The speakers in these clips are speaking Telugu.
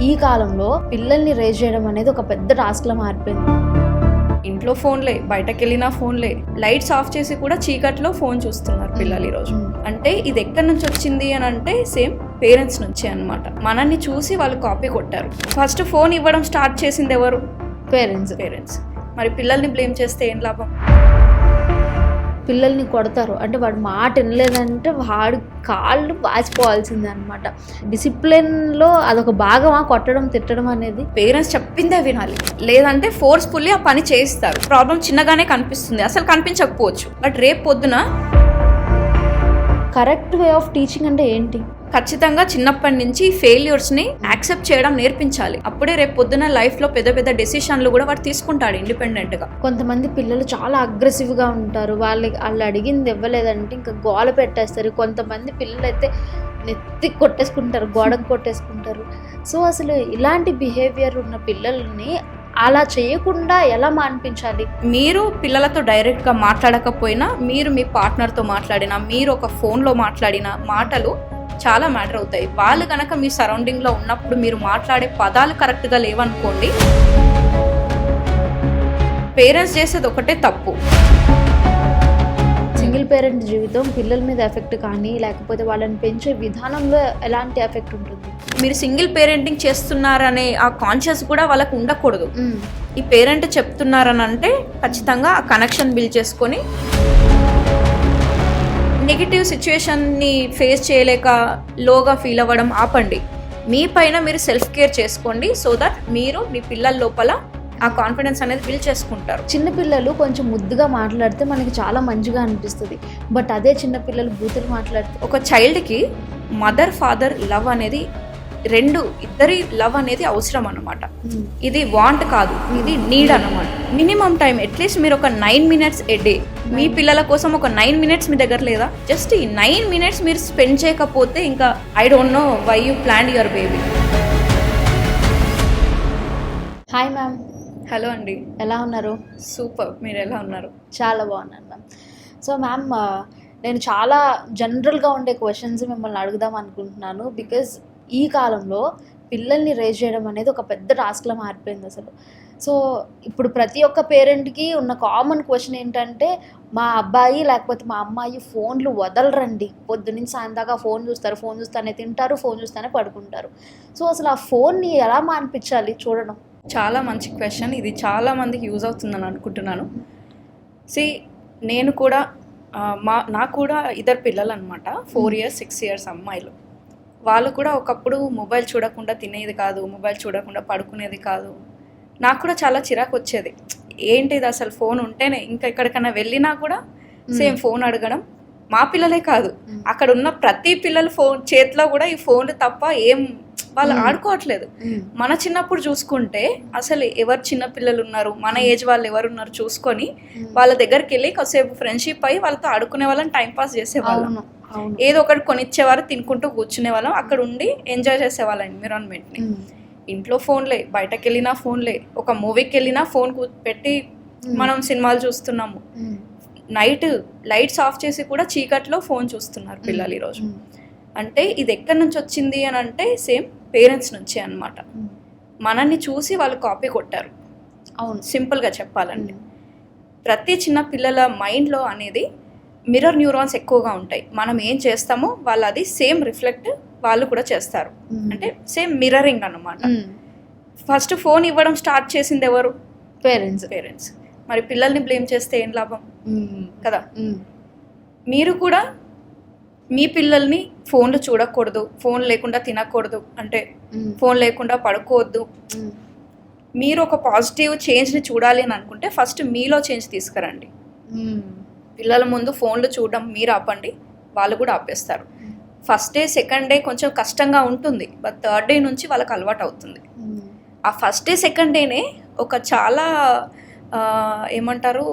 ఈ కాలంలో పిల్లల్ని రేజ్ చేయడం అనేది ఒక పెద్ద టాస్క్లా మారిపోయింది. ఇంట్లో ఫోన్లే, బయటకు వెళ్ళినా ఫోన్లే, లైట్స్ ఆఫ్ చేసి కూడా చీకట్లో ఫోన్ చూస్తున్నారు పిల్లలు ఈరోజు. అంటే ఇది ఎక్కడి నుంచి వచ్చింది అని అంటే సేమ్ పేరెంట్స్ నుంచే అన్నమాట. మనల్ని చూసి వాళ్ళు కాపీ కొట్టారు. ఫస్ట్ ఫోన్ ఇవ్వడం స్టార్ట్ చేసింది ఎవరు? పేరెంట్స్. మరి పిల్లల్ని బ్లేమ్ చేస్తే ఏం లాభం? పిల్లల్ని కొడతారు అంటే వాడు మాట వినలేదంటే వాడు కాళ్ళు వాచిపోవాల్సిందే అనమాట. డిసిప్లిన్లో అదొక భాగమా కొట్టడం తిట్టడం అనేది? పేరెంట్స్ చెప్పిందే వినాలి, లేదంటే ఫోర్స్ఫుల్లీ ఆ పని చేయిస్తారు. ప్రాబ్లం చిన్నగానే కనిపిస్తుంది, అసలు కనిపించకపోవచ్చు, బట్ రేపు పొద్దున కరెక్ట్ వే ఆఫ్ టీచింగ్ అంటే ఏంటి? ఖచ్చితంగా చిన్నప్పటి నుంచి ఫెయిల్యూర్స్ని యాక్సెప్ట్ చేయడం నేర్పించాలి. అప్పుడే రేపు పొద్దున లైఫ్లో పెద్ద పెద్ద డెసిషన్లు కూడా వాడు తీసుకుంటాడు ఇండిపెండెంట్గా. కొంతమంది పిల్లలు చాలా అగ్రెసివ్గా ఉంటారు. వాళ్ళు అడిగింది ఇవ్వలేదంటే ఇంకా గోల పెట్టేస్తారు. కొంతమంది పిల్లలు అయితే నెత్తి కొట్టేసుకుంటారు, గోడకు కొట్టేసుకుంటారు. సో అసలు ఇలాంటి బిహేవియర్ ఉన్న పిల్లల్ని అలా చేయకుండా ఎలా మాన్పించాలి? మీరు పిల్లలతో డైరెక్ట్గా మాట్లాడకపోయినా మీరు మీ పార్ట్నర్తో మాట్లాడినా, మీరు ఒక ఫోన్లో మాట్లాడిన మాటలు చాలా మ్యాటర్ అవుతాయి. వాళ్ళు కనుక మీ సరౌండింగ్లో ఉన్నప్పుడు మీరు మాట్లాడే పదాలు కరెక్ట్గా లేవనుకోండి, పేరెంట్స్ చేసేది ఒకటే తప్పు. సింగిల్ పేరెంట్ జీవితం పిల్లల మీద ఎఫెక్ట్ కానీ లేకపోతే వాళ్ళని పెంచే విధానంలో ఎలాంటి ఎఫెక్ట్ ఉంటుంది? మీరు సింగిల్ పేరెంటింగ్ చేస్తున్నారనే ఆ కాన్షియస్ కూడా వాళ్ళకు ఉండకూడదు. ఈ పేరెంట్ చెప్తున్నారని అంటే ఖచ్చితంగా ఆ కనెక్షన్ బిల్డ్ చేసుకొని నెగిటివ్ సిచ్యువేషన్ని ఫేస్ చేయలేక లోగా ఫీల్ అవ్వడం ఆపండి. మీ పైన మీరు సెల్ఫ్ కేర్ చేసుకోండి, సో దట్ మీరు మీ పిల్లల లోపల ఆ కాన్ఫిడెన్స్ అనేది బిల్డ్ చేసుకుంటారు. చిన్నపిల్లలు కొంచెం ముద్దుగా మాట్లాడితే మనకి చాలా మంచిగా అనిపిస్తుంది. బట్ అదే చిన్నపిల్లలు బూతులు మాట్లాడితే, ఒక చైల్డ్కి మదర్ ఫాదర్ లవ్ అనేది ఇద్దరి లవ్ అనేది అవసరం అన్నమాట. ఇది వాంట్ కాదు, ఇది నీడ్ అన్నమాట. మినిమం టైం అట్లీస్ట్ మీరు ఒక 9 minutes ఎ డే మీ పిల్లల కోసం ఒక 9 minutes మీ దగ్గర లేదా? జస్ట్ ఈ 9 minutes మీరు స్పెండ్ చేయకపోతే ఇంకా I don't know why you plan your baby. Hi ma'am. Hello అండి, ఎలా ఉన్నారు? సూపర్, మీరు ఎలా ఉన్నారు? చాలా బాగున్నాను మ్యామ్. సో మ్యామ్, నేను చాలా జనరల్గా ఉండే క్వశ్చన్స్ మిమ్మల్ని అడుగుదాం అనుకుంటున్నాను. బికాజ్ ఈ కాలంలో పిల్లల్ని రేజ్ చేయడం అనేది ఒక పెద్ద టాస్క్లా మారిపోయింది అసలు. సో ఇప్పుడు ప్రతి ఒక్క పేరెంట్కి ఉన్న కామన్ క్వశ్చన్ ఏంటంటే, మా అబ్బాయి లేకపోతే మా అమ్మాయి ఫోన్లు వదలరండి, పొద్దున్నుంచి సాయంత్రం దాకా ఫోన్ చూస్తానే తింటారు, ఫోన్ చూస్తానే పడుకుంటారు. సో అసలు ఆ ఫోన్ని ఎలా మాన్పించాలి చూడడం? చాలా మంచి క్వశ్చన్. ఇది చాలా మందికి యూజ్ అవుతుందని అనుకుంటున్నాను. నేను కూడా నాకు కూడా ఇద్దరు పిల్లలు అనమాట, 4 years 6 years అమ్మాయిలు. వాళ్ళు కూడా ఒకప్పుడు మొబైల్ చూడకుండా తినేది కాదు, మొబైల్ చూడకుండా పడుకునేది కాదు. నాకు కూడా చాలా చిరాకు వచ్చేది, ఏంటిది అసలు ఫోన్ ఉంటేనే, ఇంకా ఎక్కడికైనా వెళ్ళినా కూడా సేమ్ ఫోన్ అడగడం. మా పిల్లలే కాదు, అక్కడ ఉన్న ప్రతి పిల్లలు ఫోన్ చేతిలో కూడా ఈ ఫోన్లు తప్ప ఏం వాళ్ళు ఆడుకోవట్లేదు. మన చిన్నప్పుడు చూసుకుంటే అసలు ఎవరు చిన్న పిల్లలు ఉన్నారు, మన ఏజ్ వాళ్ళు ఎవరు ఉన్నారు చూసుకొని వాళ్ళ దగ్గరికి వెళ్ళి కాసేపు ఫ్రెండ్షిప్ అయ్యి వాళ్ళతో ఆడుకునే వాళ్ళని, టైంపాస్ చేసేవాళ్ళం. ఏదో ఒకటి కొనిచ్చేవారు, తినుకుంటూ కూర్చునే వాళ్ళం, అక్కడ ఉండి ఎంజాయ్ చేసేవాళ్ళం ఎన్విరాన్మెంట్ని. ఇంట్లో ఫోన్లే, బయటకు వెళ్ళినా ఫోన్లే, ఒక మూవీకి వెళ్ళినా ఫోన్ పెట్టి మనం సినిమాలు చూస్తున్నాము. నైట్ లైట్స్ ఆఫ్ చేసి కూడా చీకట్లో ఫోన్ చూస్తున్నారు పిల్లలు ఈరోజు. అంటే ఇది ఎక్కడి నుంచి వచ్చింది అని అంటే సేమ్ పేరెంట్స్ నుంచే అన్నమాట. మనల్ని చూసి వాళ్ళు కాపీ కొట్టారు. అవును, సింపుల్గా చెప్పాలంటే ప్రతి చిన్న పిల్లల మైండ్లో అనేది మిర్రర్ న్యూరాన్స్ ఎక్కువగా ఉంటాయి. మనం ఏం చేస్తామో వాళ్ళు అది సేమ్ రిఫ్లెక్ట్ వాళ్ళు కూడా చేస్తారు. అంటే సేమ్ మిర్రరింగ్ అన్నమాట. ఫస్ట్ ఫోన్ ఇవ్వడం స్టార్ట్ చేసింది ఎవరు? పేరెంట్స్. మరి పిల్లల్ని బ్లేమ్ చేస్తే ఏం లాభం కదా? మీరు కూడా మీ పిల్లల్ని ఫోన్లు చూడకూడదు, ఫోన్ లేకుండా తినకూడదు, అంటే ఫోన్ లేకుండా పడుకోవద్దు, మీరు ఒక పాజిటివ్ చేంజ్ని చూడాలి అని అనుకుంటే ఫస్ట్ మీలో చేంజ్ తీసుకురండి. పిల్లల ముందు ఫోన్లు చూడడం మీరు ఆపండి, వాళ్ళు కూడా ఆపేస్తారు. ఫస్ట్ డే సెకండ్ డే కొంచెం కష్టంగా ఉంటుంది, బట్ థర్డ్ డే నుంచి వాళ్ళకి అలవాటు అవుతుంది. ఆ ఫస్ట్ డే సెకండ్ డేనే ఒక చాలా ఏమంటారు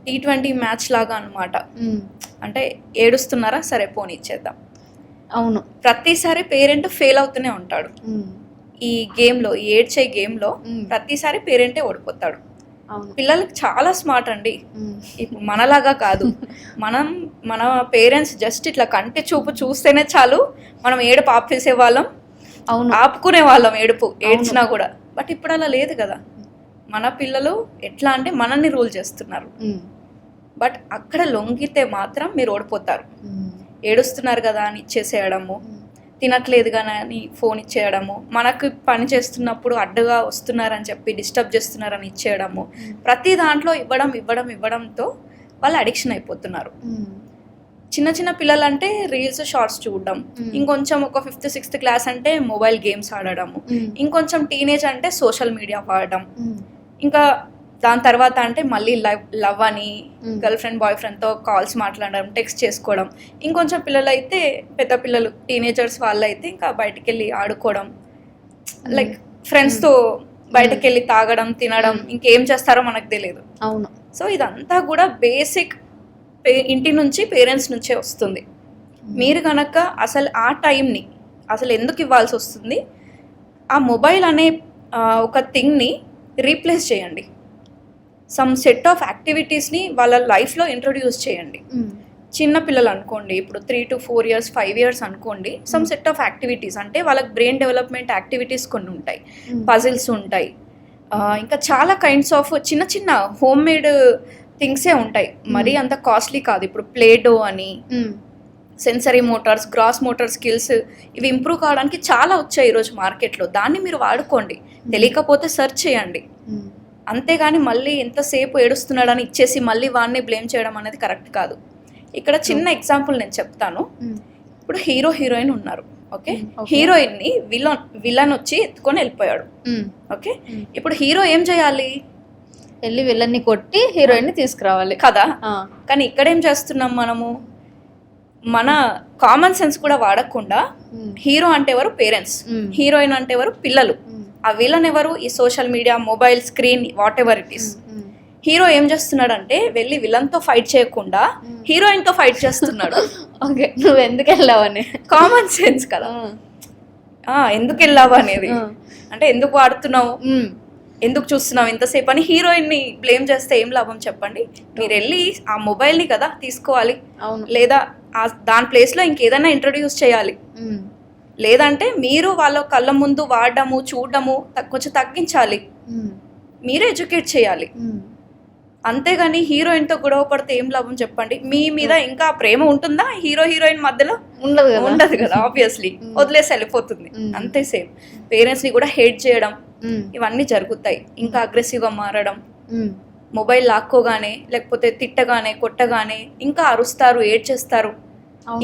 T20 మ్యాచ్ లాగా అనమాట. అంటే ఏడుస్తున్నారా, సరే పోనీ ఇచ్చేద్దాం. అవును, ప్రతిసారి పేరెంట్ ఫెయిల్ అవుతూనే ఉంటాడు ఈ గేమ్లో, ఈ ఏడ్చే గేమ్లో ప్రతిసారి పేరెంటే ఓడిపోతాడు. పిల్లలకి చాలా స్మార్ట్ అండి. ఇప్పుడు మనలాగా కాదు. మన పేరెంట్స్ జస్ట్ ఇట్లా కంటి చూపు చూస్తేనే చాలు మనం ఏడుపు ఆపేసే వాళ్ళం. అవును. ఆపుకునే వాళ్ళం ఏడ్చినా కూడా. బట్ ఇప్పుడు అలా లేదు కదా. మన పిల్లలు ఎట్లా అంటే మనల్ని రూల్ చేస్తున్నారు. బట్ అక్కడ లొంగితే మాత్రం మీరు ఓడిపోతారు. ఏడుస్తున్నారు కదా అని ఇచ్చేసేయడము, తినట్లేదు కానీ అని ఫోన్ ఇచ్చేయడము, మనకు పని చేస్తున్నప్పుడు అడ్డుగా వస్తున్నారని చెప్పి డిస్టర్బ్ చేస్తున్నారని ఇచ్చేయడము, ప్రతి దాంట్లో ఇవ్వడంతో వాళ్ళు అడిక్షన్ అయిపోతున్నారు. చిన్న చిన్న పిల్లలు అంటే రీల్స్ షార్ట్స్ చూడడం, ఇంకొంచెం ఒక 5th 6th క్లాస్ అంటే మొబైల్ గేమ్స్ ఆడడము, ఇంకొంచెం టీనేజ్ అంటే సోషల్ మీడియా వాడడం, ఇంకా దాని తర్వాత అంటే మళ్ళీ లవ్ అని గర్ల్ ఫ్రెండ్ బాయ్ ఫ్రెండ్తో కాల్స్ మాట్లాడడం, టెక్స్ట్ చేసుకోవడం, ఇంకొంచెం పిల్లలు అయితే పెద్ద పిల్లలు టీనేజర్స్ వాళ్ళు అయితే ఇంకా బయటికి వెళ్ళి ఆడుకోవడం, లైక్ ఫ్రెండ్స్తో బయటకు వెళ్ళి తాగడం, తినడం, ఇంకేం చేస్తారో మనకు తెలియదు. అవును. సో ఇదంతా కూడా బేసిక్ ఇంటి నుంచి పేరెంట్స్ నుంచే వస్తుంది. మీరు కనుక అసలు ఆ టైంని అసలు ఎందుకు ఇవ్వాల్సి వస్తుంది, ఆ మొబైల్ అనే ఒక థింగ్ని రీప్లేస్ చేయండి. సమ్ సెట్ ఆఫ్ యాక్టివిటీస్ని వాళ్ళ లైఫ్లో ఇంట్రొడ్యూస్ చేయండి. చిన్న పిల్లలు అనుకోండి, ఇప్పుడు 3 to 4 years 5 years అనుకోండి, సమ్ సెట్ ఆఫ్ యాక్టివిటీస్ అంటే వాళ్ళకి బ్రెయిన్ డెవలప్మెంట్ యాక్టివిటీస్ కొన్ని ఉంటాయి, పజిల్స్ ఉంటాయి, ఇంకా చాలా కైండ్స్ ఆఫ్ చిన్న చిన్న హోమ్ మేడ్ థింగ్సే ఉంటాయి, మరీ అంత కాస్ట్లీ కాదు. ఇప్పుడు ప్లేడో అని, sensory motors, gross motor skills, ఇవి ఇంప్రూవ్ కావడానికి చాలా వచ్చాయి ఈరోజు మార్కెట్లో. దాన్ని మీరు వాడుకోండి, తెలియకపోతే సెర్చ్ చేయండి. అంతేగాని మళ్ళీ ఎంతసేపు ఏడుస్తున్నాడని ఇచ్చేసి మళ్ళీ వాడిని బ్లేమ్ చేయడం అనేది కరెక్ట్ కాదు. ఇక్కడ చిన్న ఎగ్జాంపుల్ నేను చెప్తాను. ఇప్పుడు హీరో హీరోయిన్ ఉన్నారు, ఓకే. హీరోయిన్ని విలన్ వచ్చి ఎత్తుకొని వెళ్ళిపోయాడు, ఓకే. ఇప్పుడు హీరో ఏం చేయాలి, వెళ్ళి విలన్ని కొట్టి హీరోయిన్ని తీసుకురావాలి కదా. కానీ ఇక్కడ ఏం చేస్తున్నాం మనము, మన కామన్ సెన్స్ కూడా వాడకుండా హీరో అంటే ఎవరు, పేరెంట్స్, హీరోయిన్ అంటే ఎవరు, పిల్లలు, ఆ విలన్ ఎవరు, ఈ social media, mobile, screen, what ever it is. Hero ఏం చేస్తున్నాడంటే వెళ్ళి విలన్తో ఫైట్ చేయకుండా హీరోయిన్తో ఫైట్ చేస్తున్నాడు. ఓకే, నువ్వు ఎందుకు వెళ్ళావని కామన్ సెన్స్ కదా, ఎందుకు వెళ్ళావు అనేది, అంటే ఎందుకు వాడుతున్నావు, ఎందుకు చూస్తున్నావు ఇంతసేపు అని హీరోయిన్ని బ్లేమ్ చేస్తే ఏం లాభం చెప్పండి. మీరు వెళ్ళి ఆ మొబైల్ని కదా తీసుకోవాలి, లేదా దాని ప్లేస్లో ఇంకేదైనా ఇంట్రొడ్యూస్ చేయాలి. లేదంటే మీరు వాళ్ళ కళ్ళ ముందు వాడడము, చూడడము కొంచెం తగ్గించాలి, మీరే ఎడ్యుకేట్ చేయాలి. అంతేగాని హీరోయిన్తో గొడవ పడితే ఏం లాభం చెప్పండి. మీ మీద ఇంకా ప్రేమ ఉంటుందా హీరో హీరోయిన్ మధ్యలో? ఉండదు కదా, ఆబ్వియస్లీ వదిలేసి వెళ్ళిపోతుంది. అంతే సేమ్ పేరెంట్స్ని కూడా హేట్ చేయడం, ఇవన్నీ జరుగుతాయి. ఇంకా అగ్రెసివ్గా మారడం, మొబైల్ లాక్కోగానే లేకపోతే తిట్టగానే కొట్టగానే ఇంకా అరుస్తారు, ఏడ్చేస్తారు,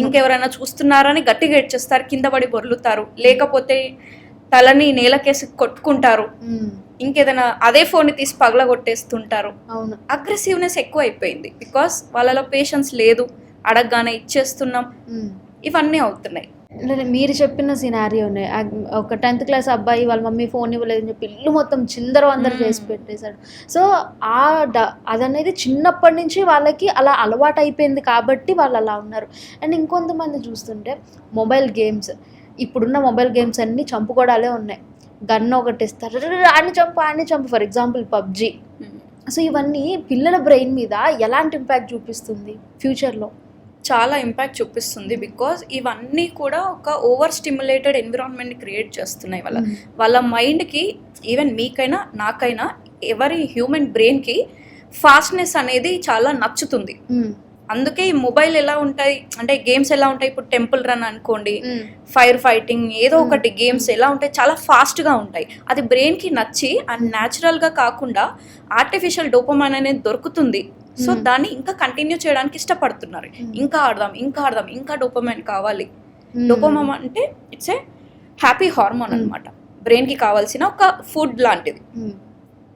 ఇంకెవరైనా చూస్తున్నారని గట్టిగా ఏడ్చేస్తారు, కింద పడి బొర్లుతారు, లేకపోతే తలని నేలకేసి కొట్టుకుంటారు, ఇంకేదైనా అదే ఫోన్ని తీసి పగలగొట్టేస్తుంటారు. అగ్రెసివ్నెస్ ఎక్కువ అయిపోయింది, బికాస్ వాళ్ళలో పేషెన్స్ లేదు, అడగగానే ఇచ్చేస్తున్నాం, ఇవన్నీ అవుతున్నాయి. మీరు చెప్పిన సినారియోనే, ఒక 10th క్లాస్ అబ్బాయి వాళ్ళ మమ్మీ ఫోన్ ఇవ్వలేదని చెప్పి ఇల్లు మొత్తం చిందరవందర చేసి పెట్టేశాడు. సో అదనేది చిన్నప్పటి నుంచి వాళ్ళకి అలా అలవాటు అయిపోయింది కాబట్టి వాళ్ళు అలా ఉన్నారు. అండ్ ఇంకొంతమంది చూస్తుంటే మొబైల్ గేమ్స్, ఇప్పుడున్న మొబైల్ గేమ్స్ అన్నీ చంపుకోవడాలే ఉన్నాయి. గన్ ఒకటి ఇస్తారు, ఆడిని చంపు, ఫర్ ఎగ్జాంపుల్ పబ్జీ. సో ఇవన్నీ పిల్లల బ్రెయిన్ మీద ఎలాంటి ఇంపాక్ట్ చూపిస్తుంది ఫ్యూచర్లో? చాలా ఇంపాక్ట్ చూపిస్తుంది, బికాజ్ ఇవన్నీ కూడా ఒక ఓవర్ స్టిమ్యులేటెడ్ ఎన్విరాన్మెంట్ని క్రియేట్ చేస్తున్నాయి. వాళ్ళ మైండ్కి, ఈవెన్ మీకైనా నాకైనా ఎవరి హ్యూమన్ బ్రెయిన్కి ఫాస్ట్నెస్ అనేది చాలా నచ్చుతుంది. అందుకే ఈ మొబైల్ ఎలా ఉంటాయి అంటే గేమ్స్ ఎలా ఉంటాయి, ఇప్పుడు టెంపుల్ రన్ అనుకోండి, ఫైర్ ఫైటింగ్, ఏదో ఒకటి గేమ్స్ ఎలా ఉంటాయి, చాలా ఫాస్ట్గా ఉంటాయి. అది బ్రెయిన్కి నచ్చి అండ్ న్యాచురల్గా కాకుండా ఆర్టిఫిషియల్ డోపమైన్ అనేది దొరుకుతుంది. సో దాన్ని ఇంకా కంటిన్యూ చేయడానికి ఇష్టపడుతున్నారు. ఇంకా ఆడదాం, ఇంకా డోపమైన్ కావాలి. డోపమైన్ అంటే ఇట్స్ ఏ హ్యాపీ హార్మోన్ అనమాట, బ్రెయిన్కి కావాల్సిన ఒక ఫుడ్ లాంటిది,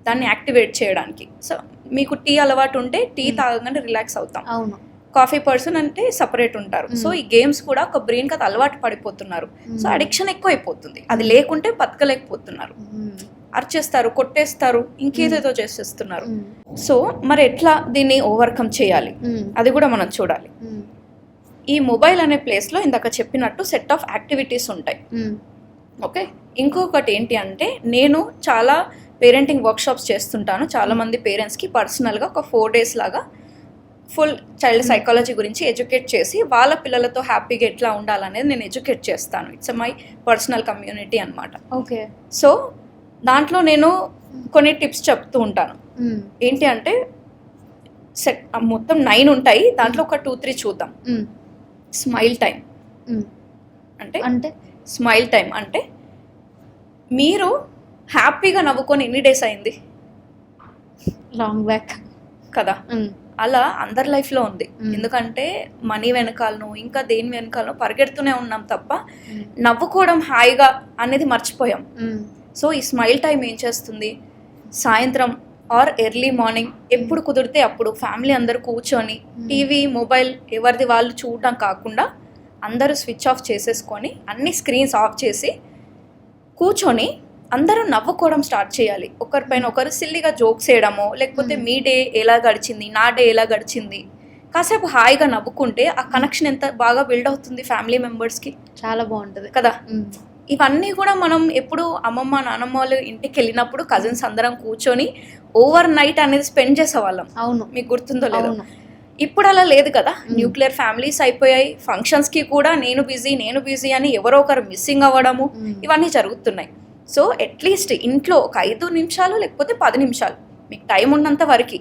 దాన్ని యాక్టివేట్ చేయడానికి. సో మీకు టీ అలవాటు ఉంటే టీ తాగగానే రిలాక్స్ అవుతాం, కాఫీ పర్సన్ అంటే సపరేట్ ఉంటారు. సో ఈ గేమ్స్ కూడా ఒక బ్రెయిన్కి అది అలవాటు పడిపోతున్నారు. సో అడిక్షన్ ఎక్కువ అయిపోతుంది, అది లేకుంటే బతకలేకపోతున్నారు, అరిచేస్తారు, కొట్టేస్తారు, ఇంకేదేదో చేసేస్తున్నారు. సో మరి ఎట్లా దీన్ని ఓవర్కమ్ చేయాలి అది కూడా మనం చూడాలి. ఈ మొబైల్ అనే ప్లేస్లో ఇందాక చెప్పినట్టు సెట్ ఆఫ్ యాక్టివిటీస్ ఉంటాయి, ఓకే. ఇంకొకటి ఏంటి అంటే, నేను చాలా పేరెంటింగ్ వర్క్షాప్స్ చేస్తుంటాను చాలామంది పేరెంట్స్కి పర్సనల్గా, ఒక 4 days లాగా ఫుల్ చైల్డ్ సైకాలజీ గురించి ఎడ్యుకేట్ చేసి వాళ్ళ పిల్లలతో హ్యాపీగా ఎట్లా ఉండాలనేది నేను ఎడ్యుకేట్ చేస్తాను. ఇట్స్ మై పర్సనల్ కమ్యూనిటీ అనమాట. ఓకే. సో దాంట్లో నేను కొన్ని టిప్స్ చెప్తూ ఉంటాను. ఏంటి అంటే సెట్ మొత్తం 9 ఉంటాయి, దాంట్లో ఒక 2-3 చూద్దాం. స్మైల్ టైం అంటే స్మైల్ టైం అంటే మీరు హ్యాపీగా నవ్వుకొని ఎన్ని డేస్ అయింది? లాంగ్ బ్యాక్ కదా. అలా అందరి లైఫ్లో ఉంది. ఎందుకంటే మనీ వెనకాలను ఇంకా దేని వెనకాలను పరిగెడుతూనే ఉన్నాం తప్ప నవ్వుకోవడం హాయిగా అనేది మర్చిపోయాం. సో ఈ స్మైల్ టైం ఏం చేస్తుంది, సాయంత్రం ఆర్ ఎర్లీ మార్నింగ్ ఎప్పుడు కుదిరితే అప్పుడు ఫ్యామిలీ అందరూ కూర్చొని టీవీ మొబైల్ ఎవరిది వాళ్ళు చూడడం కాకుండా అందరూ స్విచ్ ఆఫ్ చేసేసుకొని అన్ని స్క్రీన్స్ ఆఫ్ చేసి కూర్చొని అందరూ నవ్వుకోవడం స్టార్ట్ చేయాలి. ఒకరిపైన ఒకరు సిల్లిగా జోక్స్ వేయడమో లేకపోతే మీ డే ఎలా గడిచింది, నా డే ఎలా గడిచింది, కాసేపు హాయిగా నవ్వుకుంటే ఆ కనెక్షన్ ఎంత బాగా బిల్డ్ అవుతుంది ఫ్యామిలీ మెంబర్స్కి. చాలా బాగుంటుంది కదా. ఇవన్నీ కూడా మనం ఎప్పుడు అమ్మమ్మ నాన్నమ్మ వాళ్ళు ఇంటికి వెళ్ళినప్పుడు కజిన్స్ అందరం కూర్చొని ఓవర్ నైట్ అనేది స్పెండ్ చేసేవాళ్ళం. అవును, మీకు గుర్తుందో లేదో. ఇప్పుడు అలా లేదు కదా. న్యూక్లియర్ ఫ్యామిలీస్ అయిపోయాయి. ఫంక్షన్స్కి కూడా నేను బిజీ అని ఎవరో ఒకరు మిస్సింగ్ అవ్వడము ఇవన్నీ జరుగుతున్నాయి. సో అట్లీస్ట్ ఇంట్లో ఒక 5 నిమిషాలు లేకపోతే 10 నిమిషాలు మీకు టైం ఉన్నంత వరకు.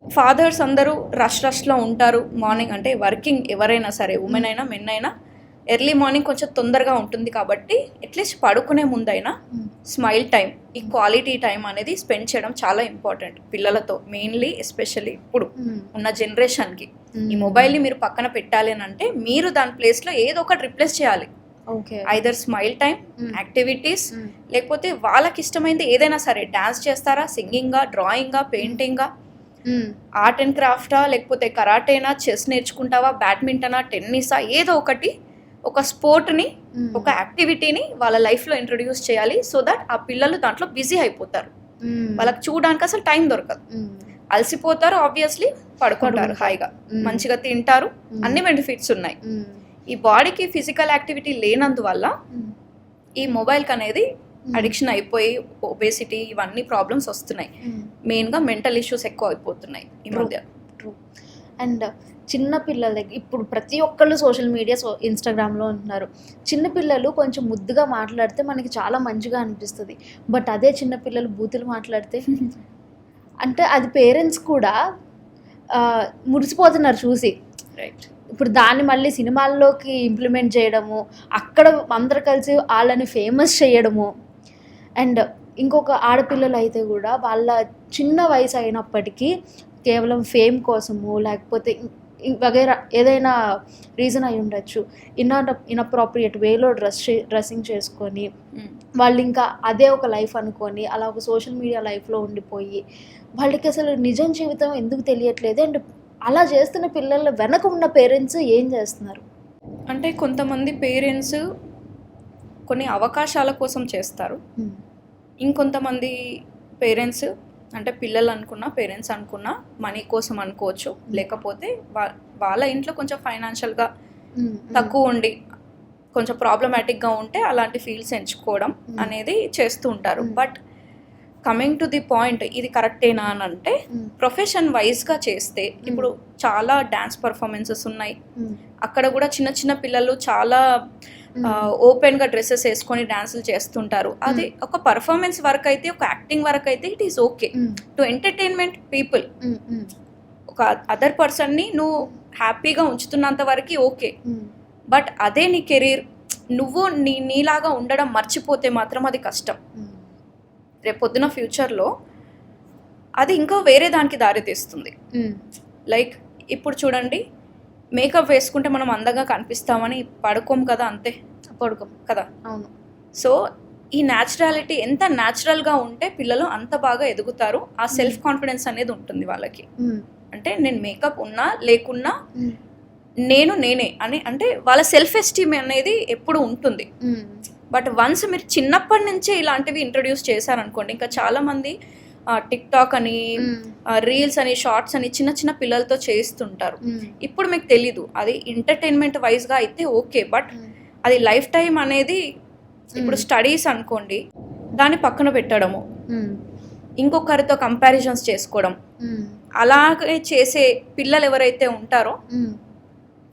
ఫాదర్స్ అందరూ రష్లో ఉంటారు మార్నింగ్, అంటే వర్కింగ్ ఎవరైనా సరే, ఉమెన్ అయినా మెన్ అయినా ఎర్లీ మార్నింగ్ కొంచెం తొందరగా ఉంటుంది కాబట్టి అట్లీస్ట్ పడుకునే ముందైనా స్మైల్ టైం, ఈ క్వాలిటీ టైం అనేది స్పెండ్ చేయడం చాలా ఇంపార్టెంట్ పిల్లలతో. మెయిన్లీ ఎస్పెషల్లీ ఇప్పుడు ఉన్న జనరేషన్కి ఈ మొబైల్ని మీరు పక్కన పెట్టాలి అని అంటే మీరు దాని ప్లేస్లో ఏదో ఒకటి రిప్లేస్ చేయాలి. ఐదర్ స్మైల్ టైం, యాక్టివిటీస్, లేకపోతే వాళ్ళకి ఇష్టమైంది ఏదైనా సరే. డాన్స్ చేస్తారా, సింగింగా, డ్రాయింగా, పెయింటింగా, ఆర్ట్ అండ్ క్రాఫ్టా, లేకపోతే కరాటేనా, చెస్ నేర్చుకుంటావా, బ్యాడ్మింటనా, టెన్నిసా, ఏదో ఒకటి ఒక స్పోర్ట్ని ఒక యాక్టివిటీని వాళ్ళ లైఫ్లో ఇంట్రొడ్యూస్ చేయాలి. సో దట్ ఆ పిల్లలు దాంట్లో బిజీ అయిపోతారు. వాళ్ళకి చూడడానికి అసలు టైం దొరకదు, అలసిపోతారు, ఆబ్వియస్లీ పడుకుంటారు, హాయిగా మంచిగా తింటారు, అన్ని బెనిఫిట్స్ ఉన్నాయి. ఈ బాడీకి ఫిజికల్ యాక్టివిటీ లేనందువల్ల ఈ మొబైల్కి అనేది అడిక్షన్ అయిపోయి ఒబేసిటీ ఇవన్నీ ప్రాబ్లమ్స్ వస్తున్నాయి. మెయిన్గా మెంటల్ ఇష్యూస్ ఎక్కువ అయిపోతున్నాయి ఈ మధ్య. అండ్ చిన్నపిల్లల ఇప్పుడు ప్రతి ఒక్కళ్ళు సోషల్ మీడియా ఇన్స్టాగ్రామ్లో ఉంటున్నారు. చిన్నపిల్లలు కొంచెం ముద్దుగా మాట్లాడితే మనకి చాలా మంచిగా అనిపిస్తుంది. బట్ అదే చిన్నపిల్లలు బూతులు మాట్లాడితే అంటే అది పేరెంట్స్ కూడా మురిసిపోతున్నారు చూసి. రైట్. ఇప్పుడు దాన్ని మళ్ళీ సినిమాల్లోకి ఇంప్లిమెంట్ చేయడము, అక్కడ అందరు కలిసి వాళ్ళని ఫేమస్ చేయడము. అండ్ ఇంకొక ఆడపిల్లలు అయితే కూడా వాళ్ళ చిన్న వయసు అయినప్పటికీ కేవలం ఫేమ్ కోసము లేకపోతే వగైరా ఏదైనా రీజన్ అయి ఉండొచ్చు, ఇన్అప్రోప్రియేట్ వేలో డ్రెస్సింగ్ చేసుకొని వాళ్ళు ఇంకా అదే ఒక లైఫ్ అనుకొని అలా ఒక సోషల్ మీడియా లైఫ్లో ఉండిపోయి వాళ్ళకి అసలు నిజం జీవితం ఎందుకు తెలియట్లేదు. అండ్ అలా చేస్తున్న పిల్లల వెనక ఉన్న పేరెంట్స్ ఏం చేస్తున్నారు అంటే కొంతమంది పేరెంట్స్ కొన్ని అవకాశాల కోసం చేస్తారు. ఇంకొంతమంది పేరెంట్స్ అంటే పిల్లలు అనుకున్నా పేరెంట్స్ అనుకున్నా మనీ కోసం అనుకోవచ్చు, లేకపోతే వాళ్ళ ఇంట్లో కొంచెం ఫైనాన్షియల్గా తక్కువ ఉండి కొంచెం ప్రాబ్లమాటిక్గా ఉంటే అలాంటి ఫీల్డ్స్ ఎంచుకోవడం అనేది చేస్తూ ఉంటారు. But coming to the point, ఇది కరెక్టేనా అని అంటే ప్రొఫెషన్ వైజ్గా చేస్తే ఇప్పుడు చాలా డ్యాన్స్ పర్ఫార్మెన్సెస్ ఉన్నాయి. అక్కడ కూడా చిన్న చిన్న పిల్లలు చాలా ఓపెన్గా డ్రెస్సెస్ వేసుకొని డ్యాన్సులు చేస్తుంటారు. అది ఒక పర్ఫార్మెన్స్ వర్క్ అయితే, ఒక యాక్టింగ్ వర్క్ అయితే it is okay to entertainment people. ఒక అదర్ పర్సన్ని నువ్వు హ్యాపీగా ఉంచుతున్నంత వరకు ఓకే. బట్ అదే నీ కెరీర్, నువ్వు నీలాగా ఉండడం మర్చిపోతే మాత్రం అది కష్టం. రేపొద్దున ఫ్యూచర్లో అది ఇంకా వేరే దానికి దారి తీస్తుంది. లైక్ ఇప్పుడు చూడండి, మేకప్ వేసుకుంటే మనం అందంగా కనిపిస్తామని పడుకోం కదా, అంతే పడుకోం కదా. అవును. సో ఈ న్యాచురాలిటీ ఎంత న్యాచురల్గా ఉంటే పిల్లలు అంత బాగా ఎదుగుతారు. ఆ సెల్ఫ్ కాన్ఫిడెన్స్ అనేది ఉంటుంది వాళ్ళకి. అంటే నేను మేకప్ ఉన్నా లేకున్నా నేనే అని అంటే వాళ్ళ సెల్ఫ్ ఎస్టీమ్ అనేది ఎప్పుడు ఉంటుంది. బట్ వన్స్ మీరు చిన్నప్పటి నుంచే ఇలాంటివి ఇంట్రొడ్యూస్ చేశారనుకోండి, ఇంకా చాలామంది టిక్ టాక్ అని, రీల్స్ అని, షార్ట్స్ అని చిన్న చిన్న పిల్లలతో చేస్తుంటారు. ఇప్పుడు మీకు తెలీదు, అది ఎంటర్టైన్మెంట్ వైజ్గా అయితే ఓకే. బట్ అది లైఫ్ టైం అనేది ఇప్పుడు స్టడీస్ అనుకోండి, దాన్ని పక్కన పెట్టడము, ఇంకొకరితో కంపారిజన్స్ చేసుకోవడం, అలాగే చేసే పిల్లలు ఎవరైతే ఉంటారో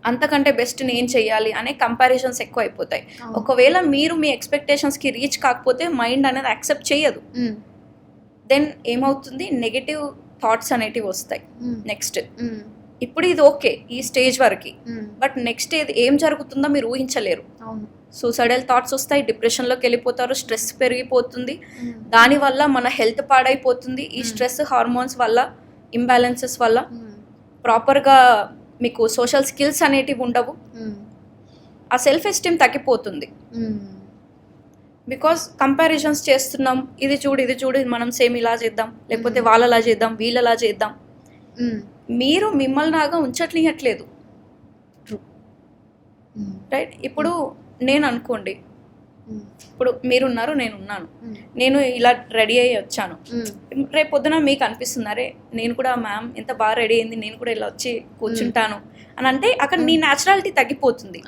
అంతకంటే బెస్ట్ నేను చెయ్యాలి అనే కంపారిజన్స్ ఎక్కువ అయిపోతాయి. ఒకవేళ మీరు మీ ఎక్స్పెక్టేషన్స్కి రీచ్ కాకపోతే మైండ్ అనేది యాక్సెప్ట్ చేయదు. దెన్ ఏమవుతుంది, నెగటివ్ థాట్స్ అనేటివి వస్తాయి. నెక్స్ట్ ఇప్పుడు ఇది ఓకే ఈ స్టేజ్ వరకు, బట్ నెక్స్ట్ ఏం జరుగుతుందో మీరు ఊహించలేరు. సూసైడల్ థాట్స్ వస్తాయి, డిప్రెషన్లోకి వెళ్ళిపోతారు, స్ట్రెస్ పెరిగిపోతుంది, దానివల్ల మన హెల్త్ పాడైపోతుంది. ఈ స్ట్రెస్ హార్మోన్స్ వల్ల, ఇంబ్యాలెన్సెస్ వల్ల ప్రాపర్గా మీకు సోషల్ స్కిల్స్ అనేటివి ఉండవు, ఆ సెల్ఫ్ ఎస్టీమ్ తగ్గిపోతుంది. బికాస్ కంపారిజన్స్ చేస్తున్నాం, ఇది చూడు మనం సేమ్ ఇలా చేద్దాం, లేకపోతే వాళ్ళలా చేద్దాం, వీళ్ళలా చేద్దాం. మీరు మిమ్మల్ని లాగా ఉంచట్లేయట్లేదు, రైట్? ఇప్పుడు నేను అనుకోండి, ఇప్పుడు మీరున్నారు, నేనున్నాను, నేను ఇలా రెడీ అయ్యి వచ్చాను. రేపు పొద్దున మీకు అనిపిస్తుంది, అరే నేను కూడా మ్యామ్ ఎంత బాగా రెడీ అయింది, నేను కూడా ఇలా వచ్చి కూర్చుంటాను అని అంటే అక్కడ నీ న్యాచురాలిటీ తగ్గిపోతుంది.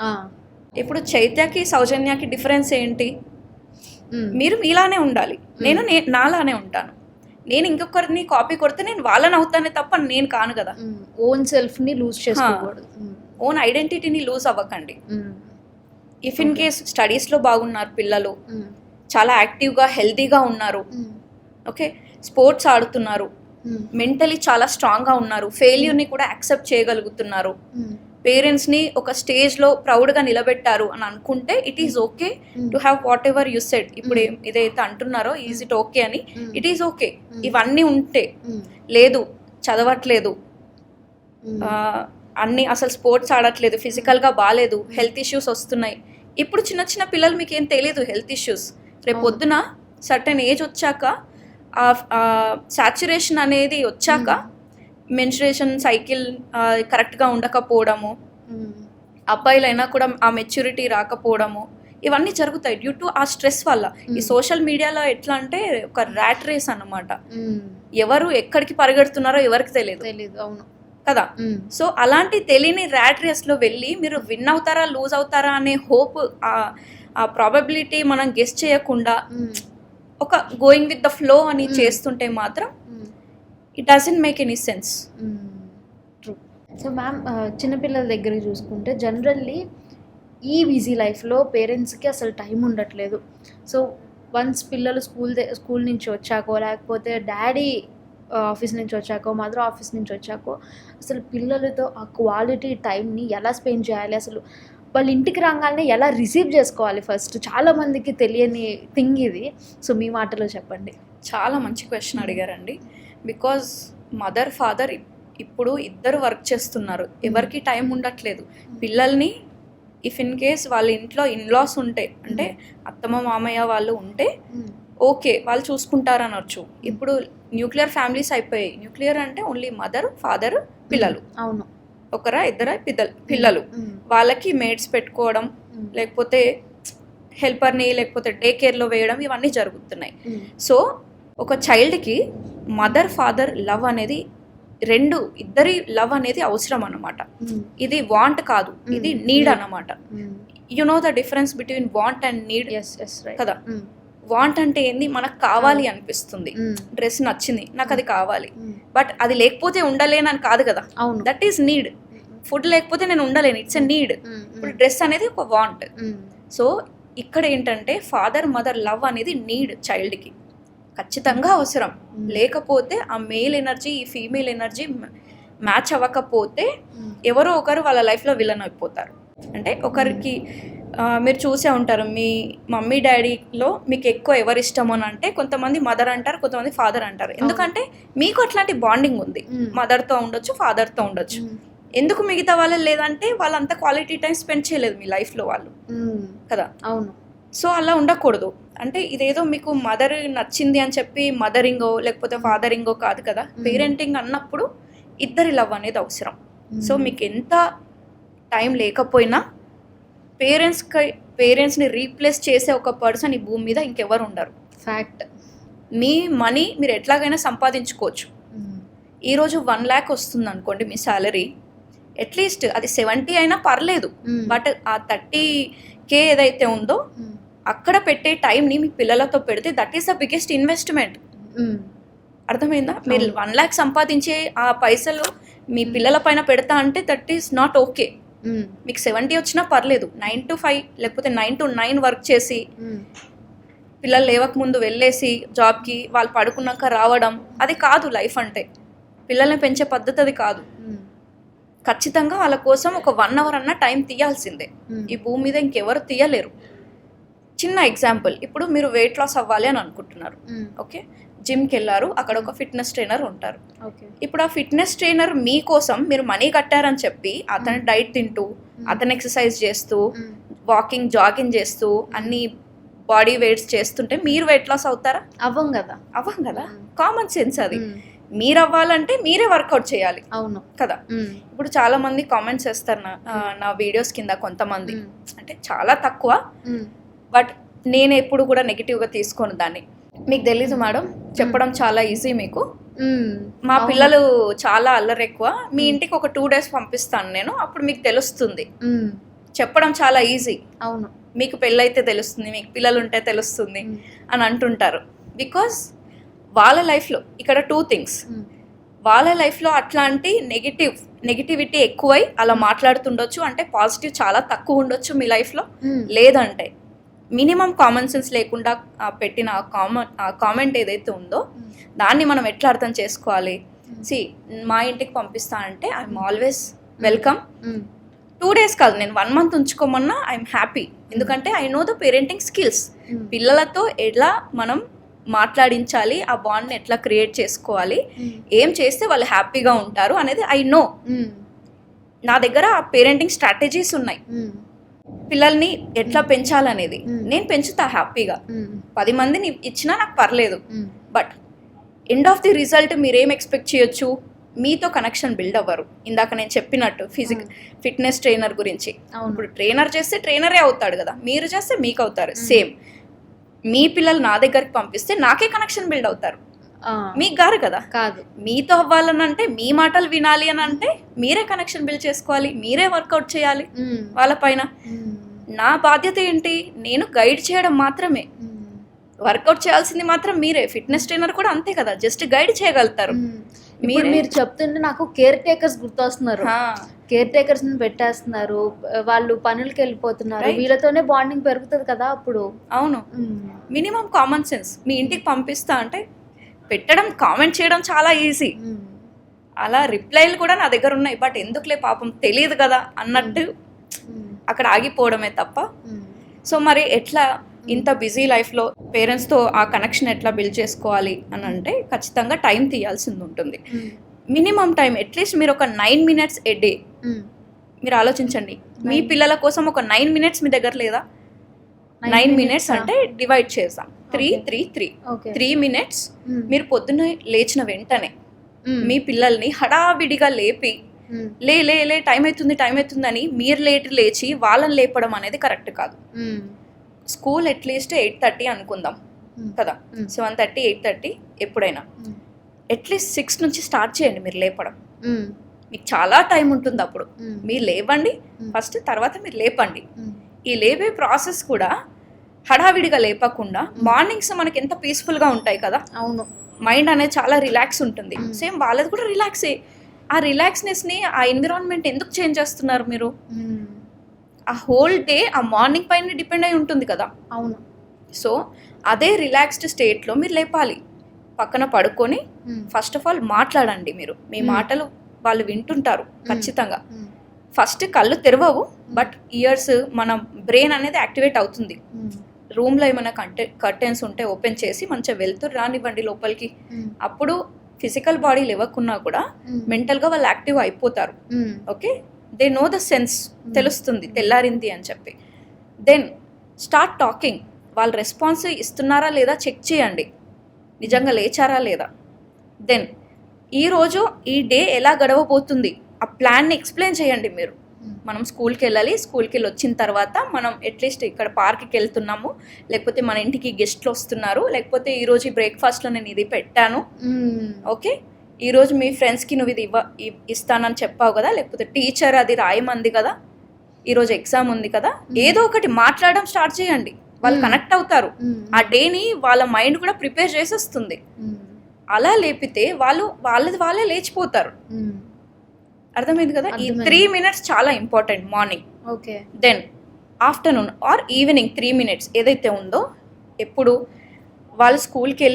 ఇప్పుడు చైత్యకి సౌజన్యకి డిఫరెన్స్ ఏంటి? మీరు మీలానే ఉండాలి, నేను నాలానే ఉంటాను. నేను ఇంకొకరిని కాపీ కొడితే నేను వాళ్ళని అవుతానే తప్ప నేను కాను కదా. ఓన్ సెల్ఫ్ని లూజ్ చేసుకోకూడదు, ఓన్ ఐడెంటిటీని లూజ్ అవ్వకండి. ఇఫ్ ఇన్ కేస్ స్టడీస్లో బాగున్నారు పిల్లలు, చాలా యాక్టివ్గా హెల్తీగా ఉన్నారు, ఓకే, స్పోర్ట్స్ ఆడుతున్నారు, మెంటలీ చాలా స్ట్రాంగ్గా ఉన్నారు, ఫెయిల్యూర్ని కూడా యాక్సెప్ట్ చేయగలుగుతున్నారు, పేరెంట్స్ని ఒక స్టేజ్లో ప్రౌడ్గా నిలబెట్టారు అని అనుకుంటే it is okay to have what ever you said. ఇప్పుడు ఇదైతే అంటున్నారో ఈజ్ ఇట్ ఓకే అని, ఇట్ ఈస్ ఓకే. ఇవన్నీ ఉంటే, లేదు చదవట్లేదు, అన్నీ అసలు స్పోర్ట్స్ ఆడట్లేదు, ఫిజికల్గా బాగాలేదు, హెల్త్ ఇష్యూస్ వస్తున్నాయి. ఇప్పుడు చిన్న చిన్న పిల్లలు మీకు ఏం తెలియదు హెల్త్ ఇష్యూస్. రేపు పొద్దున సర్టెన్ ఏజ్ వచ్చాక, సాచురేషన్ అనేది వచ్చాక, మెన్స్ట్రుయేషన్ సైకిల్ కరెక్ట్గా ఉండకపోవడము, అబ్బాయిలైనా కూడా ఆ మెచ్యూరిటీ రాకపోవడము, ఇవన్నీ జరుగుతాయి డ్యూ టు ఆ స్ట్రెస్ వల్ల. ఈ సోషల్ మీడియాలో ఎట్లా అంటే ఒక ర్యాట్ రేస్ అన్నమాట, ఎవరు ఎక్కడికి పరిగెడుతున్నారో ఎవరికి తెలియదు. అవును కదా. సో అలాంటి తెలియని ర్యాట్ రేస్లో వెళ్ళి మీరు విన్ అవుతారా లూజ్ అవుతారా అనే హోప్, ఆ ప్రాబబిలిటీ మనం గెస్ చేయకుండా ఒక గోయింగ్ విత్ ద ఫ్లో అని చేస్తుంటే మాత్రం it doesn't make any sense. True. So ma'am, చిన్నపిల్లల దగ్గర చూసుకుంటే జనరల్లీ ఈ బిజీ లైఫ్లో పేరెంట్స్కి అసలు టైం ఉండట్లేదు. సో వన్స్ పిల్లలు స్కూల్ నుంచి వచ్చాకో, లేకపోతే డాడీ ఆఫీస్ నుంచి వచ్చాకో, మదర్ ఆఫీస్ నుంచి వచ్చాకో, అసలు పిల్లలతో ఆ క్వాలిటీ టైంని ఎలా స్పెండ్ చేయాలి, అసలు వాళ్ళు ఇంటికి రాగానే ఎలా రిసీవ్ చేసుకోవాలి, ఫస్ట్ చాలామందికి తెలియని థింగ్ ఇది. సో మీ మాటలో చెప్పండి. చాలా మంచి క్వశ్చన్ అడిగారండి. బికాజ్ మదర్ ఫాదర్ ఇప్పుడు ఇద్దరు వర్క్ చేస్తున్నారు, ఎవరికి టైం ఉండట్లేదు. పిల్లల్ని ఇఫ్ ఇన్ కేస్ వాళ్ళ ఇంట్లో ఇన్లాస్ ఉంటే, అంటే అత్తమ్మ మామయ్య వాళ్ళు ఉంటే ఓకే వాళ్ళు చూసుకుంటారు అనొచ్చు. ఇప్పుడు న్యూక్లియర్ ఫ్యామిలీస్ అయిపోయాయి. న్యూక్లియర్ అంటే ఓన్లీ మదర్ ఫాదర్ పిల్లలు, అవును, ఒకరా ఇద్దరా పిల్లలు. వాళ్ళకి మేడ్స్ పెట్టుకోవడం, లేకపోతే హెల్పర్ని లేకపోతే డే కేర్లో వేయడం, ఇవన్నీ జరుగుతున్నాయి. సో ఒక చైల్డ్కి మదర్ ఫాదర్ లవ్ అనేది ఇద్దరి లవ్ అనేది అవసరం అన్నమాట. ఇది వాంట్ కాదు, ఇది నీడ్ అన్నమాట. You know the difference between want and need కదా. వాంట్ అంటే ఏంది, మనకు కావాలి అనిపిస్తుంది, డ్రెస్ నచ్చింది నాకు అది కావాలి, బట్ అది లేకపోతే ఉండలేనని కాదు కదా, దట్ ఈస్ నీడ్. ఫుడ్ లేకపోతే నేను ఉండలేను, ఇట్స్ ఎ నీడ్. ఇప్పుడు డ్రెస్ అనేది ఒక వాంట్. సో ఇక్కడ ఏంటంటే ఫాదర్ మదర్ లవ్ అనేది నీడ్ చైల్డ్కి ఖచ్చితంగా అవసరం. లేకపోతే ఆ మేల్ ఎనర్జీ ఈ ఫీమేల్ ఎనర్జీ మ్యాచ్ అవ్వకపోతే ఎవరో ఒకరు వాళ్ళ లైఫ్లో విలన్ అయిపోతారు. అంటే ఒకరికి మీరు చూసే ఉంటారు, మీ మమ్మీ డాడీలో మీకు ఎక్కువ ఎవరు ఇష్టము అని అంటే కొంతమంది మదర్ అంటారు, కొంతమంది ఫాదర్ అంటారు. ఎందుకంటే మీకు అట్లాంటి బాండింగ్ ఉంది, మదర్తో ఉండొచ్చు ఫాదర్తో ఉండొచ్చు. ఎందుకు మిగతా వాళ్ళు లేదంటే వాళ్ళంతా క్వాలిటీ టైం స్పెండ్ చేయలేదు మీ లైఫ్లో వాళ్ళు కదా. అవును. సో అలా ఉండకూడదు. అంటే ఇదేదో మీకు మదర్ నచ్చింది అని చెప్పి మదరింగో లేకపోతే ఫాదరింగో కాదు కదా. పేరెంటింగ్ అన్నప్పుడు ఇద్దరి లవ్ అనేది అవసరం. సో మీకు ఎంత టైం లేకపోయినా పేరెంట్స్ని రీప్లేస్ చేసే ఒక పర్సన్ ఈ భూమి మీద ఇంకెవరు ఉండరు. ఫ్యాక్ట్. మీ మనీ మీరు ఎట్లాగైనా సంపాదించుకోవచ్చు. ఈరోజు 1 lakh వస్తుంది అనుకోండి మీ శాలరీ, అట్లీస్ట్ అది 70 అయినా పర్లేదు, బట్ ఆ 30K ఏదైతే ఉందో అక్కడ పెట్టే టైంని మీ పిల్లలతో పెడితే that is the biggest investment. అర్థమైందా? మీరు 1 lakh సంపాదించే ఆ పైసలు మీ పిల్లల పైన పెడతా అంటే దట్ ఈస్ నాట్ ఓకే. మీకు 70 వచ్చినా పర్లేదు, 9 to 5 లేకపోతే 9 to 9 వర్క్ చేసి పిల్లలు లేవకముందు వెళ్ళేసి జాబ్కి వాళ్ళు పడుకున్నాక రావడం, అది కాదు లైఫ్ అంటే. పిల్లల్ని పెంచే పద్ధతి అది కాదు. ఖచ్చితంగా వాళ్ళ కోసం ఒక 1 hour అన్న టైం తీయాల్సిందే. ఈ భూమి మీద ఇంకెవరు తీయలేరు. చిన్న ఎగ్జాంపుల్, ఇప్పుడు మీరు వెయిట్ లాస్ అవ్వాలి అని అనుకుంటున్నారు, ఓకే, జిమ్కి వెళ్ళారు, అక్కడ ఒక ఫిట్నెస్ ట్రైనర్ ఉంటారు. ఇప్పుడు ఆ ఫిట్నెస్ ట్రైనర్ మీకోసం మీరు మనీ కట్టారని చెప్పి అతను డైట్ తింటూ, అతను ఎక్సర్సైజ్ చేస్తూ, వాకింగ్ జాగింగ్ చేస్తూ, అన్ని బాడీ వెయిట్స్ చేస్తుంటే మీరు వెయిట్ లాస్ అవుతారా? అవ్వం కదా. కామన్ సెన్స్ అది. మీరు అవ్వాలంటే మీరే వర్కౌట్ చేయాలి. అవును కదా. ఇప్పుడు చాలా మంది కామెంట్స్ చేస్తారు నా వీడియోస్ కింద, కొంతమంది అంటే చాలా తక్కువ, బట్ నేను ఎప్పుడు కూడా నెగిటివ్గా తీసుకోను దాన్ని. మీకు తెలీదు మేడం, చెప్పడం చాలా ఈజీ మీకు. మా పిల్లలు చాలా అల్లరి ఎక్కువ, మీ ఇంటికి ఒక 2 days పంపిస్తాను నేను, అప్పుడు మీకు తెలుస్తుంది. చెప్పడం చాలా ఈజీ. అవును, మీకు పెళ్ళైతే తెలుస్తుంది, మీకు పిల్లలు ఉంటే తెలుస్తుంది అని అంటుంటారు. బికాజ్ వాళ్ళ లైఫ్లో ఇక్కడ 2 things. వాళ్ళ లైఫ్లో అట్లాంటి నెగిటివిటీ ఎక్కువై అలా మాట్లాడుతుండొచ్చు, అంటే పాజిటివ్ చాలా తక్కువ ఉండొచ్చు మీ లైఫ్లో. లేదంటే మినిమం కామన్ సెన్స్ లేకుండా పెట్టిన ఆ కామెంట్ ఏదైతే ఉందో దాన్ని మనం ఎట్లా అర్థం చేసుకోవాలి? మా ఇంటికి పంపిస్తా అంటే ఐఎమ్ ఆల్వేస్ వెల్కమ్. 2 days కాదు, నేను 1 month ఉంచుకోమన్నా ఐఎమ్ హ్యాపీ. ఎందుకంటే I know the parenting skills. పిల్లలతో ఎలా మనం మాట్లాడించాలి, ఆ బాండ్ని ఎట్లా క్రియేట్ చేసుకోవాలి, ఏం చేస్తే వాళ్ళు హ్యాపీగా ఉంటారు అనేది ఐ నో. నా దగ్గర ఆ పేరెంటింగ్ స్ట్రాటజీస్ ఉన్నాయి. పిల్లల్ని ఎట్లా పెంచాలనేది నేను పెంచుతా హ్యాపీగా. 10 మందిని ఇచ్చినా నాకు పర్లేదు. But end of the result మీరేం ఎక్స్పెక్ట్ చేయొచ్చు? మీతో కనెక్షన్ బిల్డ్ అవ్వరు. ఇందాక నేను చెప్పినట్టు ఫిట్నెస్ ట్రైనర్ గురించి, ఇప్పుడు ట్రైనర్ చేస్తే ట్రైనరే అవుతాడు కదా, మీరు చేస్తే మీకు అవుతారు. సేమ్ మీ పిల్లలు నా దగ్గరికి పంపిస్తే నాకే కనెక్షన్ బిల్డ్ అవుతారు, మీకు గారు కదా. కాదు, మీతో అవ్వాలని అంటే మీ మాటలు వినాలి అని అంటే మీరే కనెక్షన్ బిల్డ్ చేసుకోవాలి, మీరే వర్కౌట్ చేయాలి వాళ్ళ పైన. నా బాధ్యత ఏంటి? నేను గైడ్ చేయడం మాత్రమే. వర్కౌట్ చేయాల్సింది మాత్రం మీరే. ఫిట్నెస్ ట్రైనర్ కూడా అంతే కదా, జస్ట్ గైడ్ చేయగలుగుతారు. మీరు చెప్తుంటే నాకు కేర్ టేకర్స్ గుర్తొస్తున్నారు. కేర్ టేకర్స్ పెట్టేస్తున్నారు, వాళ్ళు పనులకి వెళ్ళిపోతున్నారు, వీళ్ళతోనే బాండింగ్ పెరుగుతుంది కదా అప్పుడు. అవును, మినిమం కామన్ సెన్స్. మీ ఇంటికి పంపిస్తా అంటే పెట్టడం, కామెంట్ చేయడం చాలా ఈజీ. అలా రిప్లైలు కూడా నా దగ్గర ఉన్నాయి, బట్ ఎందుకులే పాపం తెలియదు కదా అన్నట్టు అక్కడ ఆగిపోవడమే తప్ప. సో మరి ఎట్లా ఇంత బిజీ లైఫ్లో పేరెంట్స్తో ఆ కనెక్షన్ ఎట్లా బిల్డ్ చేసుకోవాలి అని అంటే ఖచ్చితంగా టైం తీయాల్సింది ఉంటుంది. మినిమం టైం, అట్లీస్ట్ మీరు ఒక 9 minutes a day మీరు ఆలోచించండి. మీ పిల్లల కోసం ఒక 9 minutes మీ దగ్గర లేదా? 9 minutes అంటే డివైడ్ చేసాం, 3 minutes. మీరు పొద్దున్న లేచిన వెంటనే మీ పిల్లల్ని హడావిడిగా లేపి లే టైం అవుతుంది అని మీరు లేచి వాళ్ళని లేపడం అనేది కరెక్ట్ కాదు. స్కూల్ అట్లీస్ట్ 8:30 అనుకుందాం కదా, 7:30, 8:30 ఎప్పుడైనా. అట్లీస్ట్ 6 నుంచి స్టార్ట్ చేయండి మీరు లేపడం. మీకు చాలా టైం ఉంటుంది అప్పుడు. మీరు లేవండి ఫస్ట్, తర్వాత మీరు లేపండి. ఈ లేపే ప్రాసెస్ కూడా హడావిడిగా లేపకుండా మార్నింగ్స్ మనకి ఎంత పీస్ఫుల్గా ఉంటాయి కదా. అవును, మైండ్ అనేది చాలా రిలాక్స్ ఉంటుంది. సేమ్ వాళ్ళది కూడా రిలాక్సే. ఆ రిలాక్స్నెస్ని, ఆ ఎన్విరాన్మెంట్ ఎందుకు చేంజ్ చేస్తున్నారు మీరు? ఆ హోల్ డే ఆ మార్నింగ్ పైన డిపెండ్ అయి ఉంటుంది కదా. అవును, సో అదే రిలాక్స్డ్ స్టేట్లో మీరు లేపాలి. పక్కన పడుకొని ఫస్ట్ ఆఫ్ ఆల్ మాట్లాడండి. మీరు మీ మాటలు వాళ్ళు వింటుంటారు ఖచ్చితంగా. ఫస్ట్ కళ్ళు తెరవవు, బట్ ఇయర్స్, మన బ్రెయిన్ అనేది యాక్టివేట్ అవుతుంది. రూమ్లో ఏమైనా కర్టెన్స్ ఉంటే ఓపెన్ చేసి మంచిగా వెళ్తూ రానివ్వండి లోపలికి. అప్పుడు ఫిజికల్ బాడీ లేవకున్నా కూడా మెంటల్గా వాళ్ళు యాక్టివ్ అయిపోతారు. Okay, they know the sense, తెలుస్తుంది తెల్లారింది అని చెప్పి. Then start talking. వాళ్ళు రెస్పాన్స్ ఇస్తున్నారా లేదా చెక్ చేయండి, నిజంగా లేచారా లేదా. దెన్ ఈరోజు ఈ డే ఎలా గడవబోతుంది ఆ ప్లాన్ని ఎక్స్ప్లెయిన్ చేయండి మీరు. మనం స్కూల్కి వెళ్ళాలి, స్కూల్కి వెళ్ళి వచ్చిన తర్వాత మనం అట్లీస్ట్ ఇక్కడ పార్క్కి వెళ్తున్నాము, లేకపోతే మన ఇంటికి గెస్ట్లు వస్తున్నారు, లేకపోతే ఈరోజు ఈ బ్రేక్ఫాస్ట్లో నేను ఇది పెట్టాను, ఓకే, ఈరోజు మీ ఫ్రెండ్స్కి నువ్వు ఇది ఇస్తానని చెప్పావు కదా, లేకపోతే టీచర్ అది రాయమంది కదా, ఈరోజు ఎగ్జామ్ ఉంది కదా, ఏదో ఒకటి మాట్లాడడం స్టార్ట్ చేయండి. వాళ్ళు కనెక్ట్ అవుతారు. ఆ డేని వాళ్ళ మైండ్ కూడా ప్రిపేర్ చేసేస్తుంది. అలా లేపితే వాళ్ళే లేచిపోతారు. అర్థమైంది కదా. ఈ 3 minutes చాలా important morning. Okay. Then afternoon or evening 3 minutes ఏదైతే ఉందో, ఎప్పుడు వాళ్ళు స్కూల్కి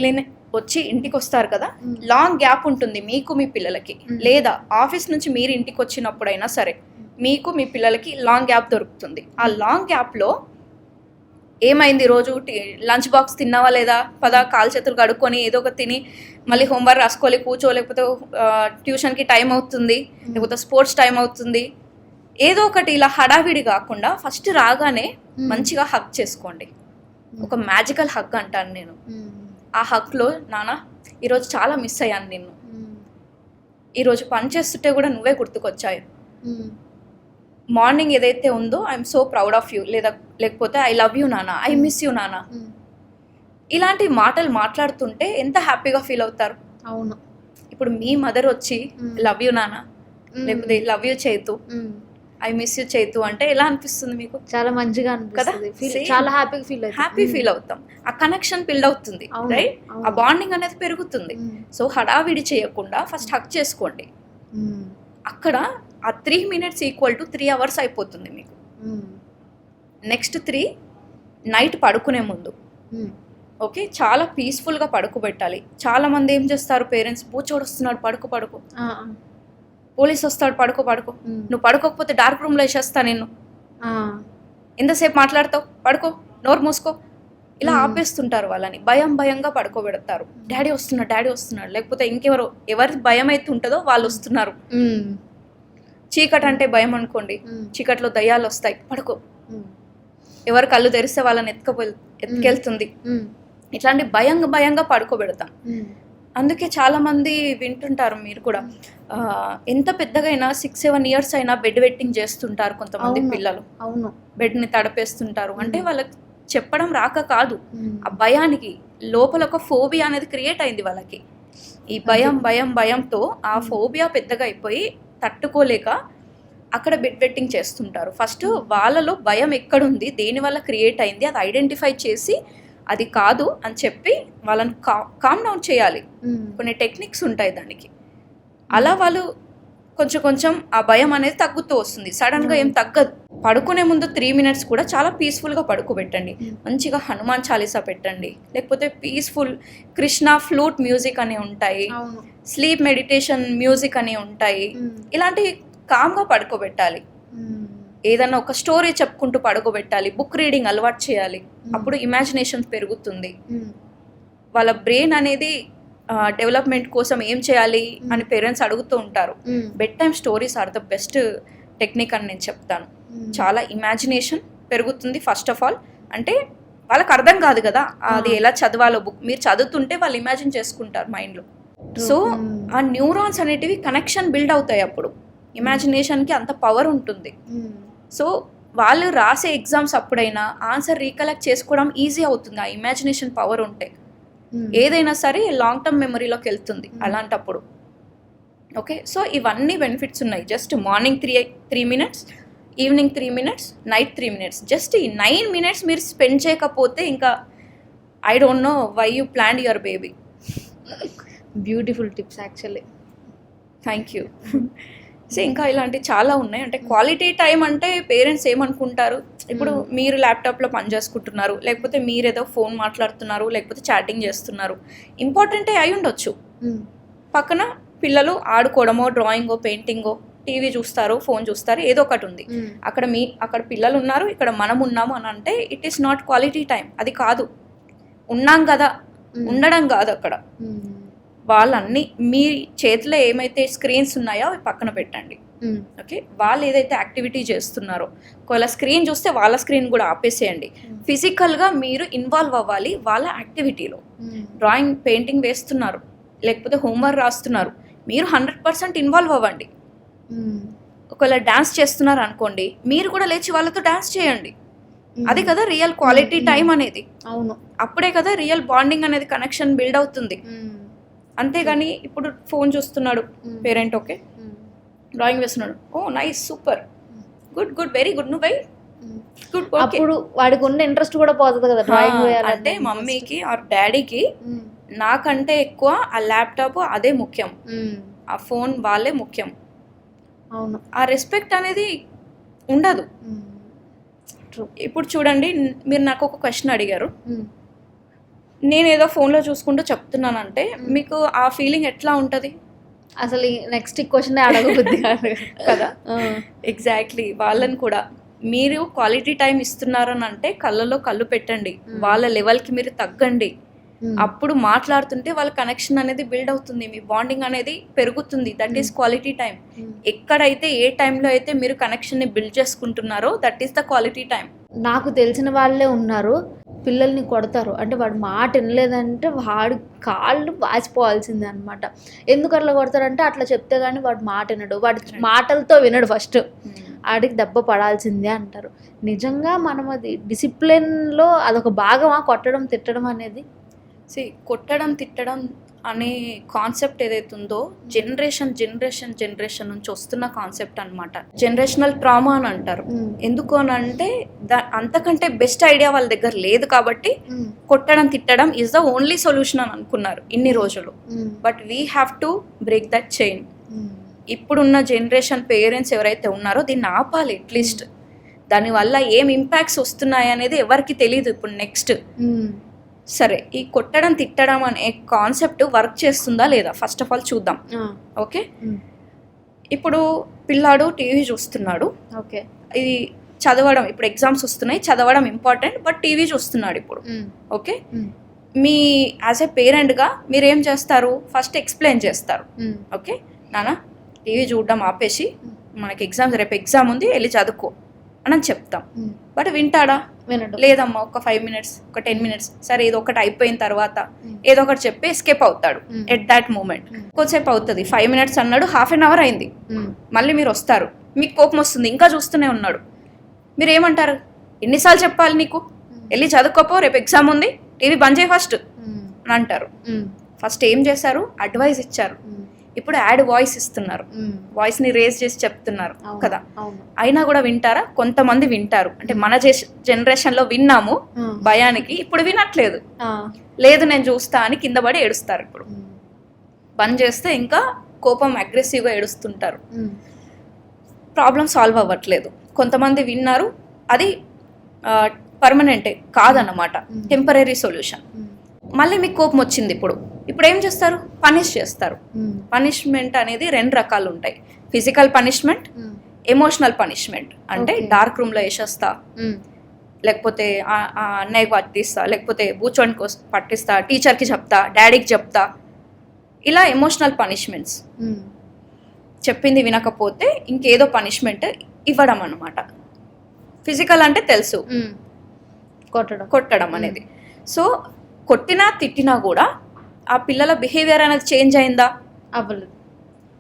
వచ్చి ఇంటికి వస్తారు కదా, లాంగ్ గ్యాప్ ఉంటుంది మీకు మీ పిల్లలకి, లేదా ఆఫీస్ నుంచి మీరు ఇంటికి వచ్చినప్పుడైనా సరే మీకు మీ పిల్లలకి లాంగ్ గ్యాప్ దొరుకుతుంది. ఆ లాంగ్ గ్యాప్లో ఏమైంది, రోజు లంచ్ బాక్స్ తిన్నావా లేదా, కాలు చేతులు కడుక్కొని ఏదో ఒక తిని మళ్ళీ హోంవర్క్ రాసుకోవాలి, కూర్చో, లేకపోతే ట్యూషన్కి టైం అవుతుంది, లేకపోతే స్పోర్ట్స్ టైం అవుతుంది, ఏదో ఒకటి ఇలా హడావిడి కాకుండా ఫస్ట్ రాగానే మంచిగా హగ్ చేసుకోండి. ఒక మ్యాజికల్ హగ్ అంటాను నేను. ఆ హగ్లో, నాన్న ఈరోజు చాలా మిస్ అయ్యాను నిన్ను, ఈరోజు పని చేస్తుంటే కూడా నువ్వే గుర్తుకొచ్చాయి, మార్నింగ్ ఏదైతే ఉందో I'm so proud of you, లేకపోతే ఐ లవ్ యూ నాన్న, ఐ మిస్ యూ నాన్న, ఇలాంటి మాటలు మాట్లాడుతుంటే ఎంత హ్యాపీగా ఫీల్ అవుతారు. అవును. ఇప్పుడు మీ మదర్ వచ్చి లవ్ యూ నాన్న, లేకపోతే love you Chaitu, I miss you Chaitu అంటే ఎలా అనిపిస్తుంది మీకు? చాలా మంచిగా అనిపిస్తుంది, చాలా హ్యాపీ ఫీల్ అవుతాం. ఆ కనెక్షన్ బిల్డ్ అవుతుంది, రైట్? ఆ బాండింగ్ అనేది పెరుగుతుంది. సో హడావిడి చేయకుండా ఫస్ట్ హక్ చేసుకోండి. అక్కడ ఆ 3 minutes ఈక్వల్ టు 3 hours అయిపోతుంది మీకు. నెక్స్ట్ 3 నైట్ పడుకునే ముందు, ఓకే, చాలా పీస్ఫుల్గా పడుకోబెట్టాలి. చాలా మంది ఏం చేస్తారు, పేరెంట్స్, బూచోడు వస్తున్నాడు పడుకో, పోలీస్ వస్తాడు పడుకో, నువ్వు పడుకోకపోతే డార్క్ రూమ్లో వేసేస్తా నిన్ను, ఎంతసేపు మాట్లాడతావు, పడుకో, నోరు మూసుకో, ఇలా ఆపేస్తుంటారు వాళ్ళని. భయంగా పడుకోబెడతారు. డాడీ వస్తున్నాడు, లేకపోతే ఎవరి భయం అయితే ఉంటుందో వాళ్ళు వస్తున్నారు. చీకటి అంటే భయం అనుకోండి, చీకట్లో దయ్యాలు వస్తాయి, పడుకో, ఎవరు కళ్ళు తెరిస్తే వాళ్ళని ఎత్తుకెళ్తుంది, ఇట్లాంటి భయంగా పడుకోబెడతాం. అందుకే చాలా మంది వింటుంటారు, మీరు కూడా, ఎంత పెద్దగైనా 6-7 years అయినా బెడ్ వెట్టింగ్ చేస్తుంటారు కొంతమంది పిల్లలు. అవును, బెడ్ని తడపేస్తుంటారు. అంటే వాళ్ళకి చెప్పడం రాక కాదు, ఆ భయానికి లోపల ఒక ఫోబియా అనేది క్రియేట్ అయింది వాళ్ళకి. ఈ భయంతో ఆ ఫోబియా పెద్దగా అయిపోయి తట్టుకోలేక అక్కడ బెడ్ వెట్టింగ్ చేస్తుంటారు. ఫస్ట్ వాళ్ళలో భయం ఎక్కడుంది, దేనివల్ల క్రియేట్ అయింది, అది ఐడెంటిఫై చేసి అది కాదు అని చెప్పి వాళ్ళని కామ్ డౌన్ చేయాలి. కొన్ని టెక్నిక్స్ ఉంటాయి దానికి. అలా వాళ్ళు కొంచెం ఆ భయం అనేది తగ్గుతూ వస్తుంది. సడన్గా ఏం తగ్గదు. పడుకునే ముందు 3 minutes కూడా చాలా పీస్ఫుల్గా పడుకోబెట్టండి. మంచిగా హనుమాన్ చాలీసా పెట్టండి, లేకపోతే పీస్ఫుల్ కృష్ణ ఫ్లూట్ మ్యూజిక్ అని ఉంటాయి, స్లీప్ మెడిటేషన్ మ్యూజిక్ అని ఉంటాయి. ఇలాంటి కామ్గా పడుకోబెట్టాలి. ఏదన్నా ఒక స్టోరీ చెప్పుకుంటూ పడుకోబెట్టాలి. బుక్ రీడింగ్ అలవాటు చేయాలి. అప్పుడు ఇమాజినేషన్ పెరుగుతుంది. వాళ్ళ బ్రెయిన్ అనేది డెవలప్మెంట్ కోసం ఏం చేయాలి అని పేరెంట్స్ అడుగుతూ ఉంటారు. Bed time stories are the best technique అని నేను చెప్తాను. చాలా ఇమాజినేషన్ పెరుగుతుంది. ఫస్ట్ ఆఫ్ ఆల్ అంటే వాళ్ళకి అర్థం కాదు కదా అది ఎలా చదవాలో. బుక్ మీరు చదువుతుంటే వాళ్ళు ఇమాజిన్ చేసుకుంటారు మైండ్లో. సో ఆ న్యూరాన్స్ అనేటివి కనెక్షన్ బిల్డ్ అవుతాయి. అప్పుడు ఇమాజినేషన్కి అంత పవర్ ఉంటుంది. సో వాళ్ళు రాసే ఎగ్జామ్స్ అప్పుడైనా ఆన్సర్ రీకలెక్ట్ చేసుకోవడం ఈజీ అవుతుంది ఆ ఇమాజినేషన్ పవర్ ఉంటే. ఏదైనా సరే లాంగ్ టర్మ్ మెమరీలోకి వెళ్తుంది అలాంటప్పుడు. ఓకే, సో ఇవన్నీ బెనిఫిట్స్ ఉన్నాయి. Just morning 3 minutes, evening 3 minutes, night 3 minutes. Just ఈ 9 minutes మీరు స్పెండ్ చేయకపోతే ఇంకా I don't know why you planned your baby. Beautiful tips actually. Thank you. So ఇంకా ఇలాంటి చాలా ఉన్నాయి. అంటే క్వాలిటీ టైం అంటే పేరెంట్స్ ఏమనుకుంటారు, ఇప్పుడు మీరు ల్యాప్టాప్లో పని చేసుకుంటున్నారు, లేకపోతే మీరు ఏదో ఫోన్ మాట్లాడుతున్నారు, లేకపోతే చాటింగ్ చేస్తున్నారు, ఇంపార్టెంటే అయి ఉండొచ్చు. పక్కన పిల్లలు ఆడుకోవడమో, డ్రాయింగో, పెయింటింగో, టీవీ చూస్తారు, ఫోన్ చూస్తారు, ఏదో ఒకటి ఉంది. అక్కడ పిల్లలు ఉన్నారు, ఇక్కడ మనం ఉన్నాము అని అంటే it is not quality time. అది కాదు. ఉన్నాం కదా, ఉండడం కాదు. అక్కడ వాళ్ళన్నీ మీ చేతిలో ఏమైతే స్క్రీన్స్ ఉన్నాయో అవి పక్కన పెట్టండి. ఓకే, వాళ్ళు ఏదైతే యాక్టివిటీ చేస్తున్నారో ఒకవేళ స్క్రీన్ చూస్తే వాళ్ళ స్క్రీన్ కూడా ఆపేసేయండి. ఫిజికల్గా మీరు ఇన్వాల్వ్ అవ్వాలి వాళ్ళ యాక్టివిటీలో. డ్రాయింగ్, పెయింటింగ్ వేస్తున్నారు, లేకపోతే హోంవర్క్ రాస్తున్నారు, మీరు 100% ఇన్వాల్వ్ అవ్వండి. ఒకవేళ డాన్స్ చేస్తున్నారు అనుకోండి, మీరు కూడా లేచి వాళ్ళతో డాన్స్ చేయండి. అది కదా రియల్ క్వాలిటీ టైం అనేది. అవును, అప్పుడే కదా రియల్ బాండింగ్ అనేది, కనెక్షన్ బిల్డ్ అవుతుంది. అంతేగాని ఇప్పుడు ఫోన్ చూస్తున్నాడు పేరెంట్, ఓకే, డ్రాయింగ్ వేస్తున్నాడు, oh nice, super, good, very good, నువ్వు గుడ్. అప్పుడు వాడికి ఉన్న ఇంట్రెస్ట్ కూడా పోతుంది కదా డ్రాయింగ్ వేయాలంటే. అంటే మమ్మీకి ఆర్ డాడీకి నాకంటే ఎక్కువ ఆ ల్యాప్టాప్ అదే ముఖ్యం, ఉమ్, ఆ ఫోన్ వాళ్ళే ముఖ్యం. అవును. ఆ రెస్పెక్ట్ అనేది ఉండదు. ట్రూ. ఇప్పుడు చూడండి, మీరు నాకు ఒక క్వశ్చన్ అడిగారు, నేను ఏదో ఫోన్లో చూసుకుంటూ చెప్తున్నానంటే మీకు ఆ ఫీలింగ్ ఎట్లా ఉంటుంది అసలు నెక్స్ట్ క్వశ్చన్ అడగబుద్ది కాదు కదా? ఆ, ఎగ్జాక్ట్లీ. వాళ్ళని కూడా మీరు క్వాలిటీ టైం ఇస్తున్నారని అంటే కళ్ళలో కళ్ళు పెట్టండి, వాళ్ళ లెవెల్కి మీరు తగ్గండి. ఉమ్, అప్పుడు మాట్లాడుతుంటే వాళ్ళ కనెక్షన్ అనేది బిల్డ్ అవుతుంది, మీ బాండింగ్ అనేది పెరుగుతుంది. That is quality time. ఎక్కడైతే ఏ టైంలో అయితే మీరు కనెక్షన్ని బిల్డ్ చేసుకుంటున్నారో that is the quality time. నాకు తెలిసిన వాళ్ళే ఉన్నారు, పిల్లల్ని కొడతారు అంటే వాడు మాట వినలేదంటే వాడు కాళ్ళు వాచిపోవాల్సిందే అనమాట. ఎందుకు అట్లా కొడతారంటే అట్లా చెప్తే కానీ వాడు మాట వినడు, వాడి మాటలతో వినడు ఫస్ట్, ఆడికి దెబ్బ పడాల్సిందే అంటారు. నిజంగా మనం అది డిసిప్లిన్లో అదొక భాగమా కొట్టడం తిట్టడం అనేది? కొట్టడం తిట్టడం అనే కాన్సెప్ట్ ఏదైతే ఉందో జనరేషన్ నుంచి వస్తున్న కాన్సెప్ట్ అనమాట. జనరేషనల్ ట్రామా అని అంటారు. ఎందుకు అని అంటే అంతకంటే బెస్ట్ ఐడియా వాళ్ళ దగ్గర లేదు కాబట్టి కొట్టడం తిట్టడం ఈజ్ ద ఓన్లీ సొల్యూషన్ అని అనుకున్నారు ఇన్ని రోజులు. But we have to break that chain. ఇప్పుడున్న జనరేషన్ పేరెంట్స్ ఎవరైతే ఉన్నారో దీన్ని ఆపాలి అట్లీస్ట్. దానివల్ల ఏం ఇంపాక్ట్స్ వస్తున్నాయి అనేది ఎవరికి తెలియదు ఇప్పుడు. నెక్స్ట్ సరే, ఈ కొట్టడం తిట్టడం అనే కాన్సెప్ట్ వర్క్ చేస్తుందా లేదా ఫస్ట్ ఆఫ్ ఆల్ చూద్దాం. ఓకే, ఇప్పుడు పిల్లాడు టీవీ చూస్తున్నాడు. ఓకే, ఇది చదవడం, ఇప్పుడు ఎగ్జామ్స్ వస్తున్నాయి, చదవడం ఇంపార్టెంట్, బట్ టీవీ చూస్తున్నాడు ఇప్పుడు. ఓకే, మీ యాజ్ ఎ పేరెంట్గా మీరేం చేస్తారు? ఫస్ట్ ఎక్స్ప్లెయిన్ చేస్తారు. ఓకే నాన్న, టీవీ చూడడం ఆపేసి మనకి రేపు ఎగ్జామ్ ఉంది, వెళ్ళి చదువుకో అని చెప్తాం. బట్ వింటాడా? వినడు. లేదమ్మా, ఒక 5 minutes, ఒక 10 minutes, సరే ఏదో ఒకటి అయిపోయిన తర్వాత ఏదో ఒకటి చెప్పి ఎస్కేప్ అవుతాడు ఎట్ దాట్ మూమెంట్. కొంచెంసేపు అవుతుంది, 5 minutes అన్నాడు, 1/2 hour అయింది, మళ్ళీ మీరు వస్తారు, మీకు కోపం వస్తుంది, ఇంకా చూస్తూనే ఉన్నాడు. మీరు ఏమంటారు? ఎన్నిసార్లు చెప్పాలి నీకు, వెళ్ళి చదువుకోపో, రేపు ఎగ్జామ్ ఉంది, టీవీ బంద్ చేయి ఫస్ట్ అని అంటారు. ఫస్ట్ ఏం చేశారు? అడ్వైస్ ఇచ్చారు. ఇప్పుడు యాడ్ వాయిస్ ఇస్తున్నారు, వాయిస్ని రేజ్ చేసి చెప్తున్నారు కదా. అయినా కూడా వింటారా? కొంతమంది వింటారు. అంటే మన జనరేషన్లో విన్నాము భయానికి, ఇప్పుడు వినట్లేదు. లేదు నేను చూస్తా అని కింద పడి ఏడుస్తారు. ఇప్పుడు బంద్ చేస్తే ఇంకా కోపం అగ్రెసివ్గా ఏడుస్తుంటారు. ప్రాబ్లం సాల్వ్ అవ్వట్లేదు. కొంతమంది విన్నారు, అది పర్మనెంటే కాదన్నమాట, టెంపరీ సొల్యూషన్. మళ్ళీ మీకు కోపం వచ్చింది, ఇప్పుడు ఏం చేస్తారు? పనిష్ చేస్తారు. పనిష్మెంట్ అనేది 2 రకాలు ఉంటాయి. Physical punishment, emotional punishment. అంటే డార్క్ రూమ్లో వేసేస్తా, లేకపోతే అన్నయ్యకి పట్టిస్తా, లేకపోతే బూచోని పట్టిస్తా, టీచర్కి చెప్తా, డాడీకి చెప్తా, ఇలా ఎమోషనల్ పనిష్మెంట్స్. చెప్పింది వినకపోతే ఇంకేదో పనిష్మెంట్ ఇవ్వడం అన్నమాట. ఫిజికల్ అంటే తెలుసు, కొట్టడం అనేది. సో కొట్టినా తిట్టినా కూడా ఆ పిల్లల బిహేవియర్ అనేది చేంజ్ అయిందా? అవ్వలేదు.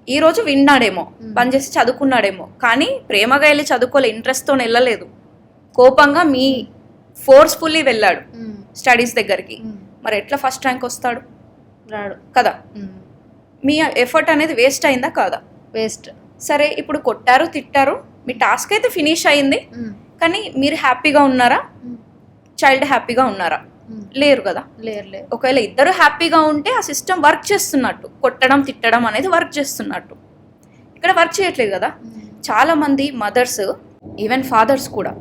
ఈరోజు విన్నాడేమో, పని చేసి చదువుకున్నాడేమో, కానీ ప్రేమగా వెళ్ళి చదువుకోలే, ఇంట్రెస్ట్తో వెళ్ళలేదు, కోపంగా మీ ఫోర్స్ఫుల్లీ వెళ్ళాడు స్టడీస్ దగ్గరికి. మరి ఎట్లా ఫస్ట్ ర్యాంక్ వస్తాడు? రాడు కదా. మీ ఎఫర్ట్ అనేది వేస్ట్ అయిందా కాదా? వేస్ట్. సరే, ఇప్పుడు కొట్టారు తిట్టారు, మీ టాస్క్ అయితే ఫినిష్ అయింది, కానీ మీరు హ్యాపీగా ఉన్నారా? చైల్డ్ హ్యాపీగా ఉన్నారా? లేరు కదా. లేరు. ఒకవేళ ఇద్దరు హ్యాపీగా ఉంటే ఆ సిస్టమ్ వర్క్ చేస్తున్నట్టు, కొట్టడం తిట్టడం అనేది వర్క్ చేస్తున్నట్టు. ఇక్కడ వర్క్ చేయట్లేదు కదా. చాలా మంది మదర్స్, ఈవెన్ ఫాదర్స్ కూడా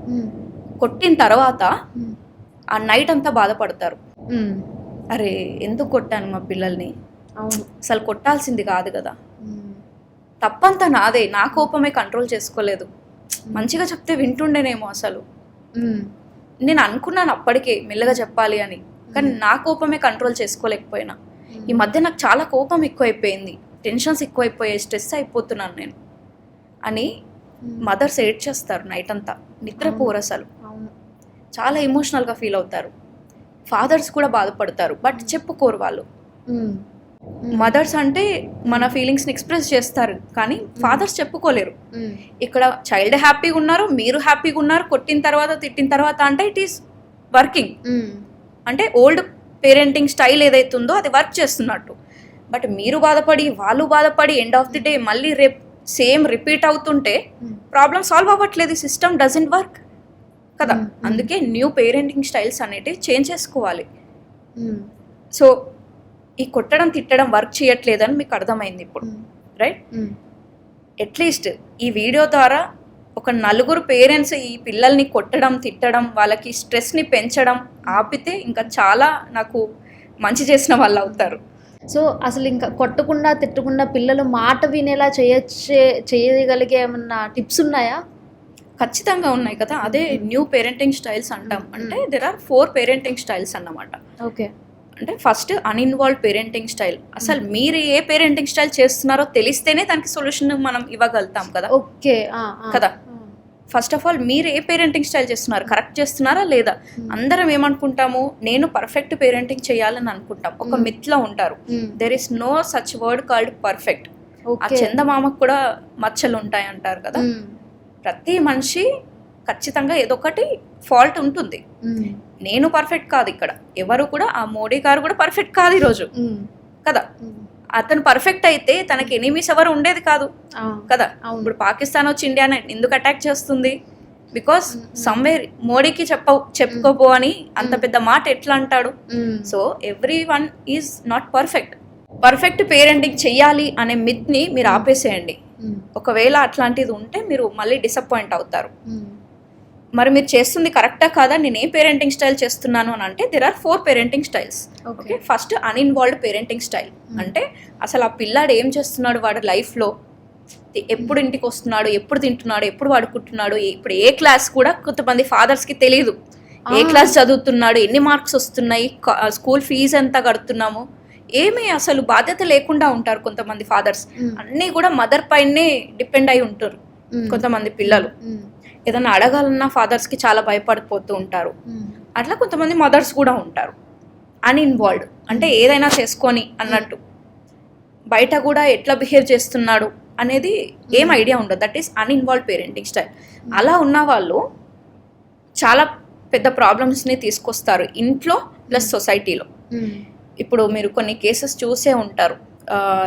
కొట్టిన తర్వాత ఆ నైట్ అంతా బాధపడతారు. అరే ఎందుకు కొట్టాను మా పిల్లల్ని, అసలు కొట్టాల్సింది కాదు కదా, తప్పంతా నాదే, నా కోపమే కంట్రోల్ చేసుకోలేదు, మంచిగా చెప్తే వింటుండేనేమో. అసలు నేను అనుకున్నాను అప్పటికే మెల్లగా చెప్పాలి అని, కానీ నా కోపమే కంట్రోల్ చేసుకోలేకపోయినా. ఈ మధ్య నాకు చాలా కోపం ఎక్కువైపోయింది, టెన్షన్స్ ఎక్కువైపోయాయి, స్ట్రెస్ అయిపోతున్నాను నేను అని మదర్స్ ఏడ్ చేస్తారు. నైట్ అంతా నిద్రపోరు, అసలు చాలా ఎమోషనల్గా ఫీల్ అవుతారు. ఫాదర్స్ కూడా బాధపడతారు, బట్ చెప్పుకోరు వాళ్ళు. మదర్స్ అంటే మన ఫీలింగ్స్ని ఎక్స్ప్రెస్ చేస్తారు, కానీ ఫాదర్స్ చెప్పుకోలేరు. ఇక్కడ చైల్డ్ హ్యాపీగా ఉన్నారు, మీరు హ్యాపీగా ఉన్నారు, కొట్టిన తర్వాత తిట్టిన తర్వాత అంటే ఇట్ ఈస్ వర్కింగ్. అంటే ఓల్డ్ పేరెంటింగ్ స్టైల్ ఏదైతే ఉందో అది వర్క్ చేస్తున్నట్టు. బట్ మీరు బాధపడి వాళ్ళు బాధపడి ఎండ్ ఆఫ్ ది డే మళ్ళీ సేమ్ రిపీట్ అవుతుంటే ప్రాబ్లం సాల్వ్ అవ్వట్లేదు, సిస్టమ్ డజంట్ వర్క్ కదా. అందుకే న్యూ పేరెంటింగ్ స్టైల్స్ అనేటివి చేంజ్ చేసుకోవాలి. సో ఈ కొట్టడం తిట్టడం వర్క్ చేయట్లేదని మీకు అర్థమైంది ఇప్పుడు, రైట్? అట్లీస్ట్ ఈ వీడియో ద్వారా ఒక 4 పేరెంట్స్ ఈ పిల్లల్ని కొట్టడం తిట్టడం వాళ్ళకి స్ట్రెస్ని పెంచడం ఆపితే ఇంకా చాలా నాకు మంచి చేసిన వాళ్ళు అవుతారు. సో అసలు ఇంకా కొట్టకుండా తిట్టకుండా పిల్లలు మాట వినేలా చేయగలిగే ఏమన్నా టిప్స్ ఉన్నాయా? ఖచ్చితంగా ఉన్నాయి కదా. అదే న్యూ పేరెంటింగ్ స్టైల్స్ అంటాం. అంటే దెర్ ఆర్ 4 పేరెంటింగ్ స్టైల్స్ అన్నమాట. ఓకే. అంటే ఫస్ట్ అన్ఇన్వాల్వ్ పేరెంటింగ్ స్టైల్. అసలు మీరు ఏ పేరెంటింగ్ స్టైల్ చేస్తున్నారో తెలిస్తేనే దానికి సొల్యూషన్ మనం ఇవ్వగలుగుతాం కదా. ఓకే కదా. ఫస్ట్ ఆఫ్ ఆల్ మీరు ఏ పేరెంటింగ్ స్టైల్ చేస్తున్నారు, కరెక్ట్ చేస్తున్నారా లేదా? అందరం ఏమనుకుంటాము, నేను పర్ఫెక్ట్ పేరెంటింగ్ చేయాలని అనుకుంటాం. ఒక మిత్లో ఉంటారు. There is no such word called perfect. ఆ చందమామకు కూడా మచ్చలు ఉంటాయి అంటారు కదా. ప్రతి మనిషి ఖచ్చితంగా ఏదో ఒకటి ఫాల్ట్ ఉంటుంది. నేను పర్ఫెక్ట్ కాదు ఇక్కడ, ఎవరు కూడా, ఆ మోడీ గారు కూడా పర్ఫెక్ట్ కాదు ఈరోజు కదా. అతను పర్ఫెక్ట్ అయితే తనకి ఎనిమీస్ ఎవరు ఉండేది కాదు కదా. ఇప్పుడు పాకిస్తాన్ వచ్చి ఇండియాని ఎందుకు అటాక్ చేస్తుంది? బికాస్ సమ్వేర్ మోడీకి చెప్పుకోపో అని అంత పెద్ద మాట ఎట్లా అంటాడు? So every one is not perfect. Perfect parenting చెయ్యాలి అనే మిత్ని మీరు ఆపేసేయండి. ఒకవేళ అట్లాంటిది ఉంటే మీరు మళ్ళీ డిసప్పాయింట్ అవుతారు. మరి మీరు చేస్తుంది కరెక్టా కాదా, నేను ఏ పేరెంటింగ్ స్టైల్ చేస్తున్నాను అని అంటే there are 4 parenting styles. Okay. First uninvolved parenting style. అంటే అసలు ఆ పిల్లాడు ఏం చేస్తున్నాడు వాడి లైఫ్లో, ఎప్పుడు ఇంటికి వస్తున్నాడు, ఎప్పుడు తింటున్నాడు, ఎప్పుడు వాడుకుంటున్నాడు, ఇప్పుడు ఏ క్లాస్ కూడా కొంతమంది ఫాదర్స్కి తెలియదు. ఏ క్లాస్ చదువుతున్నాడు, ఎన్ని మార్క్స్ వస్తున్నాయి, స్కూల్ ఫీజు ఎంత కడుతున్నాము, ఏమీ అసలు బాధ్యత లేకుండా ఉంటారు కొంతమంది ఫాదర్స్. అన్నీ కూడా మదర్ పైనే డిపెండ్ అయి ఉంటారు కొంతమంది పిల్లలు. ఏదైనా అడగాలన్నా ఫాదర్స్కి చాలా భయపడిపోతూ ఉంటారు. అట్లా కొంతమంది మదర్స్ కూడా ఉంటారు అన్ఇన్వాల్వ్డ్. అంటే ఏదైనా చేసుకొని అన్నట్టు, బయట కూడా ఎట్లా బిహేవ్ చేస్తున్నాడు అనేది ఏం ఐడియా ఉండదు. That is uninvolved parenting style. అలా ఉన్న వాళ్ళు చాలా పెద్ద ప్రాబ్లమ్స్ని తీసుకొస్తారు ఇంట్లో ప్లస్ సొసైటీలో. ఇప్పుడు మీరు కొన్ని కేసెస్ చూసే ఉంటారు,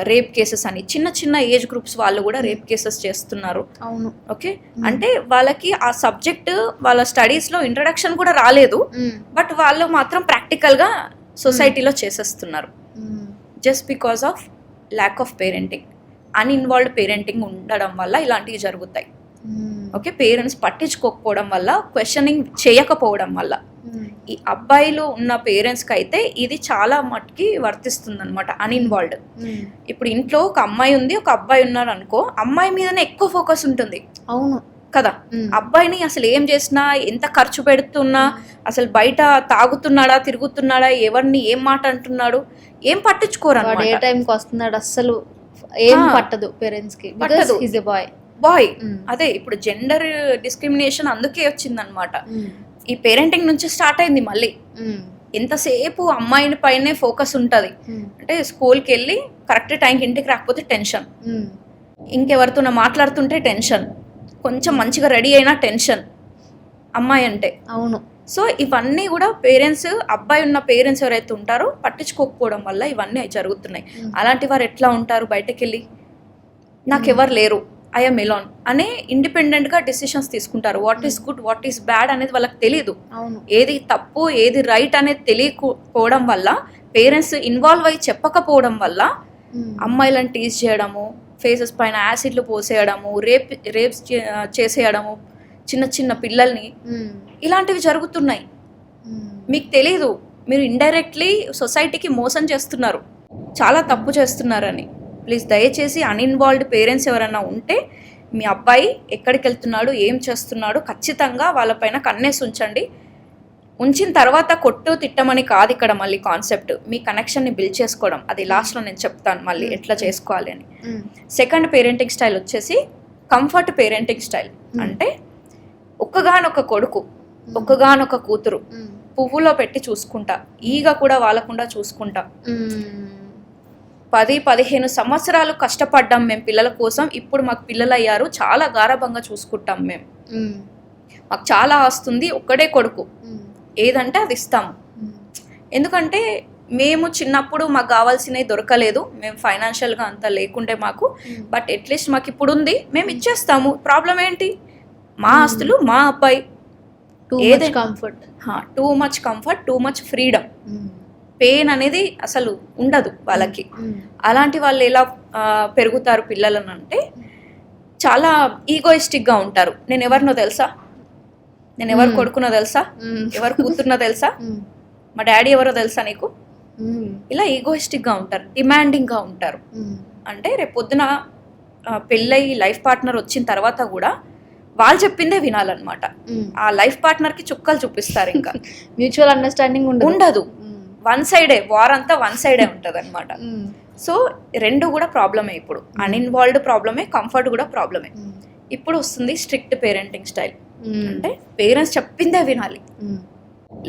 రేప్ కేసెస్ అని. చిన్న చిన్న ఏజ్ గ్రూప్స్ వాళ్ళు కూడా రేప్ కేసెస్ చేస్తున్నారు. అవును. ఓకే. అంటే వాళ్ళకి ఆ సబ్జెక్ట్ వాళ్ళ స్టడీస్లో ఇంట్రడక్షన్ కూడా రాలేదు, బట్ వాళ్ళు మాత్రం ప్రాక్టికల్గా సొసైటీలో చేసేస్తున్నారు. Just because of lack of parenting. Uninvolved parenting ఉండడం వల్ల ఇలాంటివి జరుగుతాయి. ఓకే. పేరెంట్స్ పట్టించుకోకపోవడం వల్ల, క్వశ్చనింగ్ చేయకపోవడం వల్ల. ఈ అబ్బాయిలు ఉన్న పేరెంట్స్కి అయితే ఇది చాలా మటుకి వర్తిస్తుంది అనమాట, అన్ఇన్వాల్వ్డ్. ఇప్పుడు ఇంట్లో ఒక అమ్మాయి ఉంది, ఒక అబ్బాయి ఉన్నారు అనుకో, అమ్మాయి మీదనే ఎక్కువ ఫోకస్ ఉంటుంది. అవును కదా. అబ్బాయిని అసలు ఏం చేసినా, ఎంత ఖర్చు పెడుతున్నా, అసలు బయట తాగుతున్నాడా, తిరుగుతున్నాడా, ఎవరిని ఏం మాట అంటున్నాడు, ఏం పట్టించుకోరు అన్నమాట. ఏ టైంకి వస్తున్నాడు అస్సలు ఏం పట్టదు పేరెంట్స్కి. బాయ్ అదే ఇప్పుడు జెండర్ డిస్క్రిమినేషన్ అందుకే వచ్చిందనమాట. ఈ పేరెంటింగ్ నుంచి స్టార్ట్ అయింది. మళ్ళీ ఎంతసేపు అమ్మాయిని పైనే ఫోకస్ ఉంటుంది. అంటే స్కూల్కి వెళ్ళి కరెక్ట్ టైంకి ఇంటికి రాకపోతే టెన్షన్, ఇంకెవరితో మాట్లాడుతుంటే టెన్షన్, కొంచెం మంచిగా రెడీ అయినా టెన్షన్ అమ్మాయి అంటే. అవును. సో ఇవన్నీ కూడా పేరెంట్స్, అబ్బాయి ఉన్న పేరెంట్స్ ఎవరైతే ఉంటారో పట్టించుకోకపోవడం వల్ల ఇవన్నీ జరుగుతున్నాయి. అలాంటి వారు ఎట్లా ఉంటారు, బయటకు వెళ్ళి నాకెవరు లేరు, ఐఎమ్ ఎలోన్ అనే ఇండిపెండెంట్గా డెసిషన్స్ తీసుకుంటారు. What is good, what is bad అనేది వాళ్ళకి తెలియదు. ఏది తప్పు, ఏది రైట్ అనేది తెలియకపోవడం వల్ల, పేరెంట్స్ ఇన్వాల్వ్ అయ్యి చెప్పకపోవడం వల్ల అమ్మాయిలను టీజ్ చేయడము, ఫేసెస్ పైన యాసిడ్లు పోసేయడము, రేప్స్ చేసేయడము, చిన్న చిన్న పిల్లల్ని, ఇలాంటివి జరుగుతున్నాయి. మీకు తెలీదు, మీరు ఇండైరెక్ట్లీ సొసైటీకి మోసం చేస్తున్నారు, చాలా తప్పు చేస్తున్నారని. ప్లీజ్ దయచేసి అన్ఇన్వాల్వ్డ్ పేరెంట్స్ ఎవరైనా ఉంటే, మీ అబ్బాయి ఎక్కడికి వెళ్తున్నాడు, ఏం చేస్తున్నాడు, ఖచ్చితంగా వాళ్ళపైన కన్నేసి ఉంచండి. ఉంచిన తర్వాత కొట్టు తిట్టమని కాదు ఇక్కడ మళ్ళీ కాన్సెప్ట్, మీ కనెక్షన్ని బిల్డ్ చేసుకోవడం. అది లాస్ట్లో నేను చెప్తాను మళ్ళీ ఎట్లా చేసుకోవాలి అని. సెకండ్ పేరెంటింగ్ స్టైల్ వచ్చేసి కంఫర్ట్ పేరెంటింగ్ స్టైల్. అంటే ఒక్కగానొక్క కొడుకు, ఒక్కగానొక్క కూతురు, పువ్వులో పెట్టి చూసుకుంటా, ఈగ కూడా వాళ్ళకుండా చూసుకుంటా. 10-15 సంవత్సరాలు కష్టపడ్డాం మేము పిల్లల కోసం, ఇప్పుడు మాకు పిల్లలు అయ్యారు, చాలా గారాబంగా చూసుకుంటాం మేము, మాకు చాలా ఆస్తుంది, ఒక్కడే కొడుకు, ఏదంటే అది ఇస్తాము. ఎందుకంటే మేము చిన్నప్పుడు మాకు కావాల్సినవి దొరకలేదు, మేము ఫైనాన్షియల్గా అంతా లేకుంటే మాకు, బట్ అట్లీస్ట్ మాకు ఇప్పుడు ఉంది, మేము ఇచ్చేస్తాము. ప్రాబ్లం ఏంటి? మా ఆస్తులు మా అబ్బాయి. Too much comfort, too much freedom. Pain అనేది అసలు ఉండదు వాళ్ళకి. అలాంటి వాళ్ళు ఎలా పెరుగుతారు పిల్లలను అంటే చాలా ఈగోయిస్టిక్గా ఉంటారు. నేను ఎవరినో తెలుసా, నేను ఎవరు కొడుకునో తెలుసా, ఎవరు కూతురునో తెలుసా, మా డాడీ ఎవరో తెలుసా నీకు, ఇలా ఈగోయిస్టిక్గా ఉంటారు, డిమాండింగ్గా ఉంటారు. అంటే రేపు పొద్దున పెళ్ళయి లైఫ్ పార్ట్నర్ వచ్చిన తర్వాత కూడా వాళ్ళు చెప్పిందే వినాలన్నమాట. ఆ లైఫ్ పార్ట్నర్కి చుక్కలు చూపిస్తారు, ఇంకా మ్యూచువల్ అండర్స్టాండింగ్ ఉండదు. వన్ సైడే వార్ అంతా వన్ సైడే ఉంటుంది అనమాట. సో రెండు కూడా ప్రాబ్లమే. ఇప్పుడు అన్ఇన్వాల్వ్డ్ ప్రాబ్లమే, కంఫర్ట్ కూడా ప్రాబ్లమే. ఇప్పుడు వస్తుంది స్ట్రిక్ట్ పేరెంటింగ్ స్టైల్. అంటే పేరెంట్స్ చెప్పిందే వినాలి,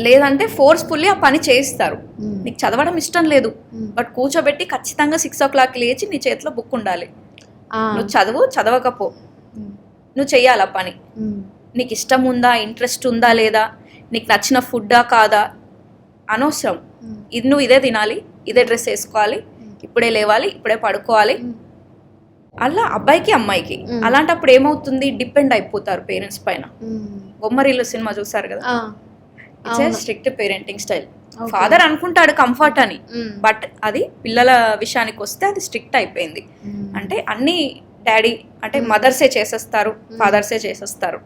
లేదంటే ఫోర్స్ఫుల్లీ ఆ పని చేయిస్తారు. నీకు చదవడం ఇష్టం లేదు, బట్ కూర్చోబెట్టి ఖచ్చితంగా 6 o'clock లేచి నీ చేతిలో బుక్ ఉండాలి, నువ్వు చదవకపో, నువ్వు చెయ్యాలి ఆ పని. నీకు ఇష్టం ఉందా, ఇంట్రెస్ట్ ఉందా లేదా, నీకు నచ్చిన ఫుడ్డా కాదా అనవసరం, ఇది నువ్వు ఇదే తినాలి, ఇదే డ్రెస్ వేసుకోవాలి, ఇప్పుడే లేవాలి, ఇప్పుడే పడుకోవాలి. అలా అబ్బాయికి అమ్మాయికి. అలాంటప్పుడు ఏమవుతుంది, డిపెండ్ అయిపోతారు పేరెంట్స్ పైన. బొమ్మరిల్లు సినిమా చూసారు కదా, it's a strict parenting style. Father అనుకుంటాడు కంఫర్ట్ అని, బట్ అది పిల్లల విషయానికి వస్తే అది స్ట్రిక్ట్ అయిపోయింది. అంటే అన్ని డాడీ అంటే మదర్సే చేసేస్తారు, ఫాదర్సే చేసేస్తారు.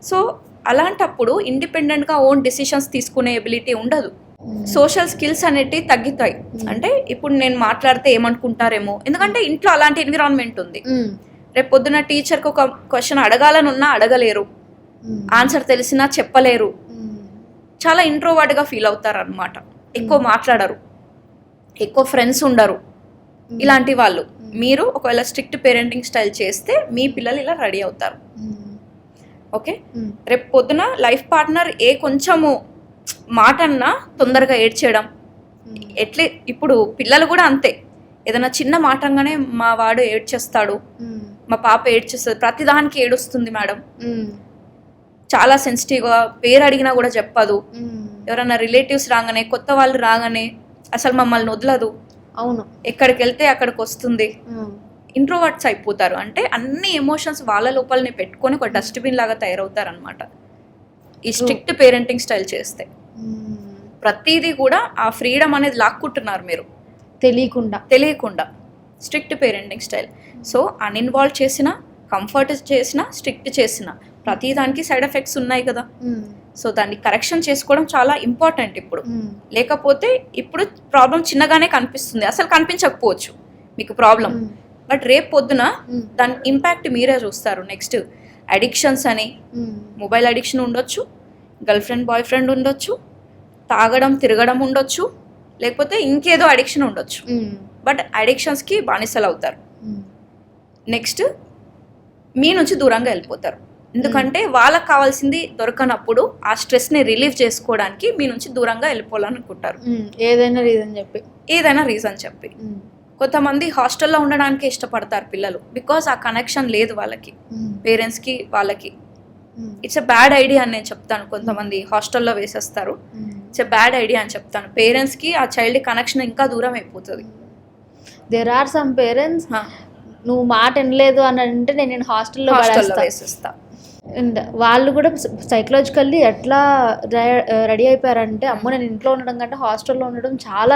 సో అలాంటప్పుడు ఇండిపెండెంట్గా ఓన్ డెసిషన్స్ తీసుకునే ఎబిలిటీ ఉండదు. సోషల్ స్కిల్స్ అనేటివి తగ్గుతాయి. అంటే ఇప్పుడు నేను మాట్లాడితే ఏమనుకుంటారేమో, ఎందుకంటే ఇంట్లో అలాంటి ఎన్విరాన్మెంట్ ఉంది. రేపు పొద్దున టీచర్కి ఒక క్వశ్చన్ అడగాలని ఉన్నా అడగలేరు, ఆన్సర్ తెలిసినా చెప్పలేరు, చాలా ఇంట్రోవర్ట్గా ఫీల్ అవుతారు అనమాట. ఎక్కువ మాట్లాడరు, ఎక్కువ ఫ్రెండ్స్ ఉండరు. ఇలాంటి వాళ్ళు మీరు ఒకవేళ స్ట్రిక్ట్ పేరెంటింగ్ స్టైల్ చేస్తే మీ పిల్లలు ఇలా రెడీ అవుతారు. ఓకే, రేపు పొద్దున లైఫ్ పార్ట్నర్ ఏ కొంచెము మాట అన్నా తొందరగా ఏడ్చేయడం. ఎట్లే ఇప్పుడు పిల్లలు కూడా అంతే, ఏదైనా చిన్న మాట అనగానే మా వాడు ఏడ్చేస్తాడు, మా పాప ఏడ్చేస్తుంది, ప్రతిదానికి ఏడుస్తుంది మేడం, చాలా సెన్సిటివ్గా, పేరు అడిగినా కూడా చెప్పదు. ఎవరైనా రిలేటివ్స్ రాగానే, కొత్త వాళ్ళు రాగానే అసలు మమ్మల్ని వదలదు. అవును, ఎక్కడికి వెళ్తే అక్కడికి వస్తుంది. ఇంట్రోవర్ట్స్ అయిపోతారు. అంటే అన్ని ఎమోషన్స్ వాళ్ళ లోపలనే పెట్టుకొని ఒక డస్ట్బిన్ లాగా తయారవుతారు అనమాట ఈ స్ట్రిక్ట్ పేరెంటింగ్ స్టైల్ చేస్తే. ప్రతిదీ కూడా ఆ ఫ్రీడమ్ అనేది లాక్కుంటున్నారు మీరు తెలియకుండా. Strict parenting style. సో అన్ఇన్వాల్వ్ చేసిన, కంఫర్ట్ చేసిన, స్ట్రిక్ట్ చేసిన ప్రతిదానికి సైడ్ ఎఫెక్ట్స్ ఉన్నాయి కదా. సో దాన్ని కరెక్షన్ చేసుకోవడం చాలా ఇంపార్టెంట్ ఇప్పుడు. లేకపోతే ఇప్పుడు ప్రాబ్లం చిన్నగానే కనిపిస్తుంది, అసలు కనిపించకపోవచ్చు మీకు ప్రాబ్లం, బట్ రేపు పొద్దున దాని ఇంపాక్ట్ మీరే చూస్తారు. నెక్స్ట్ అడిక్షన్స్ అని, మొబైల్ అడిక్షన్ ఉండొచ్చు, గర్ల్ ఫ్రెండ్ బాయ్ ఫ్రెండ్ ఉండొచ్చు, తాగడం తిరగడం ఉండొచ్చు, లేకపోతే ఇంకేదో అడిక్షన్ ఉండొచ్చు. బట్ అడిక్షన్స్కి బానిసలు అవుతారు. నెక్స్ట్ మీ నుంచి దూరంగా వెళ్ళిపోతారు. ఎందుకంటే వాళ్ళకి కావాల్సింది దొరకనప్పుడు ఆ స్ట్రెస్ని రిలీవ్ చేసుకోవడానికి మీ నుంచి దూరంగా వెళ్ళిపోవాలనుకుంటారు, ఏదైనా రీజన్ చెప్పి. కొంతమంది హాస్టల్లో ఉండడానికి ఇష్టపడతారు పిల్లలు, బికాస్ ఆ కనెక్షన్ లేదు వాళ్ళకి, పేరెంట్స్కి వాళ్ళకి. ఇట్స్ ఎ బ్యాడ్ ఐడియా అని నేను చెప్తాను. కొంతమంది హాస్టల్లో వేసేస్తారు, ఇట్స్ ఎ బ్యాడ్ ఐడియా అని చెప్తాను. పేరెంట్స్కి ఆ చైల్డ్ కనెక్షన్ ఇంకా దూరం అయిపోతుంది. దేర్ ఆర్ సమ్ పేరెంట్స్, నువ్వు మాట వినలేదు అని అంటే నేను హాస్టల్లో వేసేస్తా. అండ్ వాళ్ళు కూడా సైకలాజికల్లీ ఎట్లా రెడీ అయిపోయారంటే, అమ్మో నేను ఇంట్లో ఉండడం కంటే హాస్టల్లో ఉండడం చాలా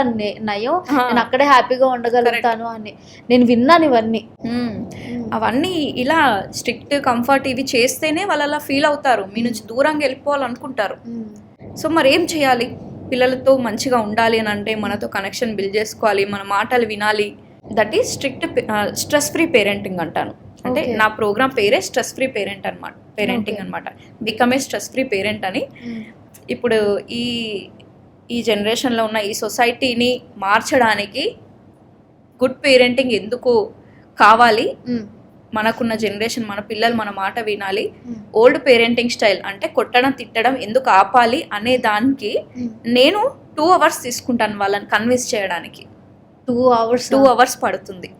నయం, నేను అక్కడే హ్యాపీగా ఉండగలుగుతాను అని. నేను విన్నాను ఇవన్నీ. అవన్నీ ఇలా స్ట్రిక్ట్ కంఫర్ట్ ఇవి చేస్తేనే వాళ్ళు అలా ఫీల్ అవుతారు, మీ నుంచి దూరంగా వెళ్ళిపోవాలనుకుంటారు. సో మరి ఏం చేయాలి? పిల్లలతో మంచిగా ఉండాలి అని అంటే మనతో కనెక్షన్ బిల్డ్ చేసుకోవాలి, మన మాటలు వినాలి. That is strict stress free parenting అంటాను. అంటే నా ప్రోగ్రామ్ పేరే స్ట్రెస్ ఫ్రీ పేరెంటింగ్ అనమాట. Become a stress free parent అని. ఇప్పుడు ఈ జనరేషన్లో ఉన్న ఈ సొసైటీని మార్చడానికి గుడ్ పేరెంటింగ్ ఎందుకు కావాలి, మనకున్న జనరేషన్, మన పిల్లలు మన మాట వినాలి, ఓల్డ్ పేరెంటింగ్ స్టైల్ అంటే కొట్టడం తిట్టడం ఎందుకు ఆపాలి అనే దానికి నేను 2 hours తీసుకుంటాను వాళ్ళని కన్విన్స్ చేయడానికి. 2 hours పడుతుంది.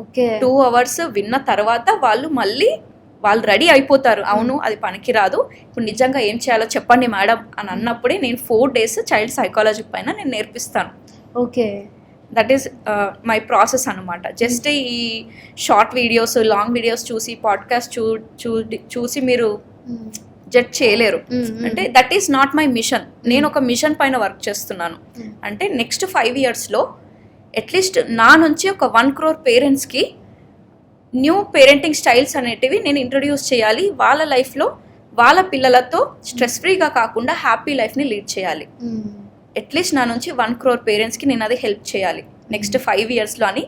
ఓకే, 2 hours విన్న తర్వాత వాళ్ళు రెడీ అయిపోతారు. అవును అది పనికిరాదు, ఇప్పుడు నిజంగా ఏం చేయాలో చెప్పండి మేడం అని అన్నప్పుడే నేను 4 days చైల్డ్ సైకాలజీ పైన నేను నేర్పిస్తాను. Okay, that is my process అనమాట. జస్ట్ ఈ షార్ట్ వీడియోస్, లాంగ్ వీడియోస్ చూసి, పాడ్కాస్ట్ చూసి మీరు జడ్జ్ చేయలేరు. అంటే that is not my mission. నేను ఒక మిషన్ పైన వర్క్ చేస్తున్నాను. అంటే నెక్స్ట్ 5 yearsలో అట్లీస్ట్ నా నుంచి ఒక 1 crore పేరెంట్స్కి న్యూ పేరెంటింగ్ స్టైల్స్ అనేటివి నేను ఇంట్రడ్యూస్ చేయాలి. వాళ్ళ లైఫ్లో వాళ్ళ పిల్లలతో స్ట్రెస్ ఫ్రీగా కాకుండా హ్యాపీ లైఫ్ని లీడ్ చేయాలి. అట్లీస్ట్ నా నుంచి 1 crore పేరెంట్స్కి నేను అది హెల్ప్ చేయాలి నెక్స్ట్ 5 yearsలో అని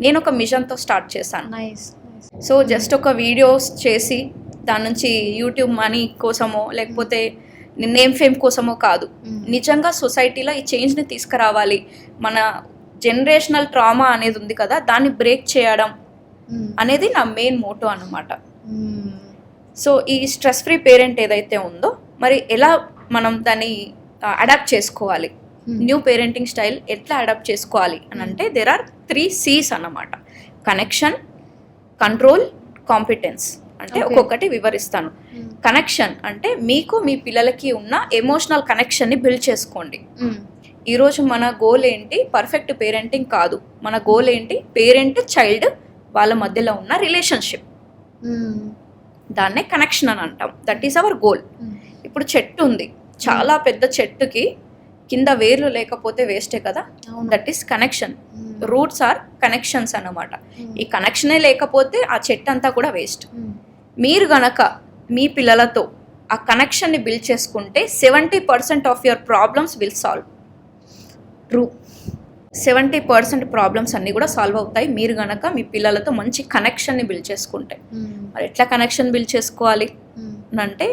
నేను ఒక మిషన్తో స్టార్ట్ చేశాను. సో జస్ట్ ఒక వీడియోస్ చేసి దాని నుంచి యూట్యూబ్ మనీ కోసమో లేకపోతే నేమ్ ఫేమ్ కోసమో కాదు, నిజంగా సొసైటీలో ఈ చేంజ్ని తీసుకురావాలి. మన జనరేషనల్ ట్రామా అనేది ఉంది కదా, దాన్ని బ్రేక్ చేయడం అనేది నా మెయిన్ మోటో అన్నమాట. సో ఈ స్ట్రెస్ ఫ్రీ పేరెంట్ ఏదైతే ఉందో మరి ఎలా మనం దాన్ని అడాప్ట్ చేసుకోవాలి, న్యూ పేరెంటింగ్ స్టైల్ ఎట్లా అడాప్ట్ చేసుకోవాలి అని అంటే దేర్ ఆర్ 3 C's అన్నమాట. Connection, control, competence. అంటే ఒక్కొక్కటి వివరిస్తాను. కనెక్షన్ అంటే మీకు మీ పిల్లలకి ఉన్న ఎమోషనల్ కనెక్షన్ని బిల్డ్ చేసుకోండి. ఈరోజు మన గోల్ ఏంటి? పర్ఫెక్ట్ పేరెంటింగ్ కాదు. మన గోల్ ఏంటి? పేరెంట్ చైల్డ్ వాళ్ళ మధ్యలో ఉన్న రిలేషన్షిప్, దాన్నే కనెక్షన్ అని అంటాం. That is our goal. ఇప్పుడు చెట్టు ఉంది, చాలా పెద్ద చెట్టుకి కింద వేర్లు లేకపోతే వేస్టే కదా. That is connection. Roots are connections అన్నమాట. ఈ కనెక్షనే లేకపోతే ఆ చెట్టు అంతా కూడా వేస్ట్. మీరు గనక మీ పిల్లలతో ఆ కనెక్షన్ని బిల్డ్ చేసుకుంటే 70% of your problems will solve. True. 70% problems అన్నీ కూడా సాల్వ్ అవుతాయి మీరు గనక మీ పిల్లలతో మంచి కనెక్షన్ని బిల్డ్ చేసుకుంటే. మరి ఎట్లా కనెక్షన్ బిల్డ్ చేసుకోవాలి అంటే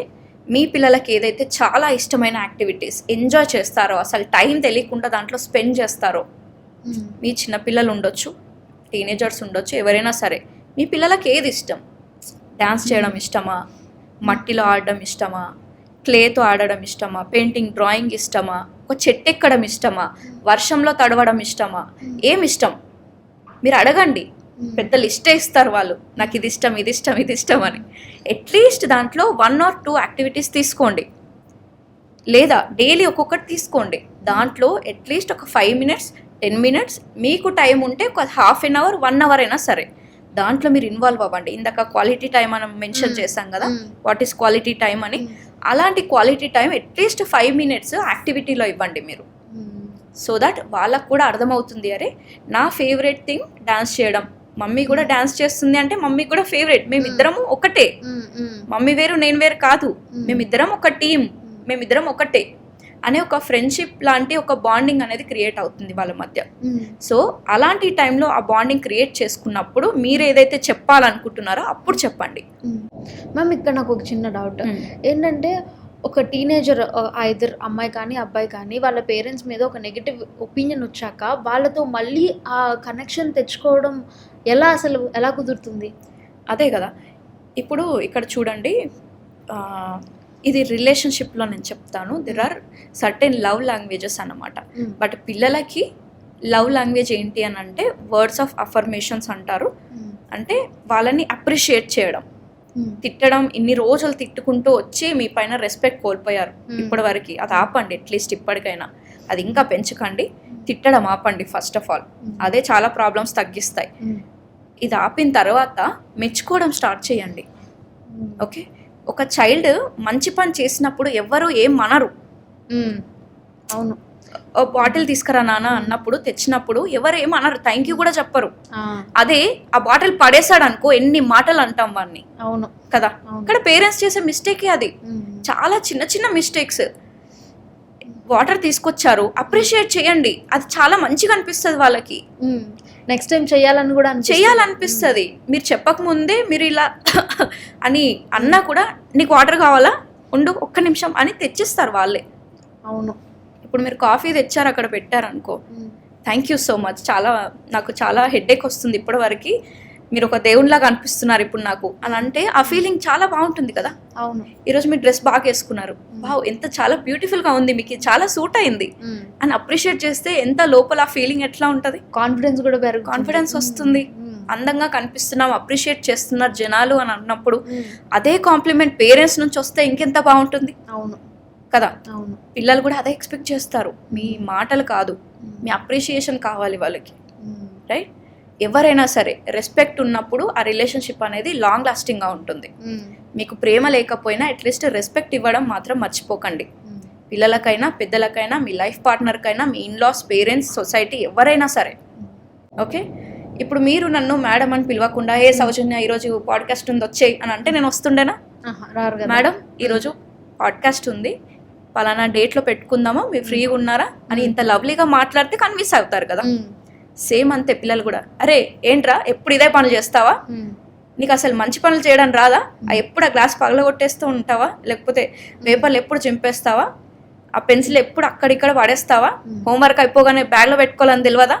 మీ పిల్లలకి ఏదైతే చాలా ఇష్టమైన యాక్టివిటీస్ ఎంజాయ్ చేస్తారో, అసలు టైం తెలియకుండా దాంట్లో స్పెండ్ చేస్తారో, మీ చిన్నపిల్లలు ఉండొచ్చు, టీనేజర్స్ ఉండొచ్చు, ఎవరైనా సరే మీ పిల్లలకి ఏది ఇష్టం? డ్యాన్స్ చేయడం ఇష్టమా, మట్టిలో ఆడడం ఇష్టమా, క్లేతో ఆడడం ఇష్టమా, పెయింటింగ్ డ్రాయింగ్ ఇష్టమా, ఒక చెట్టు ఎక్కడం ఇష్టమా, వర్షంలో తడవడం ఇష్టమా, ఏమి ఇష్టం మీరు అడగండి. పెద్ద లిస్టే ఇస్తారు వాళ్ళు, నాకు ఇది ఇష్టం, ఇది ఇష్టం, ఇది ఇష్టం అని. అట్లీస్ట్ దాంట్లో 1 or 2 యాక్టివిటీస్ తీసుకోండి, లేదా డైలీ ఒక్కొక్కటి తీసుకోండి. దాంట్లో అట్లీస్ట్ ఒక 5 minutes 10 minutes మీకు టైం ఉంటే ఒక ½ an hour 1 hour అయినా సరే దాంట్లో మీరు ఇన్వాల్వ్ అవ్వండి. ఇందాక క్వాలిటీ టైం మనం మెన్షన్ చేసాం కదా, వాట్ ఈస్ క్వాలిటీ టైం అని. అలాంటి క్వాలిటీ టైం అట్లీస్ట్ 5 minutes యాక్టివిటీలో ఇవ్వండి మీరు. సో దట్ వాళ్ళకు కూడా అర్థమవుతుంది, అరే నా ఫేవరెట్ థింగ్ డాన్స్ చేయడం, మమ్మీ కూడా డాన్స్ చేస్తుంది అంటే మమ్మీ కూడా ఫేవరెట్, మేమిద్దరము ఒకటే, మమ్మీ వేరు నేను వేరు కాదు, మేమిద్దరం ఒక టీం, మేమిద్దరం ఒకటే అనే ఒక ఫ్రెండ్షిప్ లాంటి ఒక బాండింగ్ అనేది క్రియేట్ అవుతుంది వాళ్ళ మధ్య. సో అలాంటి టైంలో ఆ బాండింగ్ క్రియేట్ చేసుకున్నప్పుడు మీరు ఏదైతే చెప్పాలనుకుంటున్నారో అప్పుడు చెప్పండి. మ్యామ్ ఇక్కడ నాకు ఒక చిన్న డౌట్ ఏంటంటే, ఒక టీనేజర్ ఐదర్ అమ్మాయి కానీ అబ్బాయి కానీ వాళ్ళ పేరెంట్స్ మీద ఒక నెగిటివ్ ఒపీనియన్ వచ్చాక వాళ్ళతో మళ్ళీ ఆ కనెక్షన్ తెచ్చుకోవడం ఎలా కుదురుతుంది? అదే కదా, ఇప్పుడు ఇక్కడ చూడండి, ఇది రిలేషన్షిప్లో నేను చెప్తాను. There are certain love languages అన్నమాట. బట్ పిల్లలకి లవ్ లాంగ్వేజ్ ఏంటి అని అంటే వర్డ్స్ ఆఫ్ అఫర్మేషన్స్ అంటారు. అంటే వాళ్ళని అప్రిషియేట్ చేయడం. తిట్టడం, ఇన్ని రోజులు తిట్టుకుంటూ వచ్చి మీ పైన రెస్పెక్ట్ కోల్పోయారు ఇప్పటి వరకు, అది ఆపండి. అట్లీస్ట్ ఇప్పటికైనా అది ఇంకా పెంచకండి, తిట్టడం ఆపండి ఫస్ట్ ఆఫ్ ఆల్. అదే చాలా ప్రాబ్లమ్స్ తగ్గిస్తాయి. ఇది ఆపిన తర్వాత మెచ్చుకోవడం స్టార్ట్ చేయండి. ఓకే, ఒక చైల్డ్ మంచి పని చేసినప్పుడు ఎవ్వరు ఏం అనరు. అవును, బాటిల్ తీసుకురా నాన్న అన్నప్పుడు, తెచ్చినప్పుడు ఎవరు ఏం అనరు, థ్యాంక్ యూ కూడా చెప్పరు. అదే ఆ బాటిల్ పడేసాడు అనుకో, ఎన్ని మాటలు అంటాం వాడిని. అవును కదా, ఇక్కడ పేరెంట్స్ చేసే మిస్టేకే అది. చాలా చిన్న చిన్న మిస్టేక్స్. వాటర్ తీసుకొచ్చారు, అప్రిషియేట్ చేయండి, అది చాలా మంచిగా అనిపిస్తుంది వాళ్ళకి. నెక్స్ట్ టైం చేయాలనిపిస్తుంది. మీరు చెప్పక ముందే మీరు ఇలా అని అన్నా కూడా, నీకు వాటర్ కావాలా, ఉండు ఒక్క నిమిషం అని తెచ్చిస్తారు వాళ్ళే. అవును, ఇప్పుడు మీరు కాఫీ తెచ్చారు, అక్కడ పెట్టారనుకో, థ్యాంక్ యూ సో మచ్, నాకు చాలా హెడేక్ వస్తుంది ఇప్పటి వరకు, మీరు ఒక దేవునిలాగా అనిపిస్తున్నారు ఇప్పుడు నాకు అని అంటే ఆ ఫీలింగ్ చాలా బాగుంటుంది కదా. అవును, ఈరోజు మీరు డ్రెస్ బాగా వేసుకున్నారు, వావ్ ఎంత చాలా బ్యూటిఫుల్గా ఉంది, మీకు చాలా సూట్ అయింది అని అప్రిషియేట్ చేస్తే ఎంత లోపల ఆ ఫీలింగ్ ఎట్లా ఉంటుంది? కాన్ఫిడెన్స్ కూడా కాన్ఫిడెన్స్ వస్తుంది. అందంగా కనిపిస్తున్నాం, అప్రిషియేట్ చేస్తున్నారు జనాలు అని అన్నప్పుడు అదే కాంప్లిమెంట్ పేరెంట్స్ నుంచి వస్తే ఇంకెంత బాగుంటుంది. అవును కదా. అవును, పిల్లలు కూడా అదే ఎక్స్పెక్ట్ చేస్తారు, మీ మాటలు కాదు, మీ అప్రిషియేషన్ కావాలి వాళ్ళకి. రైట్, ఎవరైనా సరే రెస్పెక్ట్ ఉన్నప్పుడు ఆ రిలేషన్షిప్ అనేది లాంగ్ లాస్టింగ్గా ఉంటుంది. మీకు ప్రేమ లేకపోయినా అట్లీస్ట్ రెస్పెక్ట్ ఇవ్వడం మాత్రం మర్చిపోకండి. పిల్లలకైనా పెద్దలకైనా మీ లైఫ్ పార్ట్నర్కైనా మీ ఇన్లాస్, పేరెంట్స్, సొసైటీ ఎవరైనా సరే. ఓకే, ఇప్పుడు మీరు నన్ను మేడం అని పిలవకుండా ఏ సౌజన్య ఈరోజు పాడ్కాస్ట్ ఉంది వచ్చేయి అని అంటే నేను వస్తుండేనా? మేడం ఈరోజు పాడ్కాస్ట్ ఉంది, పలానా డేట్లో పెట్టుకుందామా, మీరు ఫ్రీగా ఉన్నారా అని ఇంత లవ్లీగా మాట్లాడితే కన్విన్స్ అవుతారు కదా. సేమ్ అంతే పిల్లలు కూడా, అరే ఏంట్రా ఎప్పుడు ఇదే పనులు చేస్తావా, నీకు అసలు మంచి పనులు చేయడం రాదా, ఎప్పుడు ఆ గ్లాస్ పగలగొట్టేస్తూ ఉంటావా, లేకపోతే పేపర్లు ఎప్పుడు చింపేస్తావా, ఆ పెన్సిల్ ఎప్పుడు అక్కడిక్కడ పడేస్తావా, హోంవర్క్ అయిపోగానే బ్యాగ్లో పెట్టుకోవాలని తెలియదా,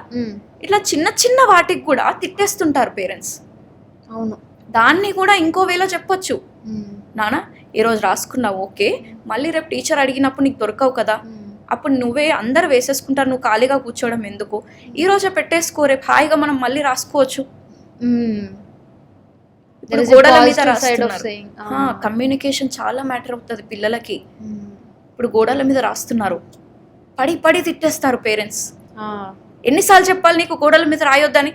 ఇట్లా చిన్న చిన్న వాటికి కూడా తిట్టేస్తుంటారు పేరెంట్స్. అవును, దాన్ని కూడా ఇంకో వేలో చెప్పొచ్చు. నాన్న ఈరోజు రాసుకున్నావు ఓకే, మళ్ళీ రేపు టీచర్ అడిగినప్పుడు నీకు దొరకవు కదా, అప్పుడు నువ్వే అందరు వేసేసుకుంటారు, నువ్వు ఖాళీగా కూర్చోవడం ఎందుకు, ఈ రోజే పెట్టేసుకో, రేపు హాయిగా మనం మళ్ళీ రాసుకోవచ్చు. గోడల మీద రాస్తున్నారు, కమ్యూనికేషన్ చాలా మ్యాటర్ అవుతుంది పిల్లలకి. ఇప్పుడు గోడల మీద రాస్తున్నారు, పడి పడి తిట్టేస్తారు పేరెంట్స్. ఎన్నిసార్లు చెప్పాలి నీకు గోడల మీద రాయొద్దని,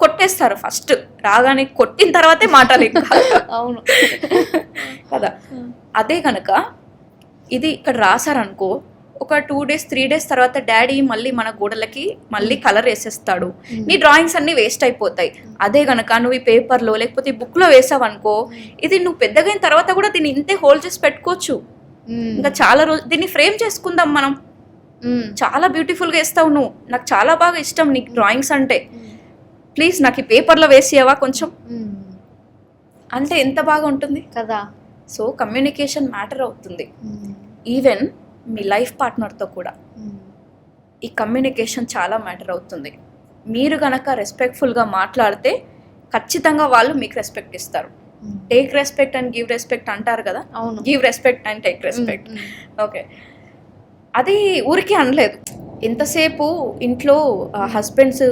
కొట్టేస్తారు. ఫస్ట్ రాగానే కొట్టిన తర్వాతే మాటలు. అవును కదా. అదే కనుక ఇది ఇక్కడ రాశారనుకో, ఒక 2 days 3 days తర్వాత డాడీ మళ్ళీ మన గోడలకి మళ్ళీ కలర్ వేసేస్తాడు, నీ డ్రాయింగ్స్ అన్ని వేస్ట్ అయిపోతాయి. అదే కనుక నువ్వు ఈ పేపర్లో లేకపోతే ఈ బుక్లో వేసావనుకో, ఇది నువ్వు పెద్దగైన తర్వాత కూడా దీన్ని ఇంతే హోల్డ్ చేసి పెట్టుకోవచ్చు. ఇంకా చాలా రోజు దీన్ని ఫ్రేమ్ చేసుకుందాం మనం. చాలా బ్యూటిఫుల్గా వేస్తావు నువ్వు, నాకు చాలా బాగా ఇష్టం నీకు డ్రాయింగ్స్ అంటే, ప్లీజ్ నాకు ఈ పేపర్లో వేసియవా కొంచెం అంటే ఎంత బాగా ఉంటుంది కదా. సో కమ్యూనికేషన్ మ్యాటర్ అవుతుంది. ఈవెన్ మీ లైఫ్ పార్ట్నర్తో కూడా ఈ కమ్యూనికేషన్ చాలా మ్యాటర్ అవుతుంది. మీరు గనక రెస్పెక్ట్ఫుల్గా మాట్లాడితే ఖచ్చితంగా వాళ్ళు మీకు రెస్పెక్ట్ ఇస్తారు. Take respect and give respect అంటారు కదా, give respect and take respect. Okay, అది ఊరికే అనలేదు. ఎంతసేపు ఇంట్లో హస్బెండ్స్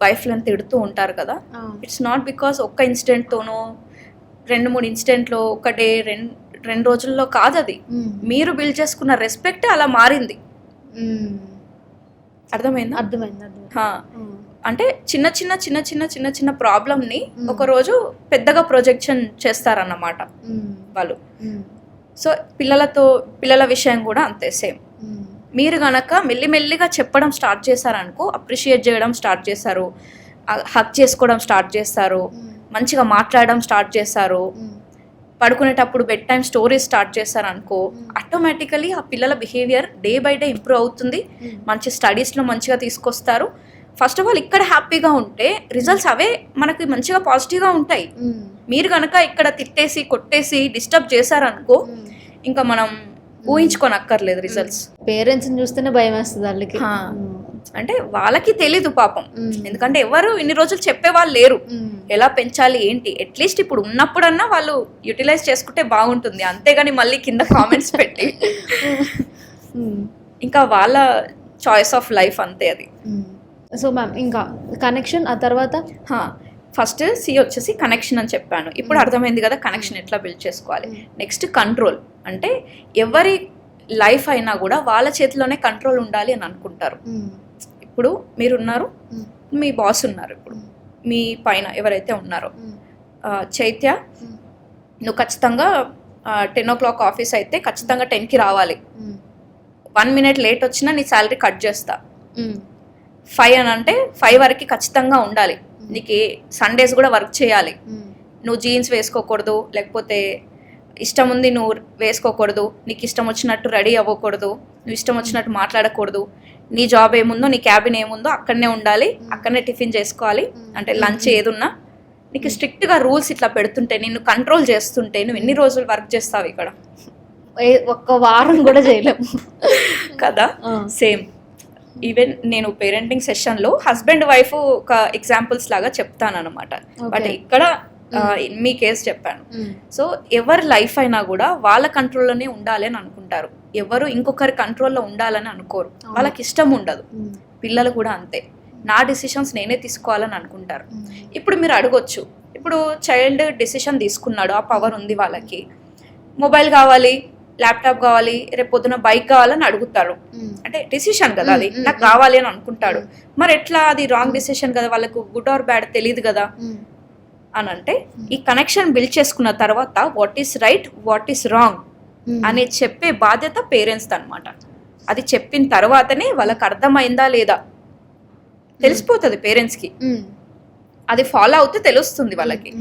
వైఫ్లను తిడుతూ ఉంటారు కదా, ఇట్స్ నాట్ బికాస్ ఒక్క ఇన్సిడెంట్తోనో 2-3 ఇన్సిడెంట్లో ఒక డే 2 రోజుల్లో కాదు. అది మీరు బిల్డ్ చేసుకున్న రెస్పెక్ట్ అలా మారింది. అర్థమైందా? అంటే చిన్న చిన్న చిన్న చిన్న చిన్న చిన్న ప్రాబ్లమ్ని ఒక రోజు పెద్దగా ప్రొజెక్షన్ చేస్తారన్నమాట వాళ్ళు. సో పిల్లల విషయం కూడా అంతే సేమ్. మీరు గనక మెల్లిమెల్లిగా చెప్పడం స్టార్ట్ చేశారనుకో, అప్రిషియేట్ చేయడం స్టార్ట్ చేశారు, హక్ చేసుకోవడం స్టార్ట్ చేస్తారు, మంచిగా మాట్లాడడం స్టార్ట్ చేశారు, పడుకునేటప్పుడు బెడ్ టైం స్టోరీస్ స్టార్ట్ చేశారనుకో, ఆటోమేటికలీ ఆ పిల్లల behaviour day by day improve అవుతుంది. మంచి స్టడీస్లో మంచిగా తీసుకొస్తారు. ఫస్ట్ ఆఫ్ ఆల్ ఇక్కడ హ్యాపీగా ఉంటే రిజల్ట్స్ అవే మనకి మంచిగా పాజిటివ్గా ఉంటాయి. మీరు కనుక ఇక్కడ తిట్టేసి కొట్టేసి డిస్టర్బ్ చేశారనుకో, ఇంకా మనం ఊహించుకోనక్కర్లేదు రిజల్ట్స్. పేరెంట్స్ని చూస్తేనే భయం వేస్తుంది వాళ్ళకి. అంటే వాళ్ళకి తెలీదు పాపం, ఎందుకంటే ఎవరు ఇన్ని రోజులు చెప్పేవాళ్ళు లేరు ఎలా పెంచాలి ఏంటి. అట్లీస్ట్ ఇప్పుడు ఉన్నప్పుడన్నా వాళ్ళు యూటిలైజ్ చేసుకుంటే బాగుంటుంది, అంతేగాని మళ్ళీ కింద కామెంట్స్ పెట్టి ఇంకా వాళ్ళ చాయిస్ ఆఫ్ లైఫ్ అంతే అది. సో మ్యామ్ ఇంకా కనెక్షన్ ఆ తర్వాత ఫస్ట్ సి వచ్చేసి కనెక్షన్ అని చెప్పాను. ఇప్పుడు అర్థమైంది కదా కనెక్షన్ ఎట్లా బిల్డ్ చేసుకోవాలి. Next control. అంటే ఎవరి లైఫ్ అయినా కూడా వాళ్ళ చేతిలోనే కంట్రోల్ ఉండాలి అని అనుకుంటారు. ఇప్పుడు మీరున్నారు, మీ బాస్ ఉన్నారు, ఇప్పుడు మీ పైన ఎవరైతే ఉన్నారో, చైత్య నువ్వు ఖచ్చితంగా 10 o'clock ఆఫీస్ అయితే ఖచ్చితంగా 10కి రావాలి, 1 minute లేట్ వచ్చినా నీ శాలరీ కట్ చేస్తా, 5 అని అంటే 5 వరకు ఖచ్చితంగా ఉండాలి, నీకు సండేస్ కూడా వర్క్ చేయాలి, నువ్వు జీన్స్ వేసుకోకూడదు, లేకపోతే ఇష్టం ఉంది నువ్వు వేసుకోకూడదు, నీకు ఇష్టం వచ్చినట్టు రెడీ అవ్వకూడదు, నువ్వు ఇష్టం వచ్చినట్టు మాట్లాడకూడదు, నీ జాబ్ ఏముందో నీ క్యాబిన్ ఏముందో అక్కడనే ఉండాలి, అక్కడనే టిఫిన్ చేసుకోవాలి, అంటే లంచ్ ఏదున్నా నీకు స్ట్రిక్ట్గా రూల్స్ ఇట్లా పెడుతుంటే, నిన్ను కంట్రోల్ చేస్తుంటే నువ్వు ఎన్ని రోజులు వర్క్ చేస్తావు ఇక్కడ? ఒక్క వారం కూడా చేయలేము కదా. సేమ్ ఈవెన్ నేను పేరెంటింగ్ సెషన్లో హస్బెండ్ వైఫ్ ఒక ఎగ్జాంపుల్స్ లాగా చెప్తాను అనమాట. బట్ ఇక్కడ మీ కేసు చెప్పాను. సో ఎవరి లైఫ్ అయినా కూడా వాళ్ళ కంట్రోల్లోనే ఉండాలి అని అనుకుంటారు, ఎవరు ఇంకొకరి కంట్రోల్లో ఉండాలని అనుకోరు, వాళ్ళకి ఇష్టం ఉండదు. పిల్లలు కూడా అంతే, నా డిసిషన్స్ నేనే తీసుకోవాలని అనుకుంటారు. ఇప్పుడు మీరు అడగొచ్చు, ఇప్పుడు చైల్డ్ డిసిషన్ తీసుకున్నాడు, ఆ పవర్ ఉంది వాళ్ళకి, మొబైల్ కావాలి, ల్యాప్టాప్ కావాలి, రేపు పొద్దున బైక్ కావాలని అడుగుతారు, అంటే డిసిషన్ కదా అది, నాకు కావాలి అని అనుకుంటాడు. మరి ఎట్లా? అది రాంగ్ డిసిషన్ కదా, వాళ్ళకు గుడ్ ఆర్ బ్యాడ్ తెలియదు కదా. అని అంటే ఈ కనెక్షన్ బిల్డ్ చేసుకున్న తర్వాత what is right what is wrong అనేది చెప్పే బాధ్యత పేరెంట్స్ అనమాట. అది చెప్పిన తర్వాతనే వాళ్ళకి అర్థమైందా లేదా తెలిసిపోతుంది పేరెంట్స్కి. అది ఫాలో అవుతే తెలుస్తుంది వాళ్ళకి.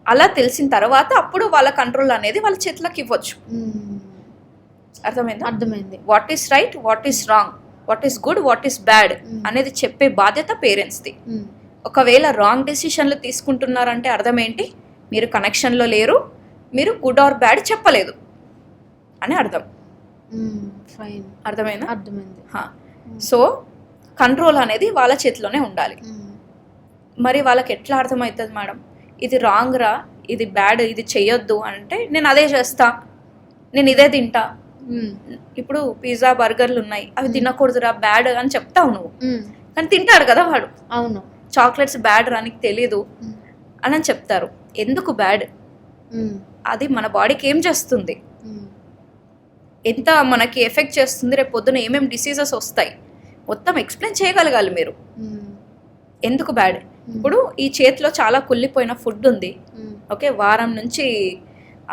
అలా తెలిసిన తర్వాత అప్పుడు వాళ్ళ కంట్రోల్ అనేది వాళ్ళ చేతులకు ఇవ్వచ్చు. అర్థమైంది. What is right what is wrong what is good what is bad అనేది చెప్పే బాధ్యత పేరెంట్స్ది. ఒకవేళ రాంగ్ డెసిషన్లు తీసుకుంటున్నారంటే అర్థం ఏంటి? మీరు కనెక్షన్లో లేరు, మీరు గుడ్ ఆర్ బ్యాడ్ చెప్పలేదు అని అర్థం. అర్థమైంది. సో కంట్రోల్ అనేది వాళ్ళ చేతిలోనే ఉండాలి. మరి వాళ్ళకి ఎట్లా అర్థమవుతుంది మేడం ఇది రాంగ్ రా, ఇది బ్యాడ్, ఇది చెయ్యొద్దు అంటే నేను అదే చేస్తా, నేను ఇదే తింటా. ఇప్పుడు పిజ్జా బర్గర్లు ఉన్నాయి, అవి తినకూడదురా బ్యాడ్ అని చెప్తావు నువ్వు, కానీ తింటాడు కదా వాడు. అవును, చాక్లెట్స్ బ్యాడ్ రా నీకు తెలీదు అని చెప్తారు. ఎందుకు బ్యాడ్? అది మన బాడీకి ఏం చేస్తుంది, ఎంత మనకి ఎఫెక్ట్ చేస్తుంది, రేపు పొద్దున ఏమేమి డిసీజెస్ వస్తాయి మొత్తం ఎక్స్ప్లెయిన్ చేయగలగాలి మీరు. ఎందుకు బ్యాడ్? ఇప్పుడు ఈ చేతిలో చాలా కుళ్ళిపోయిన ఫుడ్ ఉంది, ఓకే, వారం నుంచి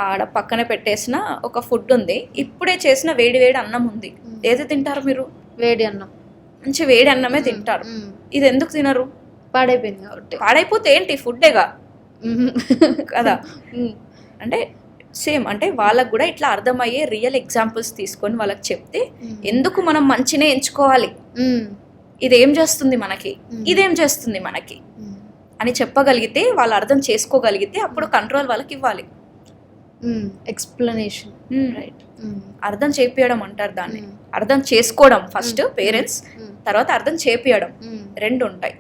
ఆడ పక్కన పెట్టేసిన ఒక ఫుడ్ ఉంది, ఇప్పుడే చేసిన వేడి వేడి అన్నం ఉంది, ఏది తింటారు మీరు? వేడి అన్నం, మంచి వేడి అన్నమే తింటారు. ఇది ఎందుకు తినరు? పాడైపోయింది కాబట్టి. పాడైపోతే ఏంటి ఫుడ్డేగా కదా. అంటే సేమ్, అంటే వాళ్ళకు కూడా ఇట్లా అర్థమయ్యే రియల్ ఎగ్జాంపుల్స్ తీసుకొని వాళ్ళకి చెప్తే ఎందుకు మనం మంచినే ఎంచుకోవాలి, ఇదేం చేస్తుంది మనకి, ఇదేం చేస్తుంది మనకి అని చెప్పగలిగితే, వాళ్ళు అర్థం చేసుకోగలిగితే అప్పుడు కంట్రోల్ వాళ్ళకి ఇవ్వాలి. Explanation, right. అర్థం చేపియడం అంటారు దాన్ని. అర్థం చేసుకోవడం ఫస్ట్ పేరెంట్స్, తర్వాత అర్థం చేపియడం, రెండు ఉంటాయి.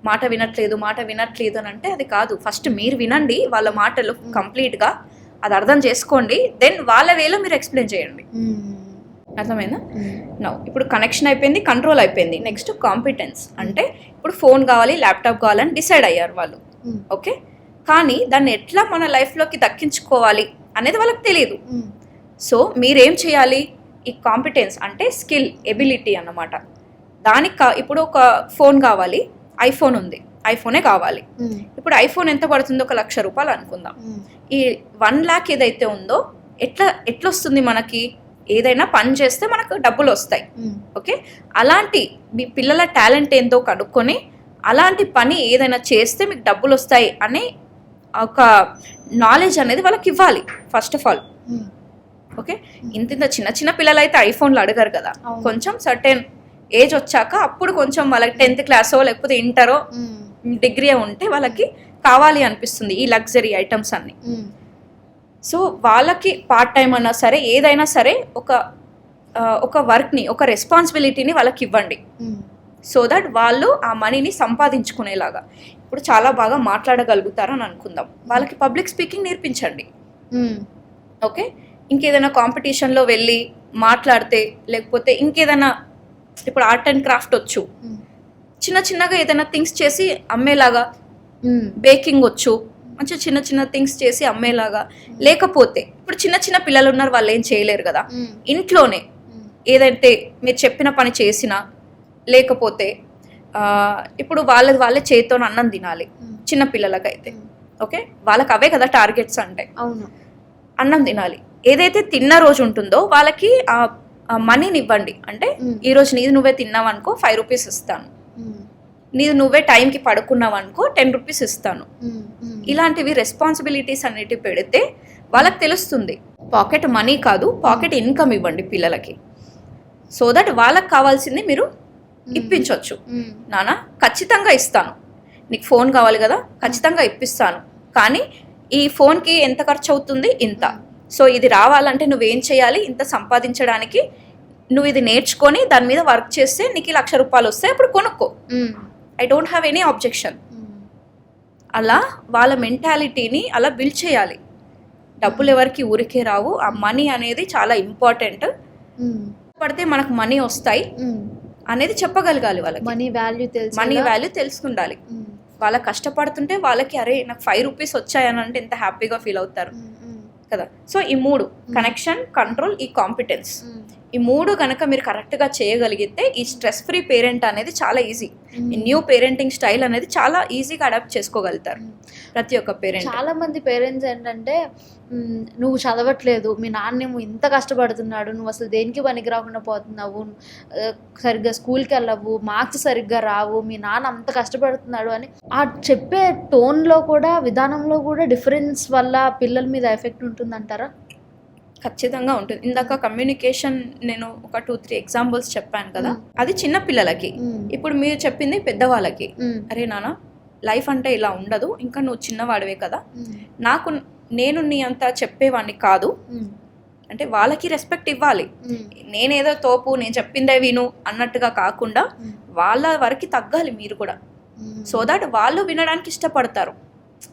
మాట వినట్లేదు అని అంటే అది కాదు. ఫస్ట్ మీరు వినండి వాళ్ళ మాటలు కంప్లీట్గా, అది అర్థం చేసుకోండి, దెన్ వాళ్ళ వేలో మీరు ఎక్స్ప్లెయిన్ చేయండి. అర్థమైందా? నౌ ఇప్పుడు కనెక్షన్ అయిపోయింది, కంట్రోల్ అయిపోయింది. Next competence. అంటే ఇప్పుడు ఫోన్ కావాలి, ల్యాప్టాప్ కావాలని డిసైడ్ అయ్యారు వాళ్ళు, ఓకే, కానీ దాన్ని ఎట్లా మన లైఫ్లోకి దక్కించుకోవాలి అనేది వాళ్ళకి తెలియదు. సో మీరేం చేయాలి? ఈ కాంపిటెన్స్ అంటే స్కిల్, ఎబిలిటీ అన్నమాట. దానికి ఇప్పుడు ఒక ఫోన్ కావాలి, ఐఫోన్ ఉంది, ఐఫోనే కావాలి. ఇప్పుడు ఐఫోన్ ఎంత పడుతుందో, 1,00,000 రూపాయలు అనుకుందాం. ఈ 1 lakh ఏదైతే ఉందో ఎట్లా వస్తుంది మనకి? ఏదైనా పని చేస్తే మనకు డబ్బులు వస్తాయి, ఓకే. అలాంటి మీ పిల్లల టాలెంట్ ఏందో కనుక్కొని అలాంటి పని ఏదైనా చేస్తే మీకు డబ్బులు వస్తాయి అనే ఒక నాలెడ్జ్ అనేది వాళ్ళకి ఇవ్వాలి ఫస్ట్ ఆఫ్ ఆల్, ఓకే. ఇంత చిన్న పిల్లలు అయితే ఐఫోన్లు అడగరు కదా, కొంచెం సర్టెన్ ఏజ్ వచ్చాక అప్పుడు కొంచెం వాళ్ళకి 10th క్లాసో లేకపోతే ఇంటరో డిగ్రీ ఉంటే వాళ్ళకి కావాలి అనిపిస్తుంది ఈ లగ్జరీ ఐటమ్స్ అన్ని. సో వాళ్ళకి పార్ట్ టైం అన్నా సరే ఏదైనా సరే ఒక వర్క్ని, ఒక రెస్పాన్సిబిలిటీని వాళ్ళకి ఇవ్వండి, సో దట్ వాళ్ళు ఆ మనీని సంపాదించుకునేలాగా. ఇప్పుడు చాలా బాగా మాట్లాడగలుగుతారని అనుకుందాం, వాళ్ళకి పబ్లిక్ స్పీకింగ్ నేర్పించండి, ఓకే. ఇంకేదైనా కాంపిటీషన్లో వెళ్ళి మాట్లాడితే, లేకపోతే ఇంకేదైనా ఇప్పుడు ఆర్ట్ అండ్ క్రాఫ్ట్ వచ్చు, చిన్నగా ఏదైనా థింగ్స్ చేసి అమ్మేలాగా, బేకింగ్ వచ్చు, మంచి చిన్న థింగ్స్ చేసి అమ్మేలాగా. లేకపోతే ఇప్పుడు చిన్న పిల్లలు ఉన్నారు, వాళ్ళు ఏం చేయలేరు కదా, ఇంట్లోనే ఏదైతే మీరు చెప్పిన పని చేసినా, లేకపోతే ఇప్పుడు వాళ్ళే చేతితో అన్నం తినాలి చిన్న పిల్లలకైతే, ఓకే, వాళ్ళకి అవే కదా టార్గెట్స్ అంటే. అవును, అన్నం తినాలి. ఏదైతే తిన్న రోజు ఉంటుందో వాళ్ళకి మనీని ఇవ్వండి. అంటే ఈరోజు నీది నువ్వే తిన్నావు అనుకో 5 రూపీస్ ఇస్తాను, నీది నువ్వే టైంకి పడుకున్నావు అనుకో 10 రూపీస్ ఇస్తాను. ఇలాంటివి రెస్పాన్సిబిలిటీస్ అన్నిటి పెడితే వాళ్ళకి తెలుస్తుంది. పాకెట్ మనీ కాదు, పాకెట్ ఇన్కమ్ ఇవ్వండి పిల్లలకి, సో దట్ వాళ్ళకి కావాల్సింది మీరు ఇప్పించవచ్చు. నాన్న ఖచ్చితంగా ఇస్తాను, నీకు ఫోన్ కావాలి కదా, ఖచ్చితంగా ఇప్పిస్తాను, కానీ ఈ ఫోన్కి ఎంత ఖర్చు అవుతుంది? ఇంత. సో ఇది రావాలంటే నువ్వేం చేయాలి? ఇంత సంపాదించడానికి నువ్వు ఇది నేర్చుకొని దాని మీద వర్క్ చేస్తే నీకు 1,00,000 రూపాయలు వస్తాయి, అప్పుడు కొనుక్కో, I don't have any objection. అలా వాళ్ళ మెంటాలిటీని అలా బిల్డ్ చేయాలి. డబ్బులు ఎవరికి ఊరికే రావు, ఆ మనీ అనేది చాలా ఇంపార్టెంట్. పడితే మనకు మనీ వస్తాయి అనేది చెప్పగలగాలి వాళ్ళకి. మనీ వాల్యూ తెలుసుకుండాలి. వాళ్ళ కష్టపడుతుంటే వాళ్ళకి అరే నాకు 5 రూపీస్ వచ్చాయని అంటే ఎంత హ్యాపీగా ఫీల్ అవుతారు కదా. సో ఈ 3 కనెక్షన్, కంట్రోల్, ఈ కాంపిటెన్స్, ఈ 3 కనుక మీరు కరెక్ట్గా చేయగలిగితే ఈ స్ట్రెస్ ఫ్రీ పేరెంట్ అనేది చాలా ఈజీ. ఈ న్యూ పేరెంటింగ్ స్టైల్ అనేది చాలా ఈజీగా అడాప్ట్ చేసుకోగలుగుతారు ప్రతి ఒక్క పేరెంట్. చాలా మంది పేరెంట్స్ ఏంటంటే నువ్వు చదవట్లేదు, మీ నాన్నేమో ఇంత కష్టపడుతున్నాడు, నువ్వు అసలు దేనికి పనికి రాకుండా పోతున్నావు, సరిగ్గా స్కూల్కి వెళ్ళవు, మార్క్స్ సరిగ్గా రావు, మీ నాన్న అంత కష్టపడుతున్నాడు అని ఆ చెప్పే టోన్లో కూడా విధానంలో కూడా డిఫరెన్స్ వల్ల పిల్లల మీద ఎఫెక్ట్ ఉంటుందంటారా? ఖచ్చితంగా ఉంటుంది. ఇందాక కమ్యూనికేషన్ నేను ఒక 2-3 ఎగ్జాంపుల్స్ చెప్పాను కదా, అది చిన్న పిల్లలకి. ఇప్పుడు మీరు చెప్పింది పెద్దవాళ్ళకి, అరే నాన్న లైఫ్ అంటే ఇలా ఉండదు, ఇంకా నువ్వు చిన్నవాడివే కదా, నేను నీ అంతా చెప్పేవాడిని కాదు అంటే వాళ్ళకి రెస్పెక్ట్ ఇవ్వాలి. నేనేదో తోపు, నేను చెప్పిందే విను అన్నట్టుగా కాకుండా వాళ్ళ వరకు తగ్గాలి మీరు కూడా, సో దట్ వాళ్ళు వినడానికి ఇష్టపడతారు.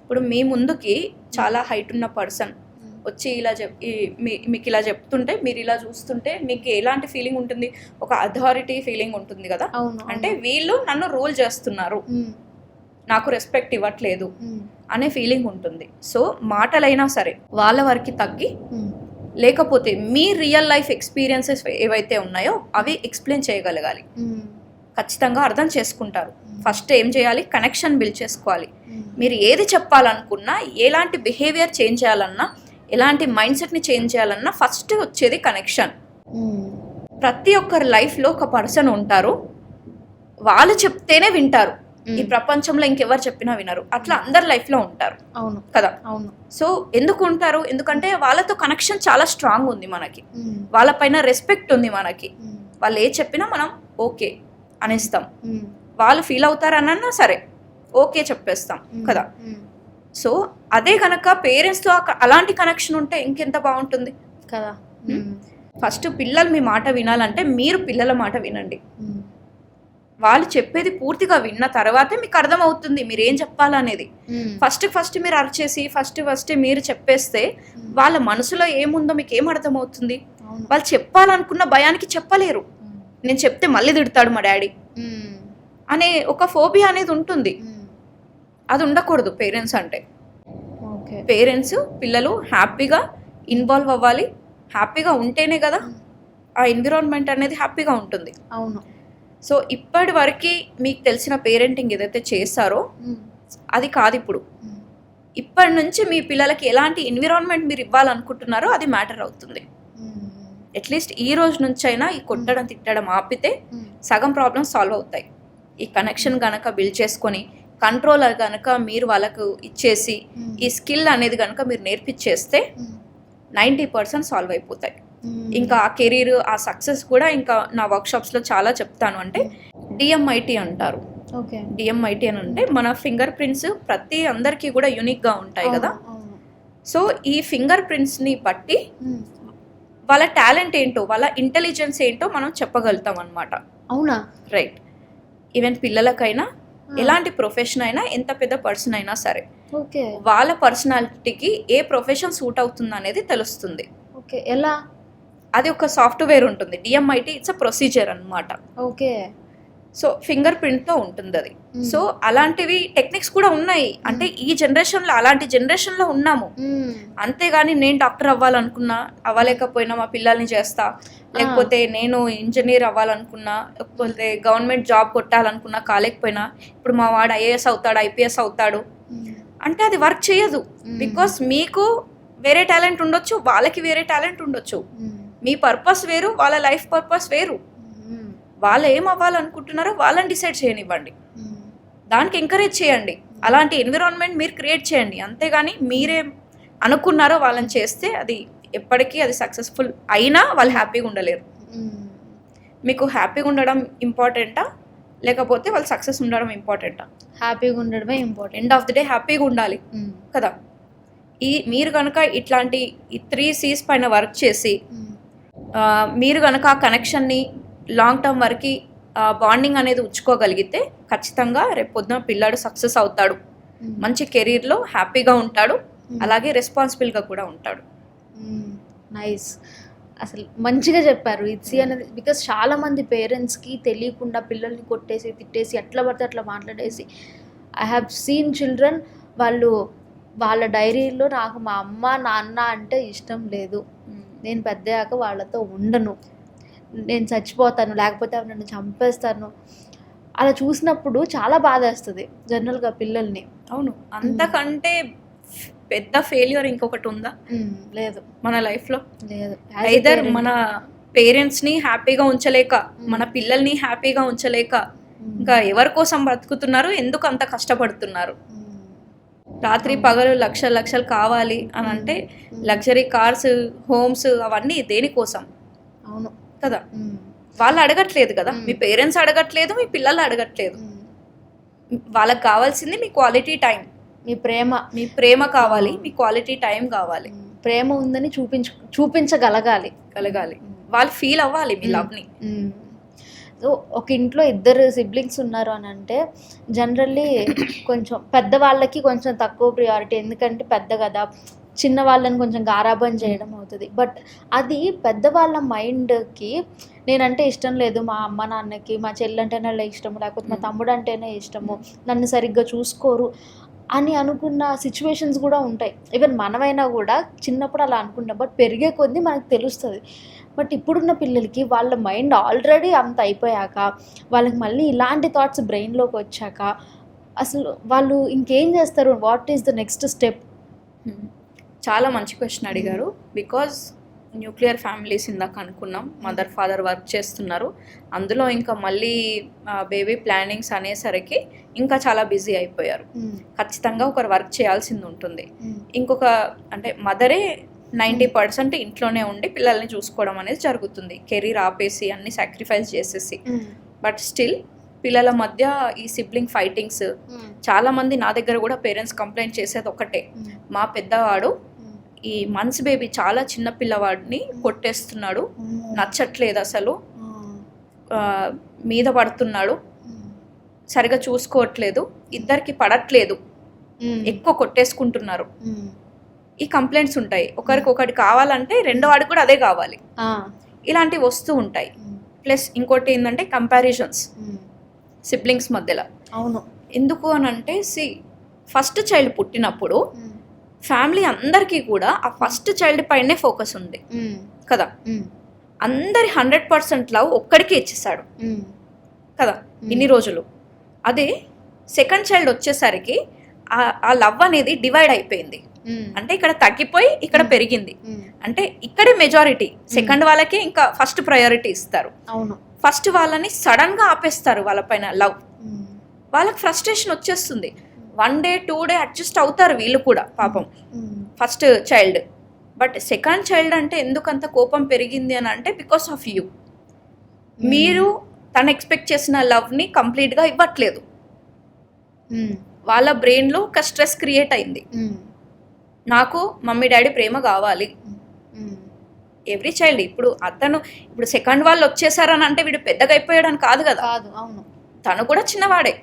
ఇప్పుడు మీ ముందుకి చాలా హైట్ ఉన్న పర్సన్ వచ్చి ఇలా మీకు ఇలా చెప్తుంటే, మీరు ఇలా చూస్తుంటే మీకు ఎలాంటి ఫీలింగ్ ఉంటుంది? ఒక అథారిటీ ఫీలింగ్ ఉంటుంది కదా, అంటే వీళ్ళు నన్ను రూల్ చేస్తున్నారు, నాకు రెస్పెక్ట్ ఇవ్వట్లేదు అనే ఫీలింగ్ ఉంటుంది. సో మాటలైనా సరే వాళ్ళ వరకు తగ్గి, లేకపోతే మీ రియల్ లైఫ్ ఎక్స్పీరియన్సెస్ ఏవైతే ఉన్నాయో అవి ఎక్స్ప్లెయిన్ చేయగలగాలి. ఖచ్చితంగా అర్థం చేసుకుంటారు. ఫస్ట్ ఏం చేయాలి? కనెక్షన్ బిల్డ్ చేసుకోవాలి. మీరు ఏది చెప్పాలనుకున్నా, ఎలాంటి బిహేవియర్ చేంజ్ చేయాలన్నా, ఎలాంటి మైండ్ సెట్ని చేంజ్ చేయాలన్నా ఫస్ట్ వచ్చేది కనెక్షన్. ప్రతి ఒక్కరి లైఫ్లో ఒక పర్సన్ ఉంటారు, వాళ్ళు చెప్తేనే వింటారు. ఈ ప్రపంచంలో ఇంకెవరు చెప్పినా వినరు. అట్లా అందరి లైఫ్లో ఉంటారు. అవును కదా? అవును. సో ఎందుకు ఉంటారు? ఎందుకంటే వాళ్ళతో కనెక్షన్ చాలా స్ట్రాంగ్ ఉంది మనకి, వాళ్ళపైన రెస్పెక్ట్ ఉంది మనకి. వాళ్ళు ఏ చెప్పినా మనం ఓకే అనేస్తాం. వాళ్ళు ఫీల్ అవుతారన్నా సరే ఓకే చెప్పేస్తాం కదా. సో అదే కనుక పేరెంట్స్తో అలాంటి కనెక్షన్ ఉంటే ఇంకెంత బాగుంటుంది కదా. ఫస్ట్ పిల్లలు మీ మాట వినాలంటే మీరు పిల్లల మాట వినండి. వాళ్ళు చెప్పేది పూర్తిగా విన్న తర్వాతే మీకు అర్థమవుతుంది మీరు ఏం చెప్పాలనేది. ఫస్ట్ మీరు అరిచేసి ఫస్ట్ మీరు చెప్పేస్తే వాళ్ళ మనసులో ఏముందో మీకు ఏం అర్థమవుతుంది? వాళ్ళు చెప్పాలనుకున్న భయానికి చెప్పలేరు. నేను చెప్తే మళ్ళీ తిడతాడు మా డాడీ అనే ఒక ఫోబియా అనేది ఉంటుంది. అది ఉండకూడదు పేరెంట్స్ అంటే. పేరెంట్స్ పిల్లలు హ్యాపీగా ఇన్వాల్వ్ అవ్వాలి. హ్యాపీగా ఉంటేనే కదా ఆ ఎన్విరాన్మెంట్ అనేది హ్యాపీగా ఉంటుంది. అవును. సో ఇప్పటి వరకు మీకు తెలిసిన పేరెంటింగ్ ఏదైతే చేస్తారో అది కాదు. ఇప్పుడు ఇప్పటి నుంచి మీ పిల్లలకి ఎలాంటి ఎన్విరాన్మెంట్ మీరు ఇవ్వాలనుకుంటున్నారో అది మ్యాటర్ అవుతుంది. అట్లీస్ట్ ఈ రోజు నుంచి అయినా ఈ కొట్టడం తిట్టడం ఆపితే సగం ప్రాబ్లమ్స్ సాల్వ్ అవుతాయి. ఈ కనెక్షన్ కనుక బిల్డ్ చేసుకొని, కంట్రోలర్ కనుక మీరు వాళ్ళకు ఇచ్చేసి, ఈ స్కిల్ అనేది కనుక మీరు నేర్పించేస్తే 90% సాల్వ్ అయిపోతాయి. ఇంకా ఆ కెరీర్, ఆ సక్సెస్ కూడా ఇంకా నా వర్క్షాప్స్లో చాలా చెప్తాను. అంటే డిఎంఐటి అంటారు. డిఎంఐటి అని అంటే మన ఫింగర్ ప్రింట్స్ ప్రతి అందరికీ కూడా యూనిక్గా ఉంటాయి కదా. సో ఈ ఫింగర్ ప్రింట్స్ని బట్టి వాళ్ళ టాలెంట్ ఏంటో, వాళ్ళ ఇంటెలిజెన్స్ ఏంటో మనం చెప్పగలుగుతాం అనమాట. అవునా? రైట్. ఈవెన్ పిల్లలకైనా, ఎలాంటి ప్రొఫెషన్ అయినా, ఎంత పెద్ద పర్సన్ అయినా సరే వాళ్ళ పర్సనాలిటీకి ఏ ప్రొఫెషన్ సూట్ అవుతుంది అనేది తెలుస్తుంది. ఓకే. ఎలా? అది ఒక సాఫ్ట్వేర్ ఉంటుంది. డిఎంఐటి ఇట్స్ అ ప్రొసీజర్ అనమాట. ఓకే. సో ఫింగర్ ప్రింట్తో ఉంటుంది అది. సో అలాంటివి టెక్నిక్స్ కూడా ఉన్నాయి. అంటే ఈ జనరేషన్లో, అలాంటి జనరేషన్లో ఉన్నాము. అంతేగాని నేను డాక్టర్ అవ్వాలనుకున్నా అవ్వలేకపోయినా మా పిల్లల్ని చేస్తా, లేకపోతే నేను ఇంజనీర్ అవ్వాలనుకున్నా, లేకపోతే గవర్నమెంట్ జాబ్ కొట్టాలనుకున్నా కాలేకపోయినా ఇప్పుడు మా వాడు ఐఏఎస్ అవుతాడు, ఐపీఎస్ అవుతాడు అంటే అది వర్క్ చేయదు. బికాస్ మీకు వేరే టాలెంట్ ఉండొచ్చు, వాళ్ళకి వేరే టాలెంట్ ఉండొచ్చు. మీ పర్పస్ వేరు, వాళ్ళ లైఫ్ పర్పస్ వేరు. వాళ్ళు ఏం అవ్వాలనుకుంటున్నారో వాళ్ళని డిసైడ్ చేయనివ్వండి, దానికి ఎంకరేజ్ చేయండి. అలాంటి ఎన్విరాన్మెంట్ మీరు క్రియేట్ చేయండి. అంతేగాని మీరే అనుకున్నారో వాళ్ళని చేస్తే అది ఎప్పటికీ అది సక్సెస్ఫుల్ అయినా వాళ్ళు హ్యాపీగా ఉండలేరు. మీకు హ్యాపీగా ఉండడం ఇంపార్టెంటా, లేకపోతే వాళ్ళు సక్సెస్ ఉండడం ఇంపార్టెంటా? హ్యాపీగా ఉండడమే important. End of the day హ్యాపీగా ఉండాలి కదా. మీరు కనుక ఇట్లాంటి ఈ 3 C's పైన వర్క్ చేసి మీరు కనుక ఆ కనెక్షన్ని లాంగ్ టర్మ్ వరకు బాండింగ్ అనేది ఉంచుకోగలిగితే ఖచ్చితంగా రేపు పొద్దున పిల్లాడు సక్సెస్ అవుతాడు, మంచి కెరీర్లో హ్యాపీగా ఉంటాడు, అలాగే రెస్పాన్సిబుల్గా కూడా ఉంటాడు. నైస్. అసలు మంచిగా చెప్పారు ఇట్స్ అనేది. బికాస్ చాలామంది పేరెంట్స్కి తెలియకుండా పిల్లల్ని కొట్టేసి, తిట్టేసి, ఎట్లా పడితే అట్లా మాట్లాడేసి, ఐ హ్యావ్ సీన్ చిల్డ్రన్ వాళ్ళు వాళ్ళ డైరీలో నాకు మా అమ్మ నాన్న అంటే ఇష్టం లేదు, నేను పెద్దయ్యాక వాళ్ళతో ఉండను, నేను చచ్చిపోతాను, లేకపోతే ఆమె నన్ను చంపేస్తాను, అలా చూసినప్పుడు చాలా బాధేస్తుంది జనరల్గా పిల్లల్ని. అవును, అంతకంటే పెద్ద ఫెయిల్యూర్ ఇంకొకటి ఉందా లేదు, మన లైఫ్లో? లేదు. ఐదర్ మన పేరెంట్స్ని హ్యాపీగా ఉంచలేక, మన పిల్లల్ని హ్యాపీగా ఉంచలేక, ఇంకా ఎవరి కోసం బ్రతుకుతున్నారు, ఎందుకు అంత కష్టపడుతున్నారు? రాత్రి పగలు లక్షలు లక్షలు కావాలి అని అంటే లగ్జరీ కార్స్, హోమ్స్, అవన్నీ దేనికోసం? అవును కదా, వాళ్ళు అడగట్లేదు కదా, మీ పేరెంట్స్ అడగట్లేదు, మీ పిల్లలు అడగట్లేదు. వాళ్ళకి కావాల్సింది మీ క్వాలిటీ టైం, మీ ప్రేమ కావాలి, మీ క్వాలిటీ టైం కావాలి. ప్రేమ ఉందని చూపించగలగాలి. వాళ్ళు ఫీల్ అవ్వాలి మీ లవ్ని. సో ఒక ఇంట్లో ఇద్దరు సిబ్లింగ్స్ ఉన్నారు అని అంటే జనరల్లీ కొంచెం పెద్దవాళ్ళకి కొంచెం తక్కువ ప్రియారిటీ, ఎందుకంటే పెద్ద కదా, చిన్న వాళ్ళని కొంచెం గారాబం చేయడం అవుతుంది. బట్ అది పెద్దవాళ్ళ మైండ్కి నేనంటే ఇష్టం లేదు, మా అమ్మ నాన్నకి మా చెల్లంటేనే ఇష్టము, లేకపోతే మా తమ్ముడు అంటేనే ఇష్టము, నన్ను సరిగ్గా చూసుకోరు అని అనుకున్న సిచ్యువేషన్స్ కూడా ఉంటాయి. ఈవెన్ మనమైనా కూడా చిన్నప్పుడు అలా అనుకుంటాం, బట్ పెరిగే కొద్దీ మనకు తెలుస్తుంది. బట్ ఇప్పుడున్న పిల్లలకి వాళ్ళ మైండ్ ఆల్రెడీ అంత అయిపోయాక, వాళ్ళకి మళ్ళీ ఇలాంటి థాట్స్ బ్రెయిన్లోకి వచ్చాక అసలు వాళ్ళు ఇంకేం చేస్తారు? What is the next step? చాలా మంచి క్వశ్చన్ అడిగారు. బికాజ్ న్యూక్లియర్ ఫ్యామిలీస్ ఇందాక అనుకున్నాం, మదర్ ఫాదర్ వర్క్ చేస్తున్నారు, అందులో ఇంకా మళ్ళీ బేబీ ప్లానింగ్స్ అనేసరికి ఇంకా చాలా బిజీ అయిపోయారు. ఖచ్చితంగా ఒకరు వర్క్ చేయాల్సింది ఉంటుంది. ఇంకొక అంటే మదరే 90% ఇంట్లోనే ఉండి పిల్లల్ని చూసుకోవడం అనేది జరుగుతుంది, కెరీర్ ఆపేసి అన్ని సాక్రిఫైస్ చేసేసి. బట్ స్టిల్ పిల్లల మధ్య ఈ సిబ్లింగ్ ఫైటింగ్స్, చాలా మంది నా దగ్గర కూడా పేరెంట్స్ కంప్లైంట్ చేసేది ఒకటే, మా పెద్దవాడు ఈ మంత్స్ బేబీ చాలా చిన్న పిల్లవాడిని కొట్టేస్తున్నాడు, నచ్చట్లేదు అసలు, మీద పడుతున్నాడు, సరిగా చూసుకోవట్లేదు, ఇద్దరికి పడట్లేదు, ఎక్కువ కొట్టేసుకుంటున్నారు, ఈ కంప్లైంట్స్ ఉంటాయి. ఒకరికి కావాలంటే రెండో వాడికి కూడా అదే కావాలి, ఇలాంటివి వస్తూ ఉంటాయి. ప్లస్ ఇంకోటి ఏంటంటే కంపారిజన్స్ సిబ్లింగ్స్ మధ్యలో. అవును, ఎందుకు అని అంటే ఫస్ట్ చైల్డ్ పుట్టినప్పుడు ఫ్యామిలీ అందరికీ కూడా ఆ ఫస్ట్ చైల్డ్ పైనే ఫోకస్ ఉంది కదా, అందరి 100% లవ్ ఒక్కడికే ఇచ్చేసాడు కదా ఇన్ని రోజులు. అదే సెకండ్ చైల్డ్ వచ్చేసరికి ఆ లవ్ అనేది డివైడ్ అయిపోయింది, అంటే ఇక్కడ తగ్గిపోయి ఇక్కడ పెరిగింది. అంటే ఇక్కడే మెజారిటీ, సెకండ్ వాళ్ళకే ఇంకా ఫస్ట్ ప్రయారిటీ ఇస్తారు. అవును, ఫస్ట్ వాళ్ళని సడన్ గా ఆపేస్తారు వాళ్ళ పైన లవ్, వాళ్ళకి ఫ్రస్ట్రేషన్ వచ్చేస్తుంది. 1 day 2 day అడ్జస్ట్ అవుతారు వీళ్ళు కూడా పాపం first child. But second child అంటే ఎందుకంత కోపం పెరిగింది అని అంటే బికాస్ ఆఫ్ యూ. మీరు తను ఎక్స్పెక్ట్ చేసిన లవ్ని కంప్లీట్గా ఇవ్వట్లేదు, వాళ్ళ బ్రెయిన్లో ఒక స్ట్రెస్ క్రియేట్ అయింది, నాకు మమ్మీ డాడీ ప్రేమ కావాలి. ఎవ్రీ చైల్డ్ ఇప్పుడు సెకండ్ వాళ్ళు వచ్చేసారని అంటే వీడు పెద్దగా అయిపోయాడని కాదు కదా, తను కూడా చిన్నవాడే,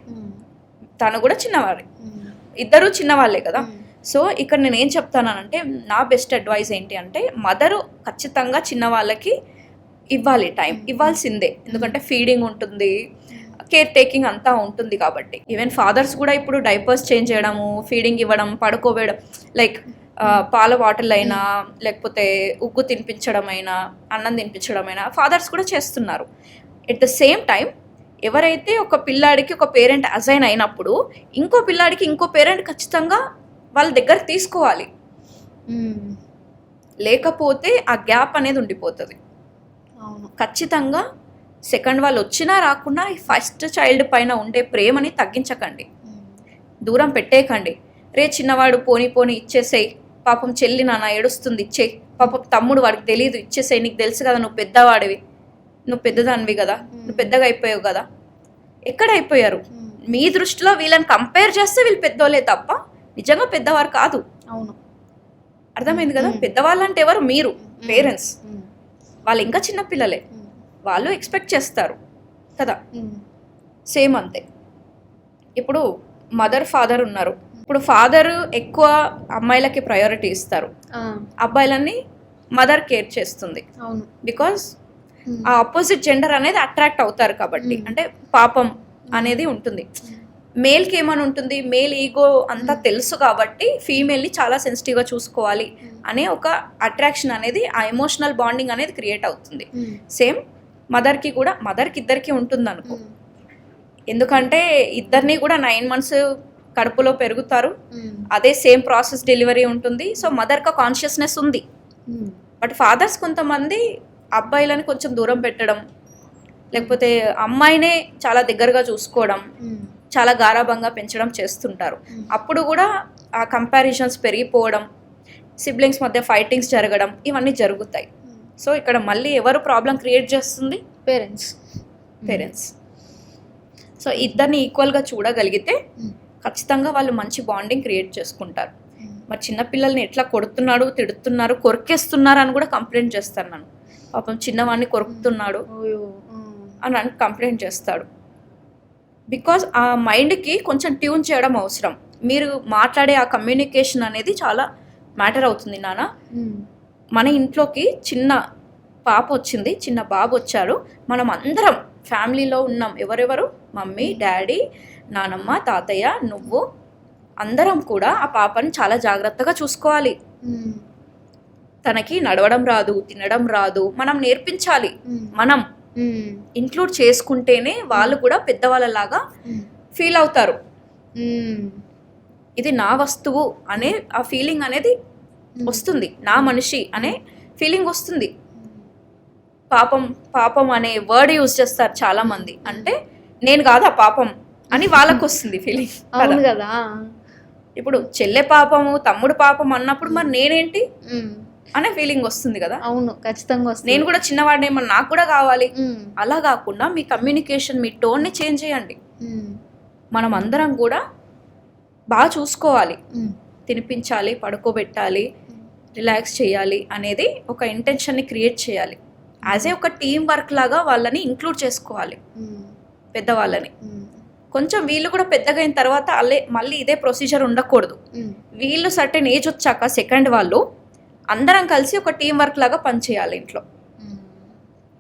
ఇద్దరు చిన్నవాళ్ళే కదా. సో ఇక్కడ నేను ఏం చెప్తానంటే నా బెస్ట్ అడ్వైస్ ఏంటి అంటే మదరు ఖచ్చితంగా చిన్న వాళ్ళకి ఇవ్వాలి, టైం ఇవ్వాల్సిందే, ఎందుకంటే ఫీడింగ్ ఉంటుంది, కేర్ టేకింగ్ అంతా ఉంటుంది కాబట్టి. ఈవెన్ ఫాదర్స్ కూడా ఇప్పుడు డైపర్స్ చేంజ్ చేయడము, ఫీడింగ్ ఇవ్వడం, పడుకోవేయడం, లైక్ పాల బాటిల్ అయినా లేకపోతే ఉగ్గు తినిపించడం అయినా అన్నం తినిపించడం అయినా ఫాదర్స్ కూడా చేస్తున్నారు. ఎట్ ద సేమ్ టైం ఎవరైతే ఒక పిల్లాడికి ఒక పేరెంట్ అసైన్ అయినప్పుడు ఇంకో పిల్లాడికి ఇంకో పేరెంట్ ఖచ్చితంగా వాళ్ళ దగ్గర తీసుకోవాలి, లేకపోతే ఆ గ్యాప్ అనేది ఉండిపోతుంది. ఖచ్చితంగా సెకండ్ వాళ్ళు వచ్చినా రాకున్నా ఫస్ట్ చైల్డ్ పైన ఉండే ప్రేమని తగ్గించకండి, దూరం పెట్టేయకండి. రే చిన్నవాడు పోనీ ఇచ్చేసేయి, పాపం చెల్లి నాన్న ఏడుస్తుంది ఇచ్చేయి, పాపం తమ్ముడు వాడికి తెలియదు ఇచ్చేసేయి, నీకు తెలుసు కదా నువ్వు పెద్దవాడివి, నువ్వు పెద్దదానివి కదా, నువ్వు పెద్దగా అయిపోయావు కదా. ఎక్కడ అయిపోయారు? మీ దృష్టిలో వీళ్ళని కంపేర్ చేస్తే వీళ్ళు పెద్దోళ్ళే తప్ప నిజంగా పెద్దవారు కాదు. అవును, అర్థమైంది కదా. పెద్దవాళ్ళు అంటే ఎవరు? మీరు పేరెంట్స్, వాళ్ళు ఇంకా చిన్నపిల్లలే, వాళ్ళు ఎక్స్పెక్ట్ చేస్తారు కదా. సేమ్ అంతే. ఇప్పుడు మదర్ ఫాదర్ ఉన్నారు, ఇప్పుడు ఫాదర్ ఎక్కువ అమ్మాయిలకి ప్రయారిటీ ఇస్తారు, అబ్బాయిలన్నీ మదర్ కేర్ చేస్తుంది. బికాస్ ఆ ఆపోజిట్ జెండర్ అనేది అట్రాక్ట్ అవుతారు కాబట్టి, అంటే పాపం అనేది ఉంటుంది. మేల్కి ఏమని ఉంటుంది, మేల్ ఈగో అంతా తెలుసు కాబట్టి ఫీమేల్ని చాలా సెన్సిటివ్గా చూసుకోవాలి అనే ఒక అట్రాక్షన్ అనేది, ఆ ఎమోషనల్ బాండింగ్ అనేది క్రియేట్ అవుతుంది. సేమ్ మదర్కి ఇద్దరికి ఉంటుంది అనుకో. ఎందుకంటే ఇద్దరిని కూడా 9 months కడుపులో పెరుగుతారు, అదే సేమ్ ప్రాసెస్ డెలివరీ ఉంటుంది. సో మదర్కి కాన్షియస్నెస్ ఉంది. బట్ ఫాదర్స్ కొంతమంది అబ్బాయిలని కొంచెం దూరం పెట్టడం, లేకపోతే అమ్మాయినే చాలా దగ్గరగా చూసుకోవడం, చాలా గారాబంగా పెంచడం చేస్తుంటారు. అప్పుడు కూడా ఆ కంపారిజన్స్ పెరిగిపోవడం, సిబ్లింగ్స్ మధ్య ఫైటింగ్స్ జరగడం, ఇవన్నీ జరుగుతాయి. సో ఇక్కడ మళ్ళీ ఎవరు ప్రాబ్లం క్రియేట్ చేస్తుంది? పేరెంట్స్. సో ఇద్దరిని ఈక్వల్గా చూడగలిగితే ఖచ్చితంగా వాళ్ళు మంచి బాండింగ్ క్రియేట్ చేసుకుంటారు. మరి చిన్నపిల్లల్ని ఎట్లా కొడుతున్నాడు, తిడుతున్నారు, కొరికేస్తున్నారు అని కూడా కంప్లైంట్ చేస్తాను నన్ను. పాపం చిన్నవాడిని కొరుకుతున్నాడు అని కంప్లైంట్ చేస్తాడు. బికాజ్ ఆ మైండ్కి కొంచెం ట్యూన్ చేయడం అవసరం. మీరు మాట్లాడే ఆ కమ్యూనికేషన్ అనేది చాలా మ్యాటర్ అవుతుంది నాన్న. మన ఇంట్లోకి చిన్న పాప వచ్చింది, చిన్న బాబు వచ్చారు, మనం అందరం ఫ్యామిలీలో ఉన్నాం. ఎవరెవరు? మమ్మీ, డాడీ, నానమ్మ, తాతయ్య, నువ్వు, అందరం కూడా ఆ పాపని చాలా జాగ్రత్తగా చూసుకోవాలి. తనకి నడవడం రాదు, తినడం రాదు, మనం నేర్పించాలి. మనం ఇంక్లూడ్ చేసుకుంటేనే వాళ్ళు కూడా పెద్దవాళ్ళలాగా ఫీల్ అవుతారు. ఇది నా వస్తువు అనే ఆ ఫీలింగ్ అనేది వస్తుంది, నా మనిషి అనే ఫీలింగ్ వస్తుంది. పాపం అనే వర్డ్ యూజ్ చేస్తారు చాలా మంది. అంటే నేను కాదు ఆ పాపం అని వాళ్ళకు వస్తుంది ఫీలింగ్ కదా. ఇప్పుడు చెల్లె పాపము, తమ్ముడు పాపం అన్నప్పుడు మరి నేనేంటి అనే ఫీలింగ్ వస్తుంది కదా. అవును, ఖచ్చితంగా వస్తుంది. నేను కూడా చిన్నవాడినేమో, నాకు కూడా కావాలి. అలా కాకుండా మీ కమ్యూనికేషన్, మీ టోన్ని చేంజ్ చేయండి. మనం అందరం కూడా బాగా చూసుకోవాలి, తినిపించాలి, పడుకోబెట్టాలి, రిలాక్స్ చేయాలి అనేది ఒక ఇంటెన్షన్ని క్రియేట్ చేయాలి. యాజ్ ఏ ఒక టీం వర్క్ లాగా వాళ్ళని ఇంక్లూడ్ చేసుకోవాలి, పెద్దవాళ్ళని. కొంచెం వీళ్ళు కూడా పెద్దగా అయిన తర్వాత మళ్ళీ ఇదే ప్రొసీజర్ ఉండకూడదు. వీళ్ళు సర్టెన్ ఏజ్ వచ్చాక సెకండ్ వాళ్ళు అందరం కలిసి ఒక టీం వర్క్ లాగా పనిచేయాలి ఇంట్లో.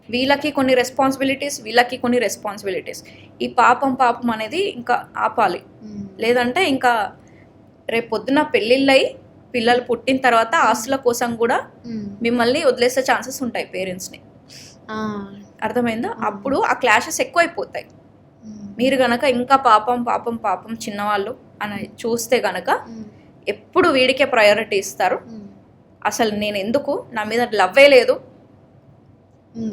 వీళ్ళకి కొన్ని రెస్పాన్సిబిలిటీస్, వీళ్ళకి కొన్ని రెస్పాన్సిబిలిటీస్. ఈ పాపం అనేది ఇంకా ఆపాలి. లేదంటే ఇంకా రేపు పొద్దున పెళ్ళిళ్ళయి పిల్లలు పుట్టిన తర్వాత ఆస్తుల కోసం కూడా మిమ్మల్ని వదిలేసే ఛాన్సెస్ ఉంటాయి పేరెంట్స్ని. అర్థమైందా? అప్పుడు ఆ క్లాషెస్ ఎక్కువైపోతాయి. మీరు గనక ఇంకా పాపం చిన్నవాళ్ళు అని చూస్తే గనక ఎప్పుడు వీడికే ప్రయారిటీ ఇస్తారు. అసలు నేను ఎందుకు, నా మీద లవ్వే లేదు,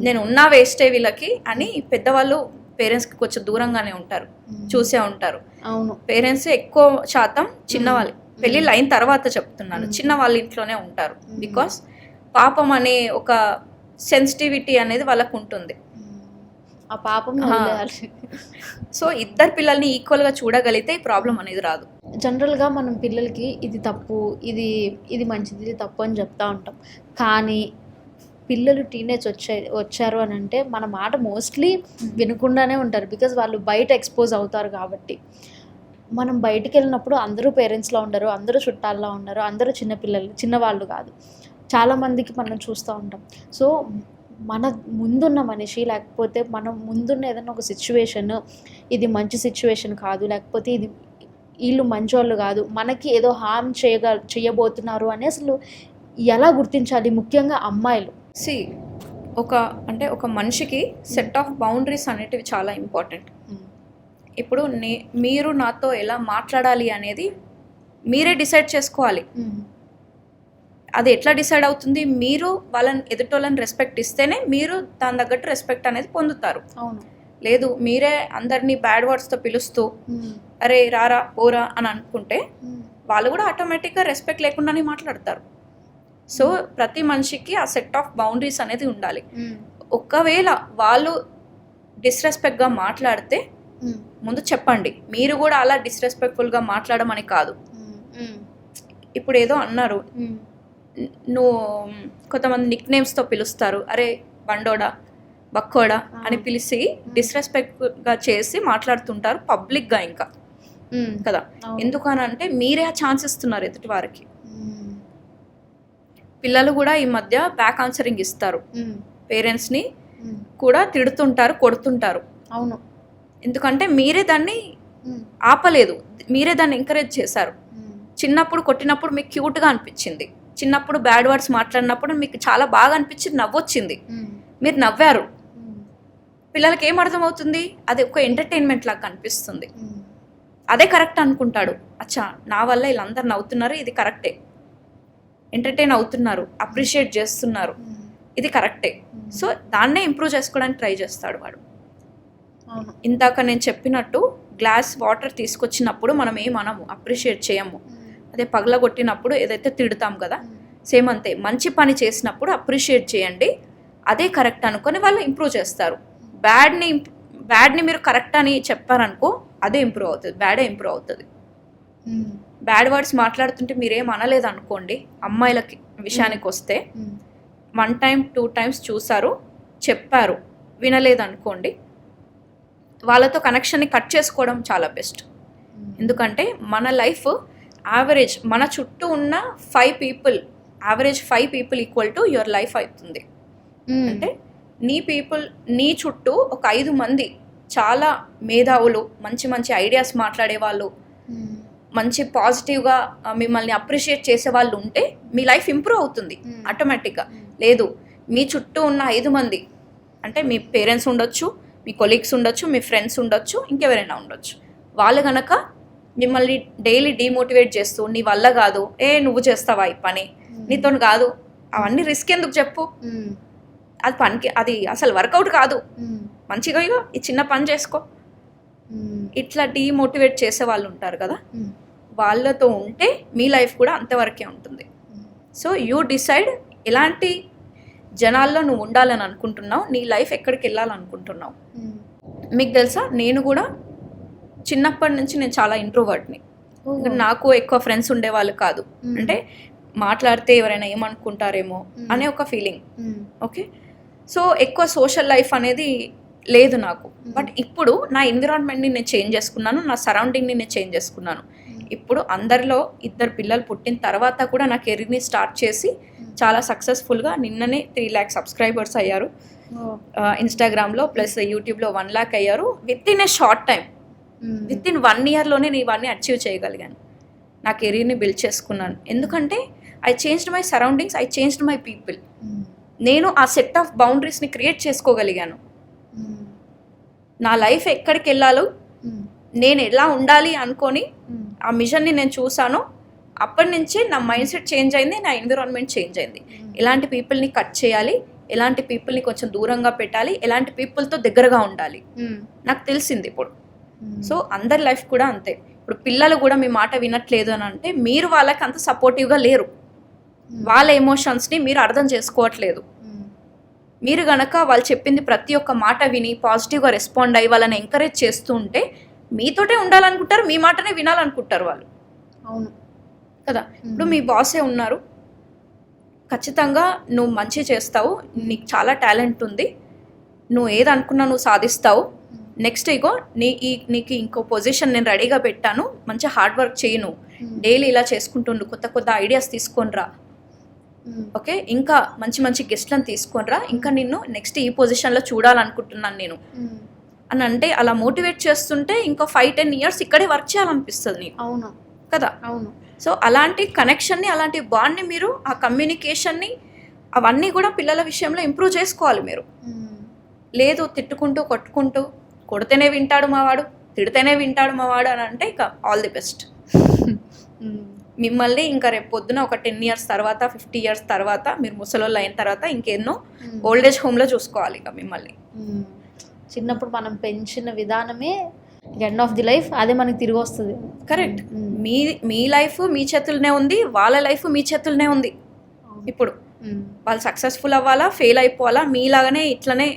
నేను ఉన్నా వేస్టే వీళ్ళకి అని పెద్దవాళ్ళు పేరెంట్స్కి కొంచెం దూరంగానే ఉంటారు, చూసే ఉంటారు. అవును, పేరెంట్స్ ఎక్కువ శాతం చిన్నవాళ్ళు పెళ్ళిళ్ళు అయిన తర్వాత చెప్తున్నాను, చిన్న వాళ్ళ ఇంట్లోనే ఉంటారు. బికాస్ పాపం అనే ఒక సెన్సిటివిటీ అనేది వాళ్ళకు ఉంటుంది. ఆ పాపం. సో ఇద్దరు పిల్లల్ని ఈక్వల్గా చూడగలిగితే ఈ ప్రాబ్లం అనేది రాదు. జనరల్గా మనం పిల్లలకి ఇది తప్పు, ఇది మంచిది, ఇది తప్పు అని చెప్తా ఉంటాం. కానీ పిల్లలు టీనేజ్ వచ్చారు అని అంటే మన మాట మోస్ట్లీ వినకుండానే ఉంటారు. బికాజ్ వాళ్ళు బయట ఎక్స్పోజ్ అవుతారు కాబట్టి. మనం బయటికి వెళ్ళినప్పుడు అందరూ పేరెంట్స్లో ఉండరు, అందరూ చుట్టాల్లో ఉండరు, అందరూ చిన్నవాళ్ళు కాదు. చాలామందికి మనం చూస్తూ ఉంటాం. సో మన ముందున్న మనిషి, లేకపోతే మనం ముందున్న ఏదైనా ఒక సిచ్యువేషన్, ఇది మంచి సిచ్యువేషన్ కాదు, లేకపోతే ఇది వీళ్ళు మంచోళ్ళు కాదు, మనకి ఏదో హార్మ్ చేయబోతున్నారు అని అసలు ఎలా గుర్తించాలి? ముఖ్యంగా అమ్మాయిలు. ఒక మనిషికి సెట్ ఆఫ్ బౌండరీస్ అనేటివి చాలా ఇంపార్టెంట్. ఇప్పుడు మీరు నాతో ఎలా మాట్లాడాలి అనేది మీరే డిసైడ్ చేసుకోవాలి. అది ఎట్లా డిసైడ్ అవుతుంది? మీరు వాళ్ళని, ఎదుటోళ్ళని రెస్పెక్ట్ ఇస్తేనే మీరు దాని తగ్గట్టు రెస్పెక్ట్ అనేది పొందుతారు. అవును, లేదు మీరే అందరినీ బ్యాడ్ వర్డ్స్తో పిలుస్తూ అరే రారా పోరా అని అనుకుంటే వాళ్ళు కూడా ఆటోమేటిక్గా రెస్పెక్ట్ లేకుండానే మాట్లాడతారు. సో ప్రతి మనిషికి ఆ సెట్ ఆఫ్ బౌండరీస్ అనేది ఉండాలి. ఒకవేళ వాళ్ళు డిస్రెస్పెక్ట్గా మాట్లాడితే ముందు చెప్పండి, మీరు కూడా అలా డిస్రెస్పెక్ట్ఫుల్గా మాట్లాడమని కాదు. ఇప్పుడు ఏదో అన్నారు, నువ్వు కొంతమంది నిక్ నేమ్స్తో పిలుస్తారు, అరే బండోడా, బక్కోడా అని పిలిచి డిస్రెస్పెక్ట్గా చేసి మాట్లాడుతుంటారు పబ్లిక్గా ఇంకా కదా. ఎందుకనంటే మీరే ఆ ఛాన్స్ ఇస్తున్నారు ఎదుటి వారికి. పిల్లలు కూడా ఈ మధ్య బ్యాక్ ఆన్సరింగ్ ఇస్తారు, పేరెంట్స్ని కూడా తిడుతుంటారు, కొడుతుంటారు. అవును, ఎందుకంటే మీరే దాన్ని ఆపలేదు, మీరే దాన్ని ఎంకరేజ్ చేశారు. చిన్నప్పుడు కొట్టినప్పుడు మీకు క్యూట్గా అనిపించింది, చిన్నప్పుడు బ్యాడ్ వర్డ్స్ మాట్లాడినప్పుడు మీకు చాలా బాగా అనిపించింది, నవ్వొచ్చింది, మీరు నవ్వారు. పిల్లలకి ఏం అర్థమవుతుంది, అది ఒక ఎంటర్టైన్మెంట్ లాగా కనిపిస్తుంది. అదే కరెక్ట్ అనుకుంటాడు. అచ్చా, నా వల్ల వీళ్ళందరూ నవ్వుతున్నారు, ఇది కరెక్టే, ఎంటర్టైన్ అవుతున్నారు, అప్రిషియేట్ చేస్తున్నారు, ఇది కరెక్టే. సో దాన్నే ఇంప్రూవ్ చేసుకోవడానికి ట్రై చేస్తాడు వాడు. ఇందాక నేను చెప్పినట్టు గ్లాస్ వాటర్ తీసుకొచ్చినప్పుడు మనం ఏమనము, అప్రిషియేట్ చేయము. అదే పగలగొట్టినప్పుడు ఏదైతే తిడతాం కదా, సేమ్ అంతే. మంచి పని చేసినప్పుడు అప్రిషియేట్ చేయండి, అదే కరెక్ట్ అనుకొని వాళ్ళు ఇంప్రూవ్ చేస్తారు. బ్యాడ్ని మీరు కరెక్ట్ అని చెప్పారనుకో, అదే ఇంప్రూవ్ అవుతుంది, బ్యాడే ఇంప్రూవ్ అవుతుంది. బ్యాడ్ వర్డ్స్ మాట్లాడుతుంటే మీరేం అనలేదు అనుకోండి, అమ్మాయిలకి విషయానికి వస్తే 1 time 2 times చూసారు, చెప్పారు, వినలేదు అనుకోండి, వాళ్ళతో కనెక్షన్ని కట్ చేసుకోవడం చాలా బెస్ట్. ఎందుకంటే మన లైఫ్ యావరేజ్, మన చుట్టూ ఉన్న 5 people, average 5 people equal to your life అవుతుంది. అంటే నీ చుట్టూ ఒక 5 మంది చాలా మేధావులు, మంచి మంచి ఐడియాస్ మాట్లాడే వాళ్ళు, మంచి పాజిటివ్గా మిమ్మల్ని అప్రిషియేట్ చేసే వాళ్ళు ఉంటే మీ లైఫ్ ఇంప్రూవ్ అవుతుంది ఆటోమేటిక్గా. లేదు, మీ చుట్టూ ఉన్న 5 మంది అంటే మీ పేరెంట్స్ ఉండొచ్చు, మీ కొలీగ్స్ ఉండొచ్చు, మీ ఫ్రెండ్స్ ఉండొచ్చు, ఇంకెవరైనా ఉండొచ్చు, వాళ్ళు కనుక మిమ్మల్ని డైలీ డీమోటివేట్ చేస్తూ నీ వల్ల కాదు, నువ్వు చేస్తావా ఈ పని, నీతో కాదు, అవన్నీ రిస్క్ ఎందుకు చెప్పు, అది పనికి, అది అసలు వర్కౌట్ కాదు, మంచిగా ఇగో ఈ చిన్న పని చేసుకో, ఇట్లా డీమోటివేట్ చేసే వాళ్ళు ఉంటారు కదా, వాళ్ళతో ఉంటే మీ లైఫ్ కూడా అంతవరకే ఉంటుంది. సో యూ డిసైడ్ ఎలాంటి జనాల్లో నువ్వు ఉండాలని అనుకుంటున్నావు, నీ లైఫ్ ఎక్కడికి వెళ్ళాలనుకుంటున్నావు. మీకు తెలుసా, నేను కూడా చిన్నప్పటి నుంచి నేను చాలా ఇంట్రోవర్ట్ని. నాకు ఎక్కువ ఫ్రెండ్స్ ఉండేవాళ్ళు కాదు. అంటే మాట్లాడితే ఎవరైనా ఏమనుకుంటారేమో అనే ఒక ఫీలింగ్. ఓకే, సో ఎక్కువ సోషల్ లైఫ్ అనేది లేదు నాకు. బట్ ఇప్పుడు నా ఎన్విరాన్మెంట్ని నేను చేంజ్ చేసుకున్నాను, నా సరౌండింగ్ని నేను చేంజ్ చేసుకున్నాను. ఇప్పుడు అందరిలో 2 పిల్లలు పుట్టిన తర్వాత కూడా నా కెరీర్ని స్టార్ట్ చేసి చాలా సక్సెస్ఫుల్గా నిన్ననే 3 lakh సబ్స్క్రైబర్స్ అయ్యారు ఇన్స్టాగ్రామ్లో, ప్లస్ యూట్యూబ్లో 1 lakh అయ్యారు. With in a short time, with in 1 yearలోనే నేను ఇవన్నీ అచీవ్ చేయగలిగాను. నా కెరీర్ని బిల్డ్ చేసుకున్నాను. ఎందుకంటే I changed my surroundings, I changed my people. నేను ఆ సెట్ ఆఫ్ బౌండరీస్ని క్రియేట్ చేసుకోగలిగాను. నా లైఫ్ ఎక్కడికి వెళ్ళాలో, నేను ఎలా ఉండాలి అనుకొని ఆ మిషన్ని నేను చూసాను. అప్పటి నుంచే నా మైండ్ సెట్ చేంజ్ అయింది, నా ఎన్విరాన్మెంట్ చేంజ్ అయింది. ఎలాంటి పీపుల్ని కట్ చేయాలి, ఎలాంటి పీపుల్ని కొంచెం దూరంగా పెట్టాలి, ఎలాంటి పీపుల్తో దగ్గరగా ఉండాలి నాకు తెలిసింది ఇప్పుడు. సో అందరి లైఫ్ కూడా అంతే. ఇప్పుడు పిల్లలు కూడా మీ మాట వినట్లేదు అని అంటే మీరు వాళ్ళకి అంత సపోర్టివ్గా లేరు, వాళ్ళ ఎమోషన్స్ని మీరు అర్థం చేసుకోవట్లేదు. మీరు గనక వాళ్ళు చెప్పింది ప్రతి ఒక్క మాట విని పాజిటివ్గా రెస్పాండ్ అయ్యి వాళ్ళని ఎంకరేజ్ చేస్తూ ఉంటే మీతోటే ఉండాలనుకుంటారు, మీ మాటనే వినాలనుకుంటారు వాళ్ళు. అవును కదా. ఇప్పుడు మీ బాసే ఉన్నారు, ఖచ్చితంగా నువ్వు మంచి చేస్తావు, నీకు చాలా టాలెంట్ ఉంది, నువ్వు ఏది అనుకున్నా నువ్వు సాధిస్తావు, నెక్స్ట్ ఇగో నీకు ఇంకో పొజిషన్ నేను రెడీగా పెట్టాను, మంచి హార్డ్ వర్క్ చేయను, డైలీ ఇలా చేసుకుంటుండు, కొత్త కొత్త ఐడియాస్ తీసుకొనిరా, ఓకే, ఇంకా మంచి మంచి గెస్ట్లను తీసుకొనిరా, ఇంకా నిన్ను నెక్స్ట్ ఈ పొజిషన్లో చూడాలనుకుంటున్నాను నేను అని అంటే అలా మోటివేట్ చేస్తుంటే ఇంకా 5-10 years ఇక్కడే వర్క్ చేయాలనిపిస్తుంది నీకు. అవును కదా. అవును. సో అలాంటి కనెక్షన్ని, అలాంటి బాండ్ని, మీరు ఆ కమ్యూనికేషన్ని అవన్నీ కూడా పిల్లల విషయంలో ఇంప్రూవ్ చేసుకోవాలి మీరు. లేదు తిట్టుకుంటూ కొట్టుకుంటూ, కొడితేనే వింటాడు మావాడు, తిడితేనే వింటాడు మావాడు అని అంటే ఇక ఆల్ ది బెస్ట్. మిమ్మల్ని ఇంకా రేపు పొద్దున ఒక 10 years తర్వాత, 50 years తర్వాత, మీరు ముసలోళ్ళు అయిన తర్వాత ఇంకెన్నో ఓల్డేజ్ హోమ్లో చూసుకోవాలి ఇక మిమ్మల్ని. చిన్నప్పుడు మనం పెంచిన విధానమే ఎండ్ ఆఫ్ ది లైఫ్ అదే మనకి తిరిగి వస్తుంది. కరెక్ట్. మీ లైఫ్ మీ చేతుల్లోనే ఉంది, వాళ్ళ లైఫ్ మీ చేతుల్లోనే ఉంది. ఇప్పుడు వాళ్ళు సక్సెస్ఫుల్ అవ్వాలా, ఫెయిల్ అయిపోవాలా, మీలాగానే ఇట్లనే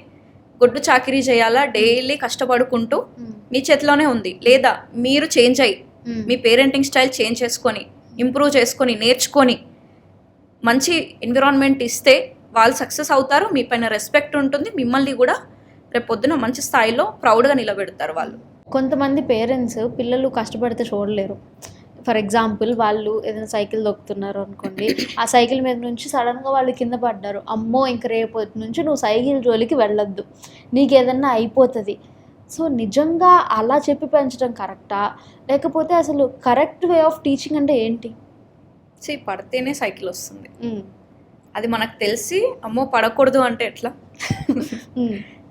గొడ్డు చాకిరీ చేయాలా, డైలీ కష్టపడుకుంటూ మీ చేతిలోనే ఉంది. లేదా మీరు చేంజ్ అయ్యి మీ పేరెంటింగ్ స్టైల్ చేంజ్ చేసుకొని, ఇంప్రూవ్ చేసుకొని, నేర్చుకొని మంచి ఎన్విరాన్మెంట్ ఇస్తే వాళ్ళు సక్సెస్ అవుతారు, మీ పైన రెస్పెక్ట్ ఉంటుంది, మిమ్మల్ని కూడా రేపు పొద్దున మంచి స్థాయిలో ప్రౌడ్గా నిలబెడతారు వాళ్ళు. కొంతమంది పేరెంట్స్ పిల్లలు కష్టపడితే చూడలేరు. ఫర్ ఎగ్జాంపుల్, వాళ్ళు ఏదైనా సైకిల్ దొక్కుతున్నారు అనుకోండి, ఆ సైకిల్ మీద నుంచి సడన్గా వాళ్ళు కింద పడ్డారు, అమ్మో ఇంక రేపటి నుంచి నువ్వు సైకిల్ జోలికి వెళ్ళొద్దు, నీకు ఏదన్నా అయిపోతుంది. సో నిజంగా అలా చెప్పి పెంచడం కరెక్టా, లేకపోతే అసలు కరెక్ట్ వే ఆఫ్ టీచింగ్ అంటే ఏంటి? పడితేనే సైకిల్ వస్తుంది, అది మనకు తెలిసి అమ్మో పడకూడదు అంటే ఎట్లా?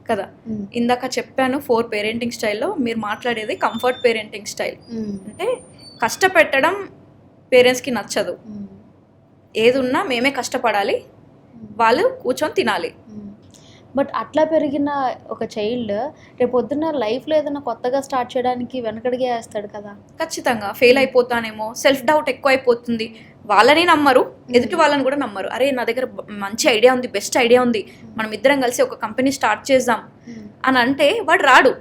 కదా. ఇందాక చెప్పాను 4 పేరెంటింగ్ స్టైల్లో మీరు మాట్లాడేది కంఫర్ట్ పేరెంటింగ్ స్టైల్. అంటే కష్టపెట్టడం పేరెంట్స్కి నచ్చదు. ఏది ఉన్నా మేమే కష్టపడాలి, వాళ్ళు కూర్చొని తినాలి. బట్ అట్లా పెరిగిన ఒక చైల్డ్ రేపొద్దున లైఫ్లో ఏదైనా కొత్తగా స్టార్ట్ చేయడానికి వెనకడిగే వేస్తాడు కదా. ఖచ్చితంగా ఫెయిల్ అయిపోతానేమో, సెల్ఫ్ డౌట్ ఎక్కువ అయిపోతుంది. వాళ్ళని నమ్మరు, ఎదుటి వాళ్ళని కూడా నమ్మరు. అరే నా దగ్గర మంచి ఐడియా ఉంది, బెస్ట్ ఐడియా ఉంది, మనం ఇద్దరం కలిసి ఒక కంపెనీ స్టార్ట్ చేద్దాం అని అంటే వాడు రాడు.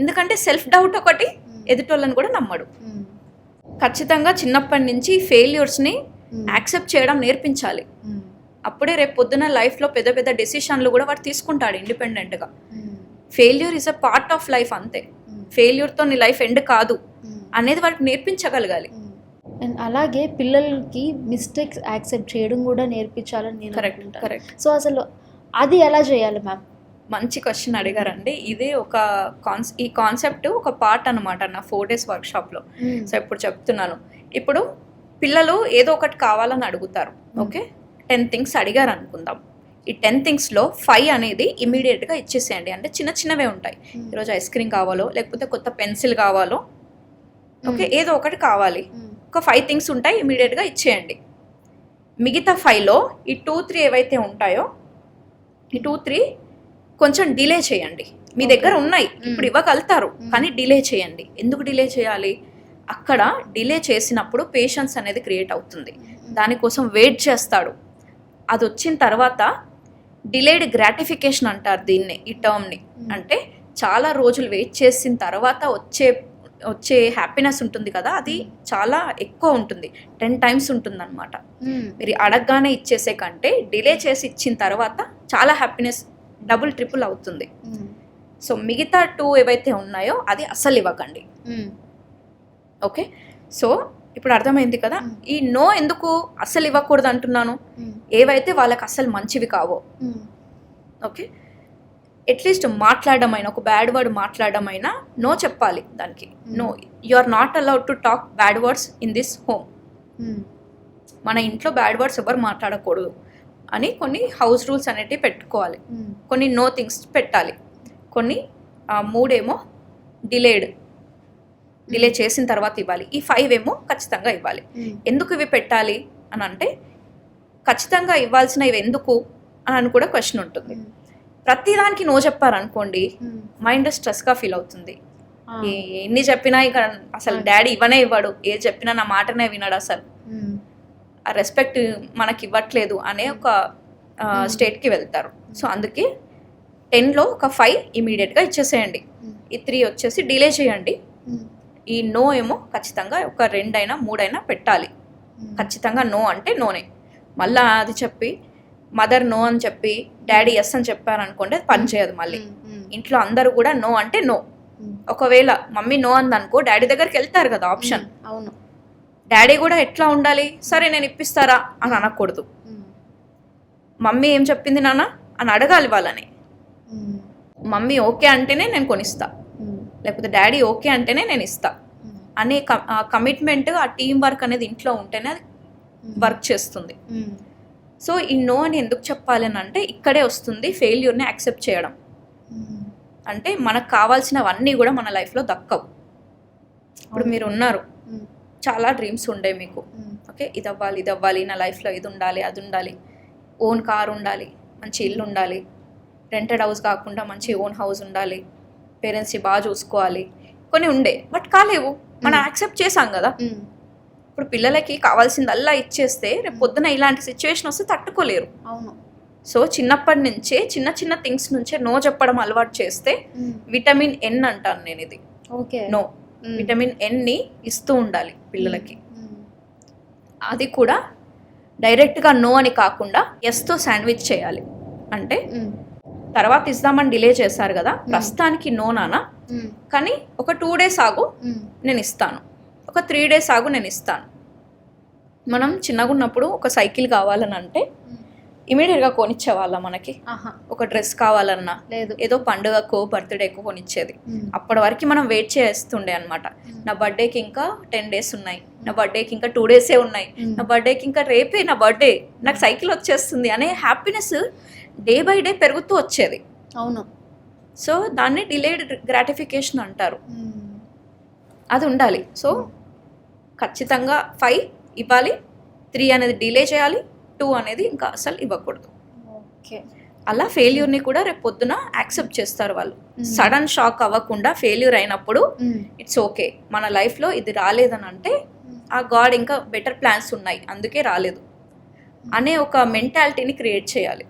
ఎందుకంటే సెల్ఫ్ డౌట్ ఒకటి, ఎదుటి వాళ్ళని కూడా నమ్మడు. ఖచ్చితంగా చిన్నప్పటి నుంచి ఫెయిల్యూర్స్ని యాక్సెప్ట్ చేయడం నేర్పించాలి. అప్పుడే రేపు పొద్దున లైఫ్లో పెద్ద పెద్ద డెసిషన్లు కూడా వాడు తీసుకుంటాడు ఇండిపెండెంట్గా. Failure is a part of life, అంతే. ఫెయిల్యూర్తో నీ లైఫ్ ఎండ్ కాదు అనేది వాడికి నేర్పించగలగాలి. అండ్ అలాగే పిల్లలకి మిస్టేక్స్ యాక్సెప్ట్ చేయడం కూడా నేర్పించాలని నేను కరెక్ట్. సో అసలు అది ఎలా చేయాలి మ్యామ్? మంచి క్వశ్చన్ అడిగారండి. ఇదే ఒక ఈ కాన్సెప్ట్ ఒక పార్ట్ అనమాట నా 4 days వర్క్షాప్లో. సో ఇప్పుడు చెప్తున్నాను. ఇప్పుడు పిల్లలు ఏదో ఒకటి కావాలని అడుగుతారు. ఓకే, 10 things అడిగారు అనుకుందాం. ఈ 10 thingsలో 5 అనేది ఇమీడియట్గా ఇచ్చేసేయండి. అంటే చిన్న చిన్నవే ఉంటాయి. ఈరోజు ఐస్ క్రీమ్ కావాలో, లేకపోతే కొత్త పెన్సిల్ కావాలో, ఓకే ఏదో ఒకటి కావాలి. ఒక 5 things ఉంటాయి, ఇమీడియట్గా ఇచ్చేయండి. మిగతా 5లో ఈ 2-3 ఏవైతే ఉంటాయో ఈ 2-3 కొంచెం డిలే చేయండి. మీ దగ్గర ఉన్నాయి, ఇప్పుడు ఇవ్వగలుగుతారు, కానీ డిలే చేయండి. ఎందుకు డిలే చేయాలి? అక్కడ డిలే చేసినప్పుడు పేషెన్స్ అనేది క్రియేట్ అవుతుంది. దానికోసం వెయిట్ చేస్తాడు. అది వచ్చిన తర్వాత డిలేడ్ గ్రాటిఫికేషన్ అంటారు దీన్ని, ఈ టర్మ్ని. అంటే చాలా రోజులు వెయిట్ చేసిన తర్వాత వచ్చే హ్యాపీనెస్ ఉంటుంది కదా, అది చాలా ఎక్కువ ఉంటుంది, 10 times ఉంటుంది అనమాట. మీరు అడగగానే ఇచ్చేసే కంటే డిలే చేసి ఇచ్చిన తర్వాత చాలా హ్యాపీనెస్ డబుల్ ట్రిపుల్ అవుతుంది. సో మిగతా 2 ఏవైతే ఉన్నాయో అది అస్సలు ఇవ్వకండి. ఓకే, సో ఇప్పుడు అర్థమైంది కదా ఈ నో ఎందుకు అస్సలు ఇవ్వకూడదు అంటున్నాను. ఏవైతే వాళ్ళకి అస్సలు మంచివి కావో, ఓకే అట్లీస్ట్ మాట్లాడమైనా, ఒక బ్యాడ్ వర్డ్ మాట్లాడమైనా నో చెప్పాలి దానికి. No, you are not allowed to talk bad words in this home. మన ఇంట్లో బ్యాడ్ వర్డ్స్ ఎవరు మాట్లాడకూడదు అని కొన్ని హౌస్ రూల్స్ అనేటివి పెట్టుకోవాలి. కొన్ని నో థింగ్స్ పెట్టాలి. కొన్ని 3 ఏమో డిలే చేసిన తర్వాత ఇవ్వాలి. ఈ 5 ఏమో ఖచ్చితంగా ఇవ్వాలి. ఎందుకు ఇవి పెట్టాలి అని అంటే, ఖచ్చితంగా ఇవ్వాల్సిన ఇవి ఎందుకు అని కూడా క్వశ్చన్ ఉంటుంది. ప్రతిదానికి నో చెప్పారనుకోండి, మైండ్ స్ట్రెస్గా ఫీల్ అవుతుంది. ఎన్ని చెప్పినా ఇక అసలు డాడీ ఇవ్వనే ఇవ్వడు, ఏది చెప్పినా నా మాటనే వినడు, అసలు ఆ రెస్పెక్ట్ మనకి ఇవ్వట్లేదు అనే ఒక స్టేట్కి వెళ్తారు. సో అందుకే 10లో ఒక 5 ఇమీడియట్గా ఇచ్చేసేయండి. ఈ 3 వచ్చేసి డిలే చేయండి. ఈ నో ఏమో ఖచ్చితంగా ఒక 2 అయినా 3 అయినా పెట్టాలి. ఖచ్చితంగా నో అంటే నోనే. మళ్ళీ అది చెప్పి మదర్ నో అని చెప్పి డాడీ ఎస్ అని చెప్పారనుకోండి, అది పని చేయదు. మళ్ళీ ఇంట్లో అందరూ కూడా నో అంటే నో. ఒకవేళ మమ్మీ నో అందనుకో, డాడీ దగ్గరికి వెళ్తారు కదా ఆప్షన్. అవును, డాడీ కూడా ఎట్లా ఉండాలి, సరే నేను ఇప్పిస్తారా అని అనకూడదు. మమ్మీ ఏం చెప్పింది నాన్న అని అడగాలి వాళ్ళని. మమ్మీ ఓకే అంటేనే నేను కొనిస్తా, లేకపోతే డాడీ ఓకే అంటేనే నేను ఇస్తా అనే కమిట్మెంట్, ఆ టీం వర్క్ అనేది ఇంట్లో ఉంటేనే అది వర్క్ చేస్తుంది. సో ఈ నో అని ఎందుకు చెప్పాలి అని అంటే, ఇక్కడే వస్తుంది ఫెయిల్యూర్ని యాక్సెప్ట్ చేయడం. అంటే మనకు కావాల్సినవన్నీ కూడా మన లైఫ్లో దక్కవు. ఇప్పుడు మీరు ఉన్నారు, చాలా డ్రీమ్స్ ఉండే మీకు. ఓకే, ఇది అవ్వాలి, నా లైఫ్లో ఇది ఉండాలి, అది ఉండాలి, ఓన్ కార్ ఉండాలి, మంచి ఇల్లు ఉండాలి, రెంటెడ్ హౌస్ కాకుండా మంచి ఓన్ హౌస్ ఉండాలి, పేరెంట్స్ని బాగా చూసుకోవాలి, కొన్ని ఉండే. బట్ కాలేవు, మనం యాక్సెప్ట్ చేసాం కదా. ఇప్పుడు పిల్లలకి కావాల్సిందల్లా ఇచ్చేస్తే రేపు పొద్దున ఇలాంటి సిచ్యువేషన్ వస్తే తట్టుకోలేరు. అవును. సో చిన్నప్పటి నుంచే చిన్న థింగ్స్ నుంచే నో చెప్పడం అలవాటు చేస్తే, విటమిన్ ఎన్ అంటాను నేను ఇది. ఓకే, నో, విటమిన్ ఎన్ని ఇస్తూ ఉండాలి పిల్లలకి. అది కూడా డైరెక్ట్గా నో అని కాకుండా ఎస్తో శాండ్విచ్ చేయాలి. అంటే తర్వాత ఇస్తామని డిలే చేశారు కదా, ప్రస్తుతానికి నో నానా, కానీ ఒక 2 days ఆగు నేను ఇస్తాను, ఒక 3 days ఆగు నేను ఇస్తాను. మనం చిన్నగా ఉన్నప్పుడు ఒక సైకిల్ కావాలని అంటే ఇమీడియట్గా కొనిచ్చేవాళ్ళం. మనకి ఒక డ్రెస్ కావాలన్నా లేదు, ఏదో పండుగకో బర్త్డేకో కొనిచ్చేది. అప్పటి వరకు మనం వెయిట్ చేస్తుండే అనమాట. నా బర్త్డేకి ఇంకా 10 days ఉన్నాయి, నా బర్త్డేకి ఇంకా 2 days ఉన్నాయి, నా బర్త్డేకి ఇంకా రేపే నా బర్త్డే, నాకు సైకిల్ వచ్చేస్తుంది అనే హ్యాపీనెస్ డే బై డే పెరుగుతూ వచ్చేది. అవును. సో దాన్ని డిలేడ్ గ్రాటిఫికేషన్ అంటారు. అది ఉండాలి. సో ఖచ్చితంగా 5 ఇవ్వాలి, 3 అనేది డిలే చేయాలి, 2 అనేది ఇంకా అసలు ఇవ్వకూడదు. ఓకే. అలా ఫెయిల్యూర్ని కూడా రేపు పొద్దున యాక్సెప్ట్ చేస్తారు వాళ్ళు. సడన్ షాక్ అవ్వకుండా ఫెయిల్యూర్ అయినప్పుడు ఇట్స్ ఓకే, మన లైఫ్లో ఇది రాలేదని అంటే ఆ గాడ్ ఇంకా బెటర్ ప్లాన్స్ ఉన్నాయి అందుకే రాలేదు అనే ఒక మెంటాలిటీని క్రియేట్ చేయాలి.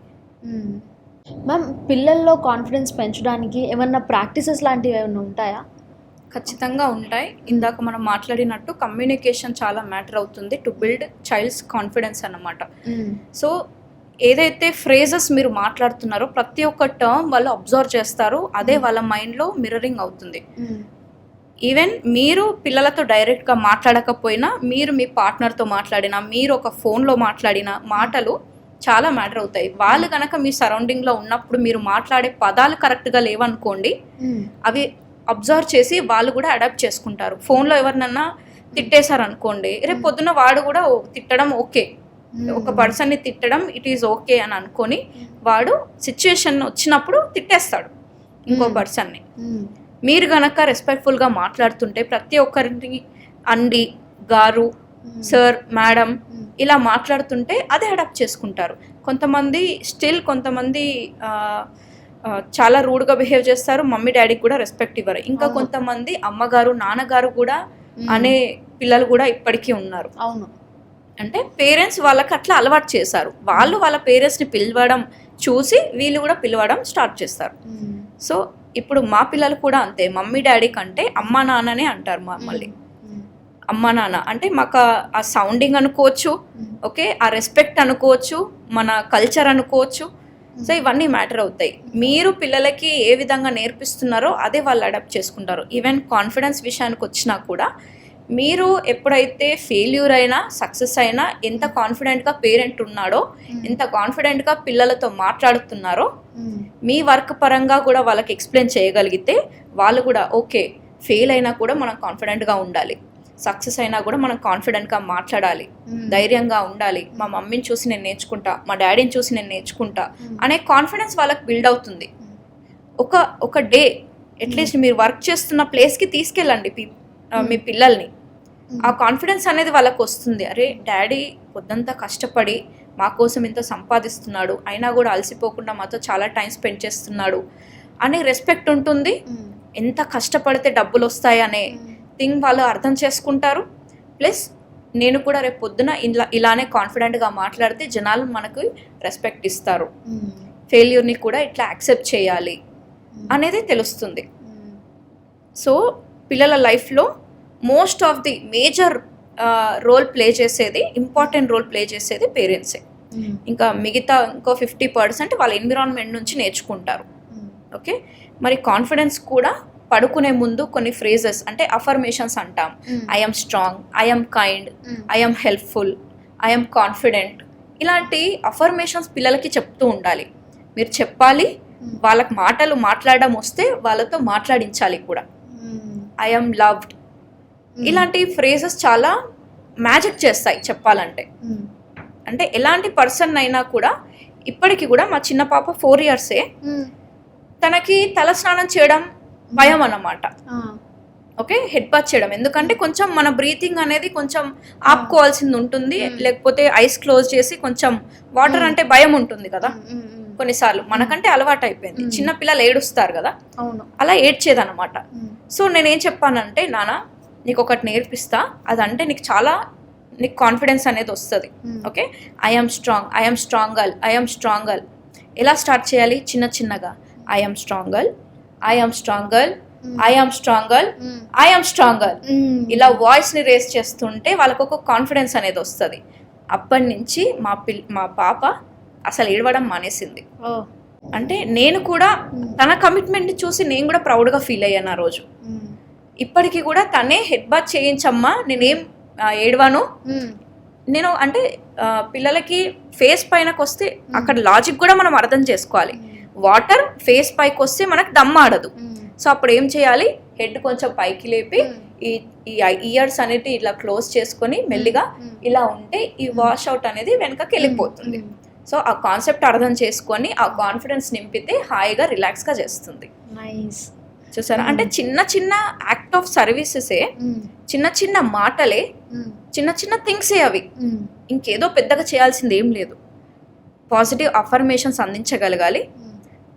మ్యామ్, పిల్లల్లో కాన్ఫిడెన్స్ పెంచడానికి ఏమన్నా ప్రాక్టీసెస్ లాంటివి ఏమైనా ఉంటాయా? ఖచ్చితంగా ఉంటాయి. ఇందాక మనం మాట్లాడినట్టు కమ్యూనికేషన్ చాలా మ్యాటర్ అవుతుంది టు బిల్డ్ చైల్డ్స్ కాన్ఫిడెన్స్ అన్నమాట. సో ఏదైతే ఫ్రేజెస్ మీరు మాట్లాడుతున్నారో ప్రతి ఒక్క టర్మ్ వాళ్ళు అబ్జర్వ్ చేస్తారు, అదే వాళ్ళ మైండ్లో మిర్రరింగ్ అవుతుంది. ఈవెన్ మీరు పిల్లలతో డైరెక్ట్గా మాట్లాడకపోయినా మీరు మీ పార్ట్నర్తో మాట్లాడినా, మీరు ఒక ఫోన్లో మాట్లాడిన మాటలు చాలా మ్యాటర్ అవుతాయి. వాళ్ళు కనుక మీ సరౌండింగ్లో ఉన్నప్పుడు మీరు మాట్లాడే పదాలు కరెక్ట్గా లేవనుకోండి, అవి అబ్జర్వ్ చేసి వాళ్ళు కూడా అడాప్ట్ చేసుకుంటారు. ఫోన్లో ఎవరినన్నా తిట్టేశారనుకోండి, రేపు పొద్దున్న వాడు కూడా తిట్టడం ఓకే, ఒక పర్సన్ని తిట్టడం ఇట్ ఈజ్ ఓకే అని అనుకొని వాడు సిచ్యుయేషన్ వచ్చినప్పుడు తిట్టేస్తాడు ఇంకో పర్సన్ని. మీరు గనక రెస్పెక్ట్ఫుల్గా మాట్లాడుతుంటే ప్రతి ఒక్కరికి అండి, గారు, సార్, మేడం ఇలా మాట్లాడుతుంటే అదే అడాప్ట్ చేసుకుంటారు. కొంతమంది చాలా రూడ్గా బిహేవ్ చేస్తారు, మమ్మీ డాడీకి కూడా రెస్పెక్ట్ ఇవ్వరు. ఇంకా కొంతమంది అమ్మగారు, నాన్నగారు కూడా అనే పిల్లలు కూడా ఇప్పటికీ ఉన్నారు. అవును. అంటే పేరెంట్స్ వాళ్ళకి అట్లా అలవాటు చేశారు, వాళ్ళు వాళ్ళ పేరెంట్స్ని పిలవడం చూసి వీళ్ళు కూడా పిలవడం స్టార్ట్ చేస్తారు. సో ఇప్పుడు మా పిల్లలు కూడా అంతే, మమ్మీ డాడీ కంటే అమ్మా నాన్ననే అంటారు. మళ్ళీ అమ్మా నాన్న అంటే మాకు ఆ సౌండింగ్ అనుకోవచ్చు, ఓకే, ఆ రెస్పెక్ట్ అనుకోవచ్చు, మన కల్చర్ అనుకోవచ్చు. సో ఇవన్నీ మ్యాటర్ అవుతాయి. మీరు పిల్లలకి ఏ విధంగా నేర్పిస్తున్నారో అదే వాళ్ళు అడాప్ట్ చేసుకుంటారు. ఈవెన్ కాన్ఫిడెన్స్ విషయానికి వచ్చినా కూడా మీరు ఎప్పుడైతే ఫెయిల్యూర్ అయినా సక్సెస్ అయినా ఎంత కాన్ఫిడెంట్గా పేరెంట్ ఉన్నాడో, ఎంత కాన్ఫిడెంట్గా పిల్లలతో మాట్లాడుతున్నారో, మీ వర్క్ పరంగా కూడా వాళ్ళకి ఎక్స్ప్లెయిన్ చేయగలిగితే వాళ్ళు కూడా ఓకే, ఫెయిల్ అయినా కూడా మనం కాన్ఫిడెంట్గా ఉండాలి, సక్సెస్ అయినా కూడా మనం కాన్ఫిడెంట్గా మాట్లాడాలి, ధైర్యంగా ఉండాలి, మా మమ్మీని చూసి నేను నేర్చుకుంటా, మా డాడీని చూసి నేను నేర్చుకుంటా అనే కాన్ఫిడెన్స్ వాళ్ళకి బిల్డ్ అవుతుంది. ఒక డే అట్లీస్ట్ మీరు వర్క్ చేస్తున్న ప్లేస్కి తీసుకెళ్ళండి మీ పిల్లల్ని. ఆ కాన్ఫిడెన్స్ అనేది వాళ్ళకి వస్తుంది. అరే డాడీ పొద్దంతా కష్టపడి మా కోసం ఇంత సంపాదిస్తున్నాడు, అయినా కూడా అలసిపోకుండా మాతో చాలా టైం స్పెండ్ చేస్తున్నాడు అనే రెస్పెక్ట్ ఉంటుంది. ఎంత కష్టపడితే డబ్బులు వస్తాయి అనే థింగ్ వాళ్ళు అర్థం చేసుకుంటారు. ప్లస్ నేను కూడా రేపు పొద్దున ఇలానే కాన్ఫిడెంట్గా మాట్లాడితే జనాలు మనకు రెస్పెక్ట్ ఇస్తారు, ఫెయిల్యూర్ని కూడా ఇట్లా యాక్సెప్ట్ చేయాలి అనేది తెలుస్తుంది. సో పిల్లల లైఫ్లో most of the major important role play చేసేది పేరెంట్సే. ఇంకా మిగతా ఇంకో 50% వాళ్ళ ఎన్విరాన్మెంట్ నుంచి నేర్చుకుంటారు. ఓకే, మరి కాన్ఫిడెన్స్ కూడా పడుకునే ముందు కొన్ని ఫ్రేజెస్ అంటే అఫర్మేషన్స్ అంటాం. I'm strong, I'm kind, I'm helpful, I'm confident, ఇలాంటి అఫర్మేషన్స్ పిల్లలకి చెప్తూ ఉండాలి. మీరు చెప్పాలి, వాళ్ళకి మాటలు మాట్లాడడం వస్తే వాళ్ళతో మాట్లాడించాలి కూడా. ఐఎమ్ లవ్డ్, ఇలాంటి ఫ్రేజెస్ చాలా మ్యాజిక్ చేస్తాయి చెప్పాలంటే. అంటే ఎలాంటి పర్సన్ అయినా కూడా ఇప్పటికి కూడా మా చిన్న పాప 4 years, తనకి తల స్నానం చేయడం భయం అన్నమాట. ఓకే, హెడ్ బాత్ చేయడం, ఎందుకంటే కొంచెం మన బ్రీతింగ్ అనేది కొంచెం ఆపుకోవాల్సింది ఉంటుంది, లేకపోతే ఐస్ క్లోజ్ చేసి కొంచెం వాటర్ అంటే భయం ఉంటుంది కదా కొన్నిసార్లు, మనకంటే అలవాటు అయిపోయింది. చిన్న పిల్లలు ఏడుస్తారు కదా, అలా ఏడ్చేదన్నమాట. సో నేనేం చెప్పానంటే, నాన్న నీకు ఒకటి నేర్పిస్తా, అదంటే నీకు కాన్ఫిడెన్స్ అనేది వస్తుంది. Okay, I'm strong, I'm strong girl, I'm strong girl. ఎలా స్టార్ట్ చేయాలి? చిన్నగా I'm strong girl, I'm strong girl, I'm strong girl, I'm strong girl, ఇలా వాయిస్ని రేస్ చేస్తుంటే వాళ్ళకు ఒక కాన్ఫిడెన్స్ అనేది వస్తుంది. అప్పటి నుంచి మా పాప అసలు ఏడవడం మానేసింది. అంటే నేను కూడా తన కమిట్మెంట్ని చూసి నేను కూడా ప్రౌడ్గా ఫీల్ అయ్యాను ఆ రోజు. ఇప్పటికీ కూడా తనే హెడ్ బాత్ చేయించమ్మా, నేనేం ఏడవాను. నేను అంటే పిల్లలకి ఫేస్ పైనకి వస్తే అక్కడ లాజిక్ కూడా మనం అర్థం చేసుకోవాలి. వాటర్ ఫేస్ పైకి వస్తే మనకు దమ్మాడదు. సో అప్పుడు ఏం చేయాలి? హెడ్ కొంచెం పైకి లేపి ఈ ఇయర్స్ అనేది ఇట్లా క్లోజ్ చేసుకొని మెల్లిగా ఇలా ఉంటే ఈ వాష్ అవుట్ అనేది వెనకకి వెళ్ళిపోతుంది. సో ఆ కాన్సెప్ట్ అర్థం చేసుకొని ఆ కాన్ఫిడెన్స్ నింపితే హాయిగా రిలాక్స్గా చేస్తుంది. నైస్. చూసారా, అంటే చిన్న చిన్న యాక్ట్ ఆఫ్ సర్వీసెసే, చిన్న చిన్న మాటలే, చిన్న చిన్న థింగ్సే అవి. ఇంకేదో పెద్దగా చేయాల్సింది ఏం లేదు. పాజిటివ్ అఫర్మేషన్స్ అందించగలగాలి.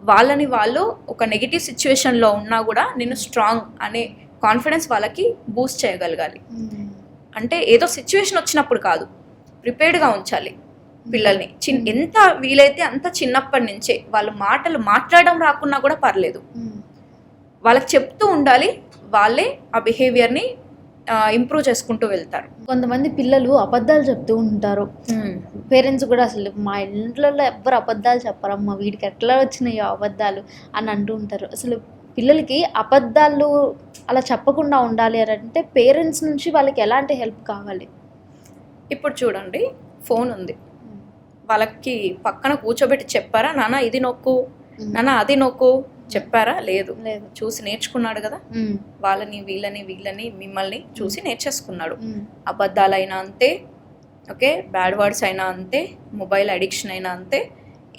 వాళ్ళని వాళ్ళు ఒక నెగిటివ్ సిచ్యువేషన్లో ఉన్నా కూడా నేను స్ట్రాంగ్ అనే కాన్ఫిడెన్స్ వాళ్ళకి బూస్ట్ చేయగలగాలి. అంటే ఏదో సిచ్యువేషన్ వచ్చినప్పుడు కాదు, ప్రిపేర్డ్గా ఉంచాలి పిల్లల్ని. ఎంత వీలైతే అంత చిన్నప్పటి నుంచే వాళ్ళు మాటలు మాట్లాడడం రాకున్నా కూడా పర్లేదు, వాళ్ళకి చెప్తూ ఉండాలి. వాళ్ళే ఆ బిహేవియర్ని ఇంప్రూవ్ చేసుకుంటూ వెళ్తారు. కొంతమంది పిల్లలు అబద్ధాలు చెప్తూ ఉంటారు. పేరెంట్స్ కూడా అసలు మా ఇంట్లో ఎవ్వరు అబద్ధాలు చెప్పరమ్మా, వీడికి ఎట్లా వచ్చినాయో అబద్ధాలు అని అంటూ ఉంటారు. అసలు పిల్లలకి అబద్ధాలు అలా చెప్పకుండా ఉండాలి అని అంటే పేరెంట్స్ నుంచి వాళ్ళకి ఎలాంటి హెల్ప్ కావాలి? ఇప్పుడు చూడండి, ఫోన్ ఉంది, వాళ్ళకి పక్కన కూర్చోబెట్టి చెప్పారా నాన్న ఇది నొక్కు, నాన్న అది నొక్కు, చెప్పారా? లేదు. చూసి నేర్చుకున్నాడు కదా. వాళ్ళని వీళ్ళని మిమ్మల్ని చూసి నేర్చేసుకున్నాడు. అబద్ధాలైనా అంతే, ఓకే, బ్యాడ్ వర్డ్స్ అయినా అంతే, మొబైల్ అడిక్షన్ అయినా అంతే,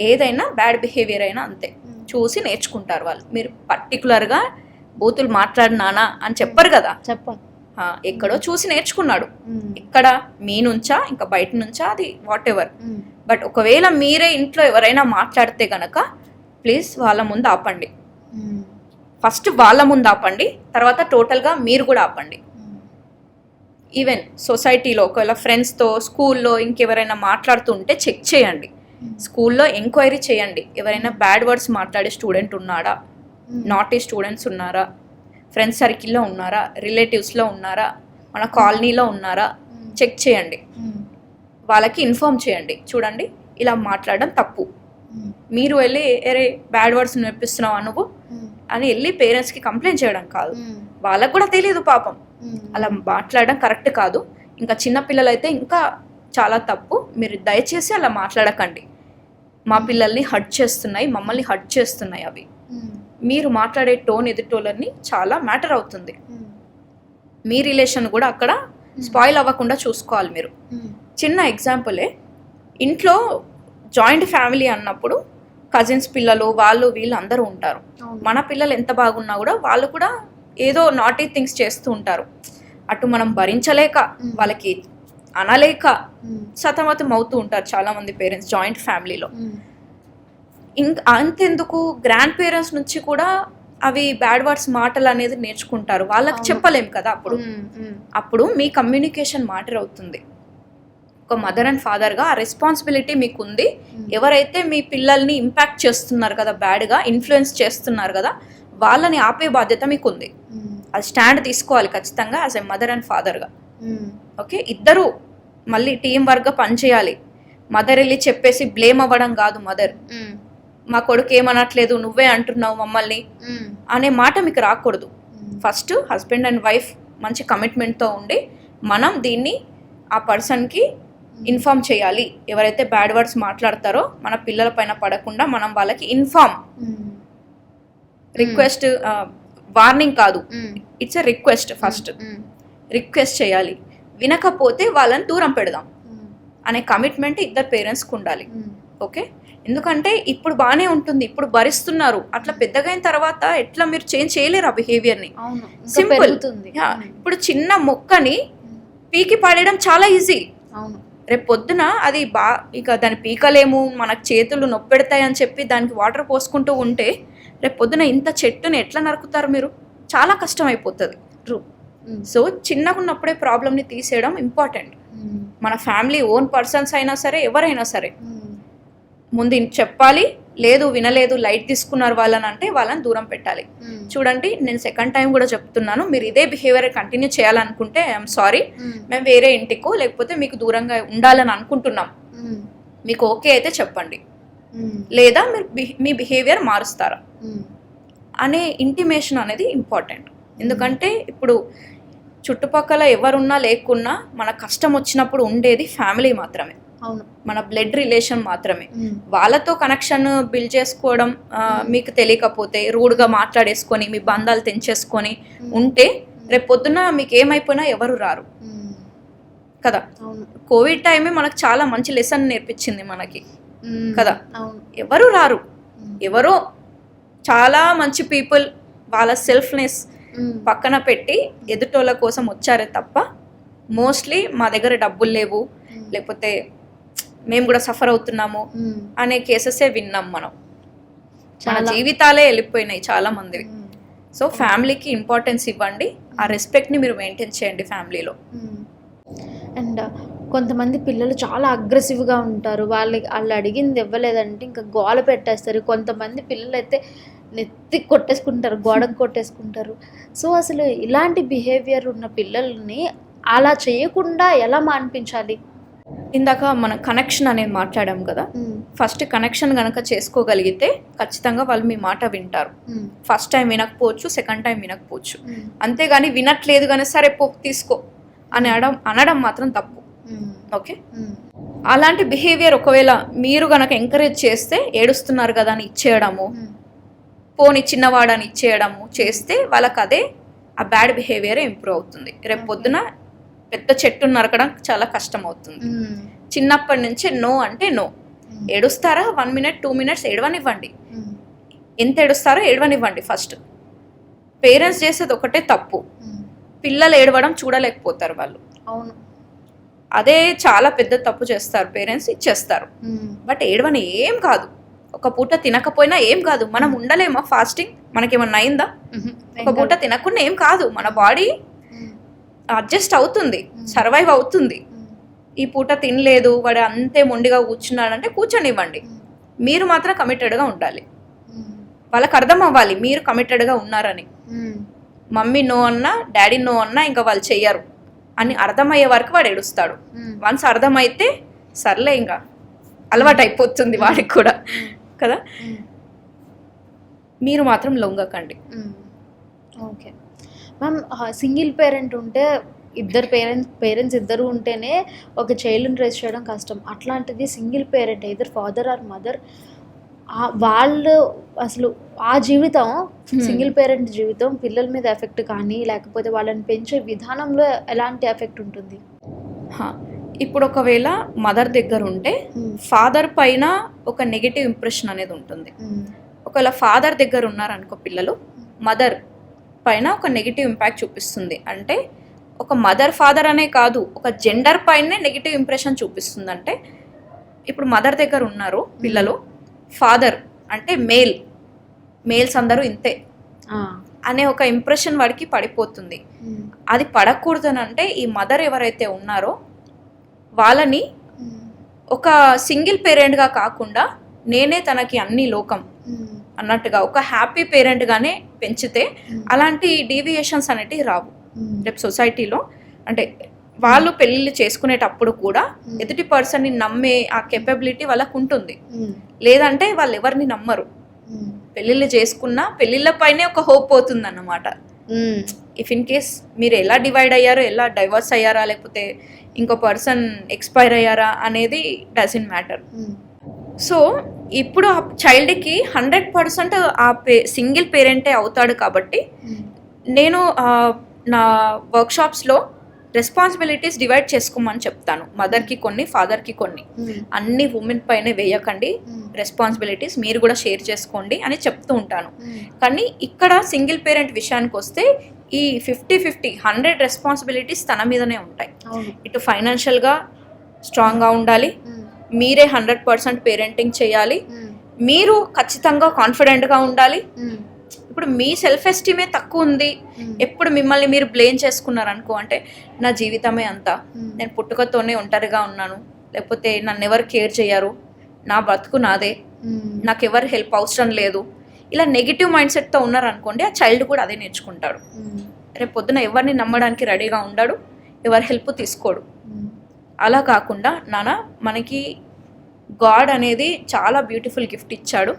ఏదైనా బ్యాడ్ బిహేవియర్ అయినా అంతే, చూసి నేర్చుకుంటారు వాళ్ళు. మీరు పర్టికులర్గా బూతులు మాట్లాడినానా అని చెప్పరు కదా, చెప్పం. ఎక్కడో చూసి నేర్చుకున్నాడు. ఇక్కడ మీ నుంచా ఇంకా బయట నుంచా అది వాట్ ఎవర్. బట్ ఒకవేళ మీరే ఇంట్లో ఎవరైనా మాట్లాడితే గనక ప్లీజ్ వాళ్ళ ముందు ఆపండి. ఫస్ట్ వాళ్ళ ముందు ఆపండి, తర్వాత టోటల్గా మీరు కూడా ఆపండి. ఈవెన్ సొసైటీలో ఒకవేళ ఫ్రెండ్స్తో, స్కూల్లో ఇంకెవరైనా మాట్లాడుతుంటే చెక్ చేయండి. స్కూల్లో ఎంక్వైరీ చేయండి, ఎవరైనా బ్యాడ్ వర్డ్స్ మాట్లాడే స్టూడెంట్ ఉన్నాడా, నాటీ స్టూడెంట్స్ ఉన్నారా, ఫ్రెండ్స్ సర్కిల్లో ఉన్నారా, రిలేటివ్స్లో ఉన్నారా, మన కాలనీలో ఉన్నారా, చెక్ చేయండి. వాళ్ళకి ఇన్ఫార్మ్ చేయండి, చూడండి ఇలా మాట్లాడడం తప్పు. మీరు వెళ్ళి ఏరే బ్యాడ్ వర్డ్స్ నేర్పిస్తున్నావా నువ్వు అని వెళ్ళి పేరెంట్స్కి కంప్లైంట్ చేయడం కాదు. వాళ్ళకు కూడా తెలియదు పాపం, అలా మాట్లాడడం కరెక్ట్ కాదు. ఇంకా చిన్నపిల్లలు అయితే ఇంకా చాలా తప్పు. మీరు దయచేసి అలా మాట్లాడకండి, మా పిల్లల్ని హర్ట్ చేస్తున్నాయి, మమ్మల్ని హర్ట్ చేస్తున్నాయి అవి. మీరు మాట్లాడే టోన్ ఎదుటోళ్ళని చాలా మ్యాటర్ అవుతుంది. మీ రిలేషన్ కూడా అక్కడ స్పాయిల్ అవ్వకుండా చూసుకోవాలి మీరు. చిన్న ఎగ్జాంపులే, ఇంట్లో జాయింట్ ఫ్యామిలీ అన్నప్పుడు కజిన్స్ పిల్లలు వాళ్ళు వీళ్ళు అందరూ ఉంటారు. మన పిల్లలు ఎంత బాగున్నా కూడా వాళ్ళు కూడా ఏదో నాటీ థింగ్స్ చేస్తూ ఉంటారు. అటు మనం భరించలేక వాళ్ళకి అనలేక సతమతం అవుతూ ఉంటారు చాలామంది పేరెంట్స్ జాయింట్ ఫ్యామిలీలో. అంతెందుకు గ్రాండ్ పేరెంట్స్ నుంచి కూడా అవి బ్యాడ్ వర్డ్స్ మాటలు అనేది నేర్చుకుంటారు. వాళ్ళకి చెప్పలేం కదా అప్పుడు మీ కమ్యూనికేషన్ మ్యాటర్ అవుతుంది. ఒక మదర్ అండ్ ఫాదర్గా ఆ రెస్పాన్సిబిలిటీ మీకు ఉంది. ఎవరైతే మీ పిల్లల్ని ఇంపాక్ట్ చేస్తున్నారు కదా, బ్యాడ్గా ఇన్ఫ్లుయెన్స్ చేస్తున్నారు కదా, వాళ్ళని ఆపే బాధ్యత మీకు ఉంది. అది స్టాండ్ తీసుకోవాలి ఖచ్చితంగా యాజ్ ఎ మదర్ అండ్ ఫాదర్గా. ఓకే, ఇద్దరు మళ్ళీ టీం వర్క్గా పనిచేయాలి. మదర్ వెళ్ళి చెప్పేసి బ్లేమ్ అవ్వడం కాదు. మదర్ మా కొడుకు ఏమనట్లేదు నువ్వే అంటున్నావు మమ్మల్ని అనే మాట మీకు రాకూడదు. ఫస్ట్ హస్బెండ్ అండ్ వైఫ్ మంచి కమిట్మెంట్తో ఉండి మనం దీన్ని ఆ పర్సన్కి ఇన్ఫార్మ్ చేయాలి. ఎవరైతే బ్యాడ్ వర్డ్స్ మాట్లాడతారో మన పిల్లల పైన పడకుండా మనం వాళ్ళకి ఇన్ఫార్మ్, రిక్వెస్ట్, వార్నింగ్ కాదు, it's a request. First request చేయాలి. వినకపోతే వాళ్ళని దూరం పెడదాం అనే కమిట్మెంట్ ఇద్దరు పేరెంట్స్కి ఉండాలి. ఓకే, ఎందుకంటే ఇప్పుడు బాగానే ఉంటుంది, ఇప్పుడు భరిస్తున్నారు. అట్లా పెద్దగా అయిన తర్వాత ఎట్లా మీరు చేంజ్ చేయలేరు ఆ బిహేవియర్ని. సింపుల్. ఇప్పుడు చిన్న మొక్కని పీకి పాడేయడం చాలా ఈజీ. రేపు పొద్దున అది ఇక దాన్ని పీకలేము, మనకు చేతులు నొప్పెడతాయి అని చెప్పి దానికి వాటర్ పోసుకుంటూ ఉంటే రేపు పొద్దున ఇంత చెట్టుని ఎట్లా నరుకుతారు మీరు? చాలా కష్టం అయిపోతుంది. సో చిన్నగా ఉన్నప్పుడే ప్రాబ్లమ్ని తీసేయడం ఇంపార్టెంట్. మన ఫ్యామిలీ ఓన్ పర్సన్స్ అయినా సరే, ఎవరైనా సరే ముందు చెప్పాలి. లేదు వినలేదు, లైట్ తీసుకున్నారు వాళ్ళని అంటే వాళ్ళని దూరం పెట్టాలి. చూడండి, నేను సెకండ్ టైం కూడా చెప్తున్నాను, మీరు ఇదే బిహేవియర్ కంటిన్యూ చేయాలనుకుంటే ఐఎమ్ సారీ, మేము వేరే ఇంటికో లేకపోతే మీకు దూరంగా ఉండాలని అనుకుంటున్నాం, మీకు ఓకే అయితే చెప్పండి, లేదా మీరు మీ బిహేవియర్ మారుస్తారా అనే ఇంటిమేషన్ అనేది ఇంపార్టెంట్. ఎందుకంటే ఇప్పుడు చుట్టుపక్కల ఎవరున్నా లేకున్నా మన కష్టం వచ్చినప్పుడు ఉండేది ఫ్యామిలీ మాత్రమే, మన బ్లడ్ రిలేషన్ మాత్రమే. వాళ్ళతో కనెక్షన్ బిల్డ్ చేసుకోవడం మీకు తెలియకపోతే రూడ్గా మాట్లాడేసుకొని మీ బంధాలు తెంచేసుకొని ఉంటే రేపు పొద్దున మీకు ఏమైపోయినా ఎవరు రారు కదా. కోవిడ్ టైమే మనకు చాలా మంచి లెసన్ నేర్పించింది మనకి. కదా. అవును. ఎవరు రారు, ఎవరో చాలా మంచి పీపుల్ వాళ్ళ సెల్ఫ్నెస్ పక్కన పెట్టి ఎదుటోళ్ళ కోసం వచ్చారే తప్ప మోస్ట్లీ మా దగ్గర డబ్బులు లేవు, లేకపోతే మేము కూడా సఫర్ అవుతున్నాము అనే కేసెసే విన్నాం మనం. మన జీవితాలే వెళ్ళిపోయినాయి చాలా మందివి. సో ఫ్యామిలీకి ఇంపార్టెన్స్ ఇవ్వండి, ఆ రెస్పెక్ట్ని మీరు మెయింటైన్ చేయండి ఫ్యామిలీలో. అండ్ కొంతమంది పిల్లలు చాలా అగ్రెసివ్గా ఉంటారు, వాళ్ళు అడిగింది ఇవ్వలేదంటే ఇంకా గోల పెట్టేస్తారు. కొంతమంది పిల్లలు అయితే నెత్తి కొట్టేసుకుంటారు, గోడకు కొట్టేసుకుంటారు. సో అసలు ఇలాంటి బిహేవియర్ ఉన్న పిల్లల్ని అలా చేయకుండా ఎలా మాన్పించాలి? ఇందాక మనం కనెక్షన్ అనేది మాట్లాడాం కదా. ఫస్ట్ కనెక్షన్ కనుక చేసుకోగలిగితే ఖచ్చితంగా వాళ్ళు మీ మాట వింటారు. ఫస్ట్ టైం వినకపోవచ్చు, సెకండ్ టైం వినకపోవచ్చు, అంతేగాని వినట్లేదు కానీ సరే పో తీసుకో అని అనడం మాత్రం తప్పు. ఓకే, అలాంటి బిహేవియర్ ఒకవేళ మీరు కనుక ఎంకరేజ్ చేస్తే ఏడుస్తున్నారు కదా అని ఇచ్చేయడము, పోని చిన్నవాడని ఇచ్చేయడము చేస్తే వాళ్ళకి అదే ఆ బ్యాడ్ బిహేవియర్ ఇంప్రూవ్ అవుతుంది. రేపు పొద్దున పెద్ద చెట్టు నరకడం చాలా కష్టం అవుతుంది. చిన్నప్పటి నుంచే నో అంటే నో. ఏడుస్తారా 1 minute 2 minutes ఏడవనివ్వండి, ఎంత ఏడుస్తారో ఏడవనివ్వండి. ఫస్ట్ పేరెంట్స్ చేసేది ఒకటే తప్పు, పిల్లలు ఏడవడం చూడలేకపోతారు వాళ్ళు. అవును, అదే చాలా పెద్ద తప్పు చేస్తారు పేరెంట్స్, ఇచ్చేస్తారు. బట్ ఏడవని ఏం కాదు, ఒక పూట తినకపోయినా ఏం కాదు. మనం ఉండలేమా ఫాస్టింగ్? మనకేమన్నా అయిందా? ఒక పూట తినకుండా ఏం కాదు, మన బాడీ అడ్జస్ట్ అవుతుంది, సర్వైవ్ అవుతుంది. ఈ పూట తినలేదు, వాడు అంతే మొండిగా కూర్చున్నాడంటే కూర్చొనివ్వండి. మీరు మాత్రం కమిటెడ్గా ఉండాలి, వాళ్ళకి అర్థం అవ్వాలి మీరు కమిటెడ్గా ఉన్నారని. మమ్మీ నో అన్నా డాడీ నో అన్నా ఇంకా వాళ్ళు చెయ్యరు అని అర్థమయ్యే వరకు వాడు ఏడుస్తాడు. వన్స్ అర్థమైతే సర్లే ఇంకా అలవాటు అయిపోతుంది వాడికి కూడా కదా. మీరు మాత్రం లొంగకండి. ఓకే మ్యామ్, సింగిల్ పేరెంట్ ఉంటే ఇద్దరు పేరెంట్స్ ఇద్దరు ఉంటేనే ఒక చైల్డ్ని రేస్ చేయడం కష్టం. అట్లాంటిది single parent either father or mother, వాళ్ళు అసలు ఆ జీవితం సింగిల్ పేరెంట్ జీవితం పిల్లల మీద ఎఫెక్ట్ కానీ లేకపోతే వాళ్ళని పెంచే విధానంలో ఎలాంటి ఎఫెక్ట్ ఉంటుంది? ఇప్పుడు ఒకవేళ మదర్ దగ్గర ఉంటే ఫాదర్ పైన ఒక నెగిటివ్ ఇంప్రెషన్ అనేది ఉంటుంది. ఒకవేళ ఫాదర్ దగ్గర ఉన్నారనుకో పిల్లలు, మదర్ పైన ఒక నెగిటివ్ ఇంపాక్ట్ చూపిస్తుంది. అంటే ఒక మదర్ ఫాదర్ అనే కాదు, ఒక జెండర్ పైనే నెగిటివ్ ఇంప్రెషన్ చూపిస్తుంది. అంటే ఇప్పుడు మదర్ దగ్గర ఉన్నారు పిల్లలు, ఫాదర్ అంటే మేల్స్ అందరూ ఇంతే అనే ఒక ఇంప్రెషన్ వాడికి పడిపోతుంది. అది పడకూడదనంటే ఈ మదర్ ఎవరైతే ఉన్నారో వాళ్ళని ఒక సింగిల్ పేరెంట్గా కాకుండా నేనే తనకి అన్ని లోకం అన్నట్టుగా ఒక హ్యాపీ పేరెంట్గానే పెంచితే అలాంటి డీవియేషన్స్ అనేటివి రావు రేపు సొసైటీలో. అంటే వాళ్ళు పెళ్ళిళ్ళు చేసుకునేటప్పుడు కూడా ఎదుటి పర్సన్ని నమ్మే ఆ కెపబిలిటీ వాళ్ళకు ఉంటుంది. లేదంటే వాళ్ళు ఎవరిని నమ్మరు. పెళ్ళిళ్ళు చేసుకున్నా పెళ్ళిళ్ళపైనే ఒక హోప్ పోతుంది అన్నమాట. ఇఫ్ ఇన్ కేస్ మీరు ఎలా డివైడ్ అయ్యారో, ఎలా డైవర్స్ అయ్యారా, లేకపోతే ఇంకో పర్సన్ ఎక్స్పైర్ అయ్యారా అనేది డజంట్ మ్యాటర్. సో ఇప్పుడు ఆ చైల్డ్కి 100% ఆ సింగిల్ పేరెంటే అవుతాడు. కాబట్టి నేను నా వర్క్షాప్స్లో రెస్పాన్సిబిలిటీస్ డివైడ్ చేసుకోమని చెప్తాను. మదర్కి కొన్ని, ఫాదర్కి కొన్ని. అన్ని ఉమెన్ పైన వేయకండి రెస్పాన్సిబిలిటీస్, మీరు కూడా షేర్ చేసుకోండి అని చెప్తూ ఉంటాను. కానీ ఇక్కడ సింగిల్ పేరెంట్ విషయానికి వస్తే ఈ 50-50 100 రెస్పాన్సిబిలిటీస్ తన మీదనే ఉంటాయి. ఇటు ఫైనాన్షియల్గా స్ట్రాంగ్గా ఉండాలి, మీరే 100% పేరెంటింగ్ చేయాలి, మీరు ఖచ్చితంగా కాన్ఫిడెంట్గా ఉండాలి. ఇప్పుడు మీ సెల్ఫ్ ఎస్టీమే తక్కువ ఉంది, ఎప్పుడు మిమ్మల్ని మీరు బ్లేమ్ చేసుకున్నారనుకో, అంటే నా జీవితమే అంతా, నేను పుట్టుకతోనే ఒంటరిగా ఉన్నాను, లేకపోతే నన్ను ఎవరు కేర్ చేయరు, నా బతుకు నాదే, నాకు ఎవరు హెల్ప్ అవసరం లేదు, ఇలా నెగిటివ్ మైండ్ సెట్తో ఉన్నారనుకోండి, ఆ చైల్డ్ కూడా అదే నేర్చుకుంటాడు. రేపు పొద్దున ఎవరిని నమ్మడానికి రెడీగా ఉండడు, ఎవరి హెల్ప్ తీసుకోడు. అలా కాకుండా నాన్న మనకి గాడ్ అనేది చాలా బ్యూటిఫుల్ గిఫ్ట్ ఇచ్చాడు,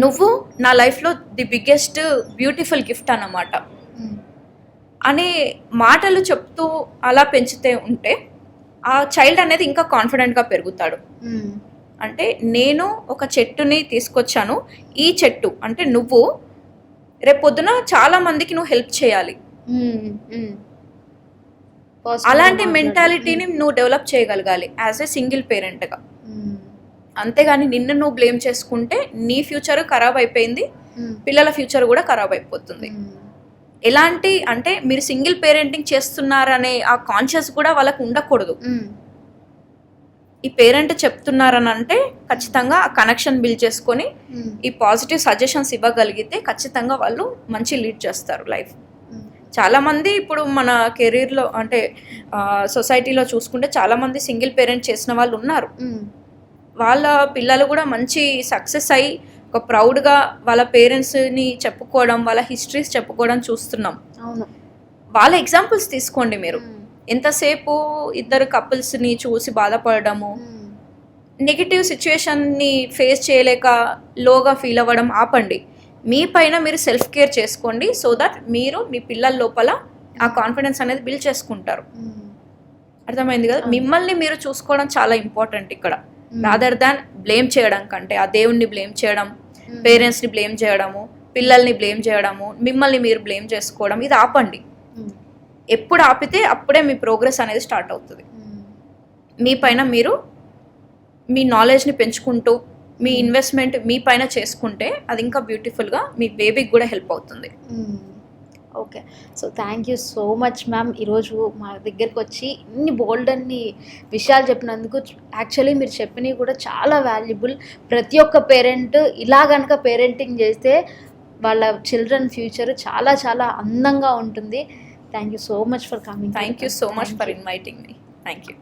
నువ్వు నా లైఫ్లో ది బిగ్గెస్ట్ బ్యూటిఫుల్ గిఫ్ట్ అన్నమాట అనే మాటలు చెప్తూ అలా పెంచితే ఉంటే ఆ చైల్డ్ అనేది ఇంకా కాన్ఫిడెంట్గా పెరుగుతాడు. అంటే నేను ఒక చెట్టుని తీసుకొచ్చాను, ఈ చెట్టు అంటే నువ్వు రేపొద్దున చాలా మందికి నువ్వు హెల్ప్ చేయాలి, అలాంటి మెంటాలిటీని నువ్వు డెవలప్ చేయగలగాలి యాజ్ ఏ సింగిల్ పేరెంట్గా. అంతేగాని నిన్ను నువ్వు బ్లేమ్ చేసుకుంటే నీ ఫ్యూచర్ ఖరాబ్ అయిపోయింది, పిల్లల ఫ్యూచర్ కూడా ఖరాబ్ అయిపోతుంది. ఎలాంటి అంటే మీరు సింగిల్ పేరెంటింగ్ చేస్తున్నారనే ఆ కాన్షియస్ కూడా వాళ్ళకు ఉండకూడదు. ఈ పేరెంట్ చెప్తున్నారని అంటే ఖచ్చితంగా ఆ కనెక్షన్ బిల్డ్ చేసుకొని ఈ పాజిటివ్ సజెషన్స్ ఇవ్వగలిగితే ఖచ్చితంగా వాళ్ళు మంచి లీడ్ చేస్తారు లైఫ్. చాలామంది ఇప్పుడు మన కెరీర్లో అంటే సొసైటీలో చూసుకుంటే చాలామంది సింగిల్ పేరెంట్ చేసిన వాళ్ళు ఉన్నారు. వాళ్ళ పిల్లలు కూడా మంచి సక్సెస్ అయ్యి ఒక ప్రౌడ్గా వాళ్ళ పేరెంట్స్ని చెప్పుకోవడం, వాళ్ళ హిస్టరీస్ చెప్పుకోవడం చూస్తున్నాం. అవును, వాళ్ళ ఎగ్జాంపుల్స్ తీసుకోండి మీరు. ఎంతసేపు ఇద్దరు కపుల్స్ని చూసి బాధపడము, నెగిటివ్ సిచ్యువేషన్ని ఫేస్ చేయలేక లోగా ఫీల్ అవ్వడం ఆపండి. మీ పైన మీరు సెల్ఫ్ కేర్ చేసుకోండి, సో దట్ మీరు మీ పిల్లల లోపల ఆ కాన్ఫిడెన్స్ అనేది బిల్డ్ చేసుకుంటారు. అర్థమైంది కదా? మిమ్మల్ని మీరు చూసుకోవడం చాలా ఇంపార్టెంట్ ఇక్కడ, రాదర్ దాన్ బ్లేమ్ చేయడం కంటే. ఆ దేవుణ్ణి బ్లేమ్ చేయడం, పేరెంట్స్ని బ్లేమ్ చేయడము, పిల్లల్ని బ్లేమ్ చేయడము, మిమ్మల్ని మీరు బ్లేమ్ చేసుకోవడం, ఇది ఆపండి. ఎప్పుడు ఆపితే అప్పుడే మీ ప్రోగ్రెస్ అనేది స్టార్ట్ అవుతుంది. మీ పైన మీరు మీ నాలెడ్జ్ని పెంచుకుంటూ మీ ఇన్వెస్ట్మెంట్ మీ పైన చేసుకుంటే అది ఇంకా బ్యూటిఫుల్గా మీ బేబీకి కూడా హెల్ప్ అవుతుంది. Okay, so thank you so much ma'am. ఈరోజు మా దగ్గరికి వచ్చి ఇన్ని బోల్డ్ అన్ని విషయాలు చెప్పినందుకు. యాక్చువల్లీ మీరు చెప్పినవి కూడా చాలా వాల్యుబుల్. ప్రతి ఒక్క పేరెంట్ ఇలా కనుక పేరెంటింగ్ చేస్తే వాళ్ళ చిల్డ్రన్ ఫ్యూచర్ చాలా చాలా అందంగా ఉంటుంది. Thank you so much for coming. Thank you so much for inviting me. Thank you.